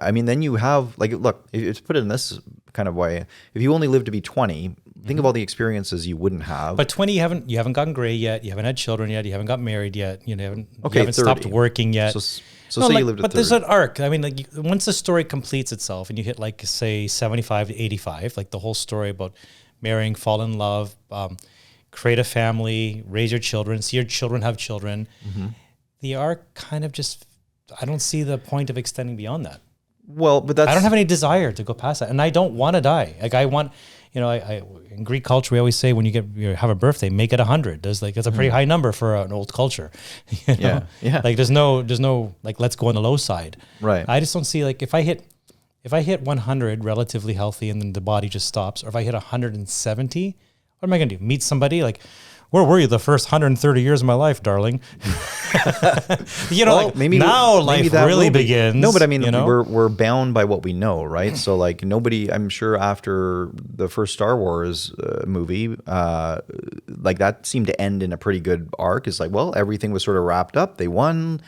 I mean, then you have like, look, to put it in this kind of way, if you only live to be 20, think of all the experiences you wouldn't have. But 20, you haven't gotten gray yet. You haven't had children yet. You haven't got married yet. You haven't 30. stopped working yet. So say you lived at 30. But there's an arc. I mean, like once the story completes itself and you hit like say 75 to 85, like the whole story about marrying, fall in love, create a family, raise your children, see your children have children. Mm-hmm. The arc kind of just, I don't see the point of extending beyond that. Well, but I don't have any desire to go past that. And I don't want to die. Like I want, in Greek culture, we always say when you have a birthday, make it 100. That's a pretty high number for an old culture. Yeah. Like there's no like, let's go on the low side. Right. I just don't see like, if I hit 100 relatively healthy and then the body just stops, or if I hit 170, what am I going to do? Meet somebody like, where were you the first 130 years of my life, darling? Maybe life really begins. No, but I mean, we're bound by what we know, right? So like nobody, I'm sure after the first Star Wars movie, like that seemed to end in a pretty good arc. It's like, well, everything was sort of wrapped up. They won.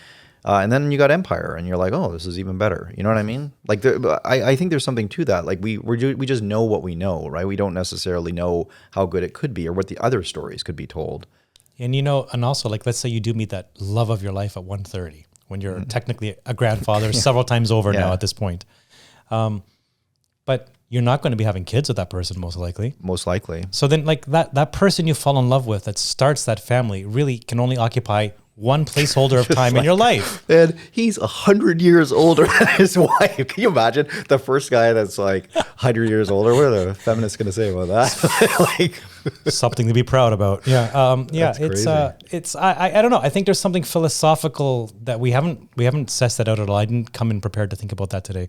And then you got Empire, and you're like, oh, this is even better. You know what I mean? Like, I think there's something to that. Like, we just know what we know, right? We don't necessarily know how good it could be or what the other stories could be told. And and also, like, let's say you do meet that love of your life at 130, when you're technically a grandfather several times over now at this point. But you're not going to be having kids with that person, most likely. Most likely. So then, like, that person you fall in love with that starts that family really can only occupy one placeholder of time in your life. And he's 100 years older than his wife. Can you imagine the first guy that's like 100 years older? What are the feminists going to say about that? Like, Something to be proud about. Yeah. Yeah. That's It's, I don't know. I think there's something philosophical that we haven't sussed that out at all. I didn't come in prepared to think about that today,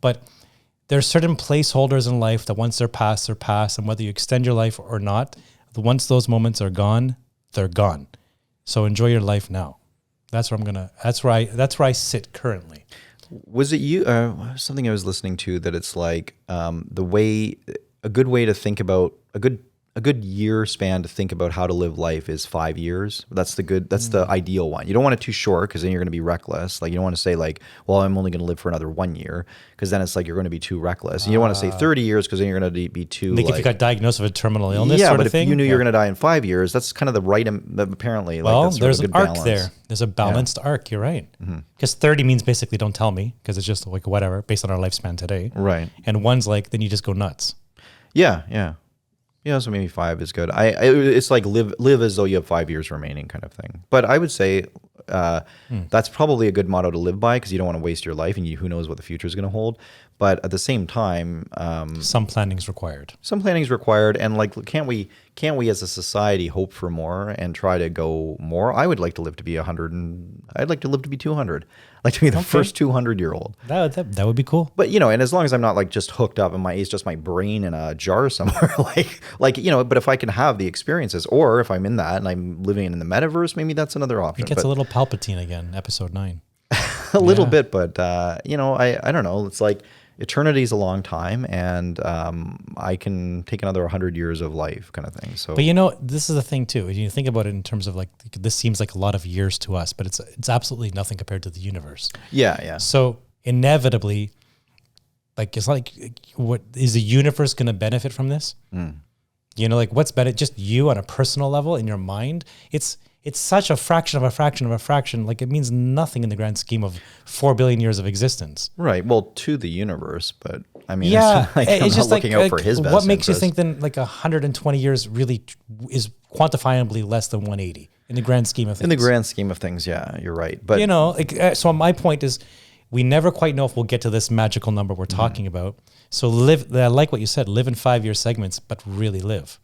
but there's certain placeholders in life that once they're past, they're past. And whether you extend your life or not, once those moments are gone, they're gone. So enjoy your life now. That's where I sit currently. was it you? Something I was listening to that it's like a good way to think about a good year span to think about how to live life is 5 years. That's the ideal one. You don't want it too short because then you're going to be reckless. Like you don't want to say like, well, I'm only going to live for another 1 year because then it's like you're going to be too reckless. And you don't want to say 30 years because then you're going to be too Like if you got diagnosed with a terminal illness, yeah, sort but of thing. if you knew you're going to die in 5 years, that's kind of the right apparently. Well, like that's there's sort an of a good arc balance. there. There's a balanced arc. You're right. Because 30 means basically don't tell me because it's just like whatever based on our lifespan today. Right. And one's like, then you just go nuts. Yeah, yeah. Yeah, so maybe 5 is good. It's like live as though you have 5 years remaining kind of thing. But I would say that's probably a good motto to live by because you don't want to waste your life and who knows what the future is going to hold. But at the same time, Some planning is required. some planning is required. And like, can't we as a society hope for more and try to go more? I would like to live to be 100, and I'd like to live to be 200. I'd like to be the first 200-year-old. That would be cool. But and as long as I'm not like just hooked up and it's just my brain in a jar somewhere, but if I can have the experiences, or if I'm in that and I'm living in the metaverse, maybe that's another option. It gets a little Palpatine again, episode 9. a little bit, but I don't know. It's like eternity is a long time, and I can take another 100 years of life, kind of thing. So, but this is the thing too. You think about it in terms of like this seems like a lot of years to us, but it's absolutely nothing compared to the universe. yeah. So inevitably, like it's like, what is the universe going to benefit from this? Like what's better? Just you on a personal level in your mind. It's such a fraction of a fraction of a fraction. Like it means nothing in the grand scheme of 4 billion years of existence. Right. Well, to the universe, but I mean, Yeah, it's, like, I'm not looking out for his best what makes interest. you think then like 120 years really is quantifiably less than 180 in the grand scheme of things? In the grand scheme of things, yeah, you're right. But so my point is, we never quite know if we'll get to this magical number we're talking about. So I like what you said, live in 5-year segments, but really live.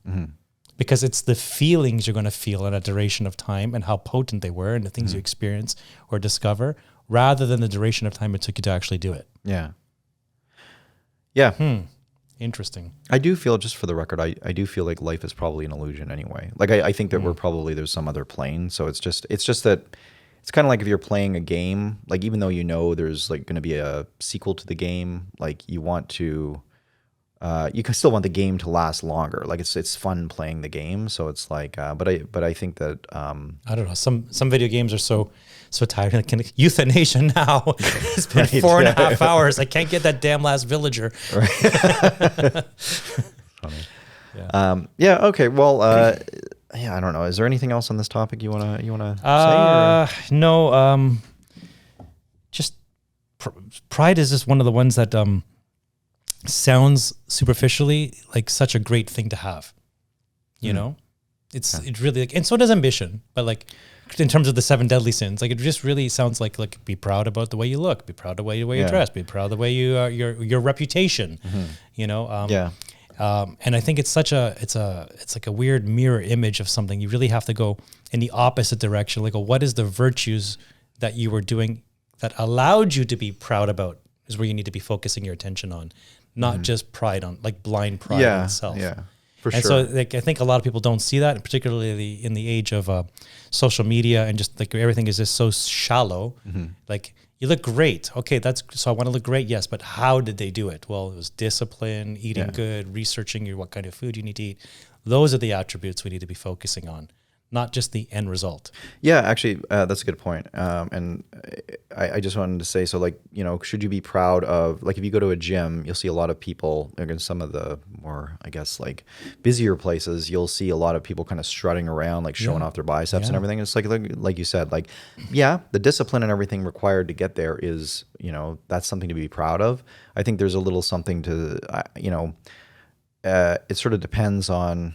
Because it's the feelings you're going to feel in a duration of time and how potent they were and the things you experience or discover, rather than the duration of time it took you to actually do it. yeah. Yeah. Interesting. I do feel, just for the record, I do feel like life is probably an illusion anyway. Like I think that there's some other plane. So it's just that it's kind of like if you're playing a game, like even though there's like going to be a sequel to the game, like you want to, you can still want the game to last longer. Like it's fun playing the game. So it's like, but I think that I don't know. Some video games are so tired. Like, euthanasia now. It's been Right, 4.5 hours. I can't get that damn last villager. funny. Yeah. Okay. Well, yeah. I don't know. Is there anything else on this topic you wanna say? Or? No. Just pride is just one of the ones that sounds superficially like such a great thing to have. It really, and so does ambition, but like in terms of the 7 deadly sins, like it just really sounds like be proud about the way you look, be proud of the way you dress, be proud of the way you your reputation. Yeah. And I think it's like a weird mirror image of something. You really have to go in the opposite direction. Like, what is the virtues that you were doing that allowed you to be proud about is where you need to be focusing your attention on, not just pride on, like blind pride in itself. Yeah, for and sure. so like, I think a lot of people don't see that, particularly in the age of social media and just like everything is just so shallow. Like, you look great. Okay, so I want to look great, yes, but how did they do it? Well, it was discipline, eating good, researching what kind of food you need to eat. Those are the attributes we need to be focusing on, not just the end result. Yeah, actually, that's a good point. And I just wanted to say, so like, should you be proud of, like, if you go to a gym, you'll see a lot of people, like in some of the more, I guess, like busier places, you'll see a lot of people kind of strutting around, like showing off their biceps and everything. It's like you said, like, yeah, the discipline and everything required to get there is, that's something to be proud of. I think there's a little something to, it sort of depends on,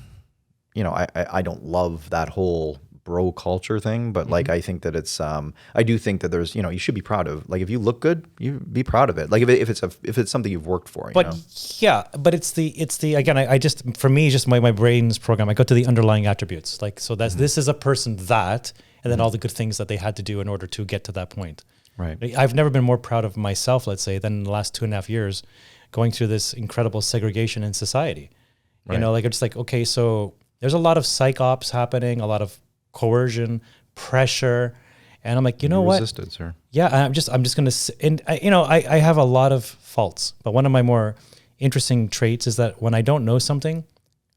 I don't love that whole bro culture thing, but like I think that it's I do think that there's, you should be proud of, like, if you look good, you be proud of it. Like if it's something you've worked for, But yeah, but it's the again, I just, for me, just my brain's program. I go to the underlying attributes. Like, so that's this is a person that, and then all the good things that they had to do in order to get to that point. Right. I've never been more proud of myself, let's say, than in the last 2.5 years, going through this incredible segregation in society. Right. You know, like, it's like, okay, so there's a lot of psych ops happening, a lot of coercion, pressure. And I'm like, you know what? Resisted, sir. Yeah, I'm just going to, and I have a lot of faults, but one of my more interesting traits is that when I don't know something,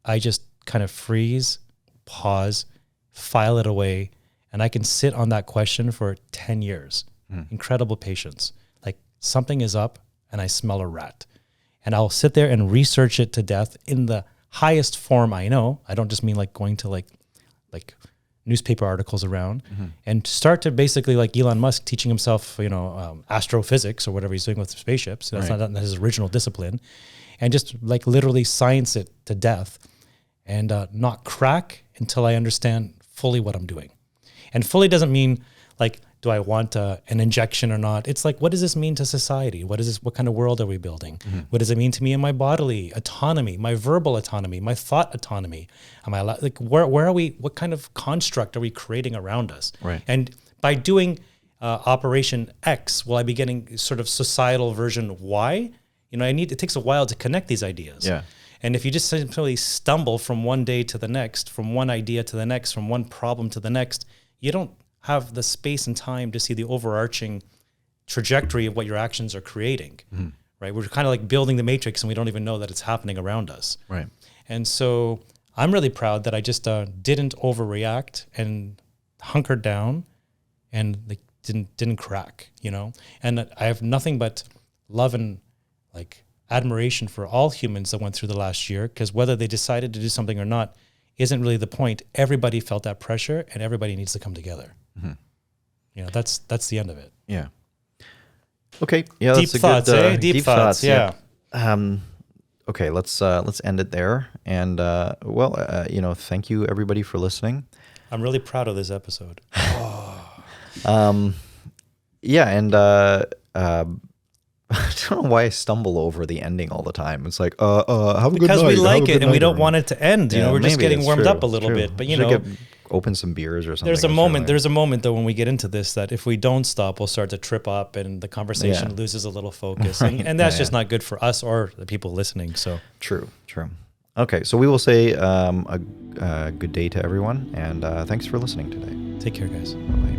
I just kind of freeze, pause, file it away, and I can sit on that question for 10 years. Incredible patience. Like, something is up and I smell a rat, and I'll sit there and research it to death in the highest form I know. I don't just mean like going to like newspaper articles around and start to basically, like Elon Musk teaching himself, astrophysics or whatever he's doing with spaceships. That's not his original discipline. And just like literally science it to death and not crack until I understand fully what I'm doing. And fully doesn't mean like, do I want an injection or not? It's like, what does this mean to society? What kind of world are we building? What does it mean to me and my bodily autonomy, my verbal autonomy, my thought autonomy? Am I allowed, like, where are we, what kind of construct are we creating around us? Right. And by doing Operation X, will I be getting sort of societal version Y? It takes a while to connect these ideas. Yeah. And if you just simply stumble from one day to the next, from one idea to the next, from one problem to the next, you don't have the space and time to see the overarching trajectory of what your actions are creating, right? We're kind of like building the matrix and we don't even know that it's happening around us. Right. And so I'm really proud that I just didn't overreact and hunkered down and like didn't crack, and I have nothing but love and like admiration for all humans that went through the last year, because whether they decided to do something or not isn't really the point. Everybody felt that pressure and everybody needs to come together. That's the end of it. Yeah. Okay. Yeah. Deep that's thoughts, a good, Deep thoughts. Yeah. Okay. Let's end it there. And thank you everybody for listening. I'm really proud of this episode. Yeah. And I don't know why I stumble over the ending all the time. It's like, have a good night. Because we like it and we don't everyone. want it to end. We're just maybe getting it's warmed true, up a little true. bit. But Open some beers or something. there's a moment though when we get into this that if we don't stop, we'll start to trip up and the conversation loses a little focus. And that's just not good for us or the people listening. So True. Okay, so we will say a good day to everyone, and thanks for listening today. take care, guys. Bye.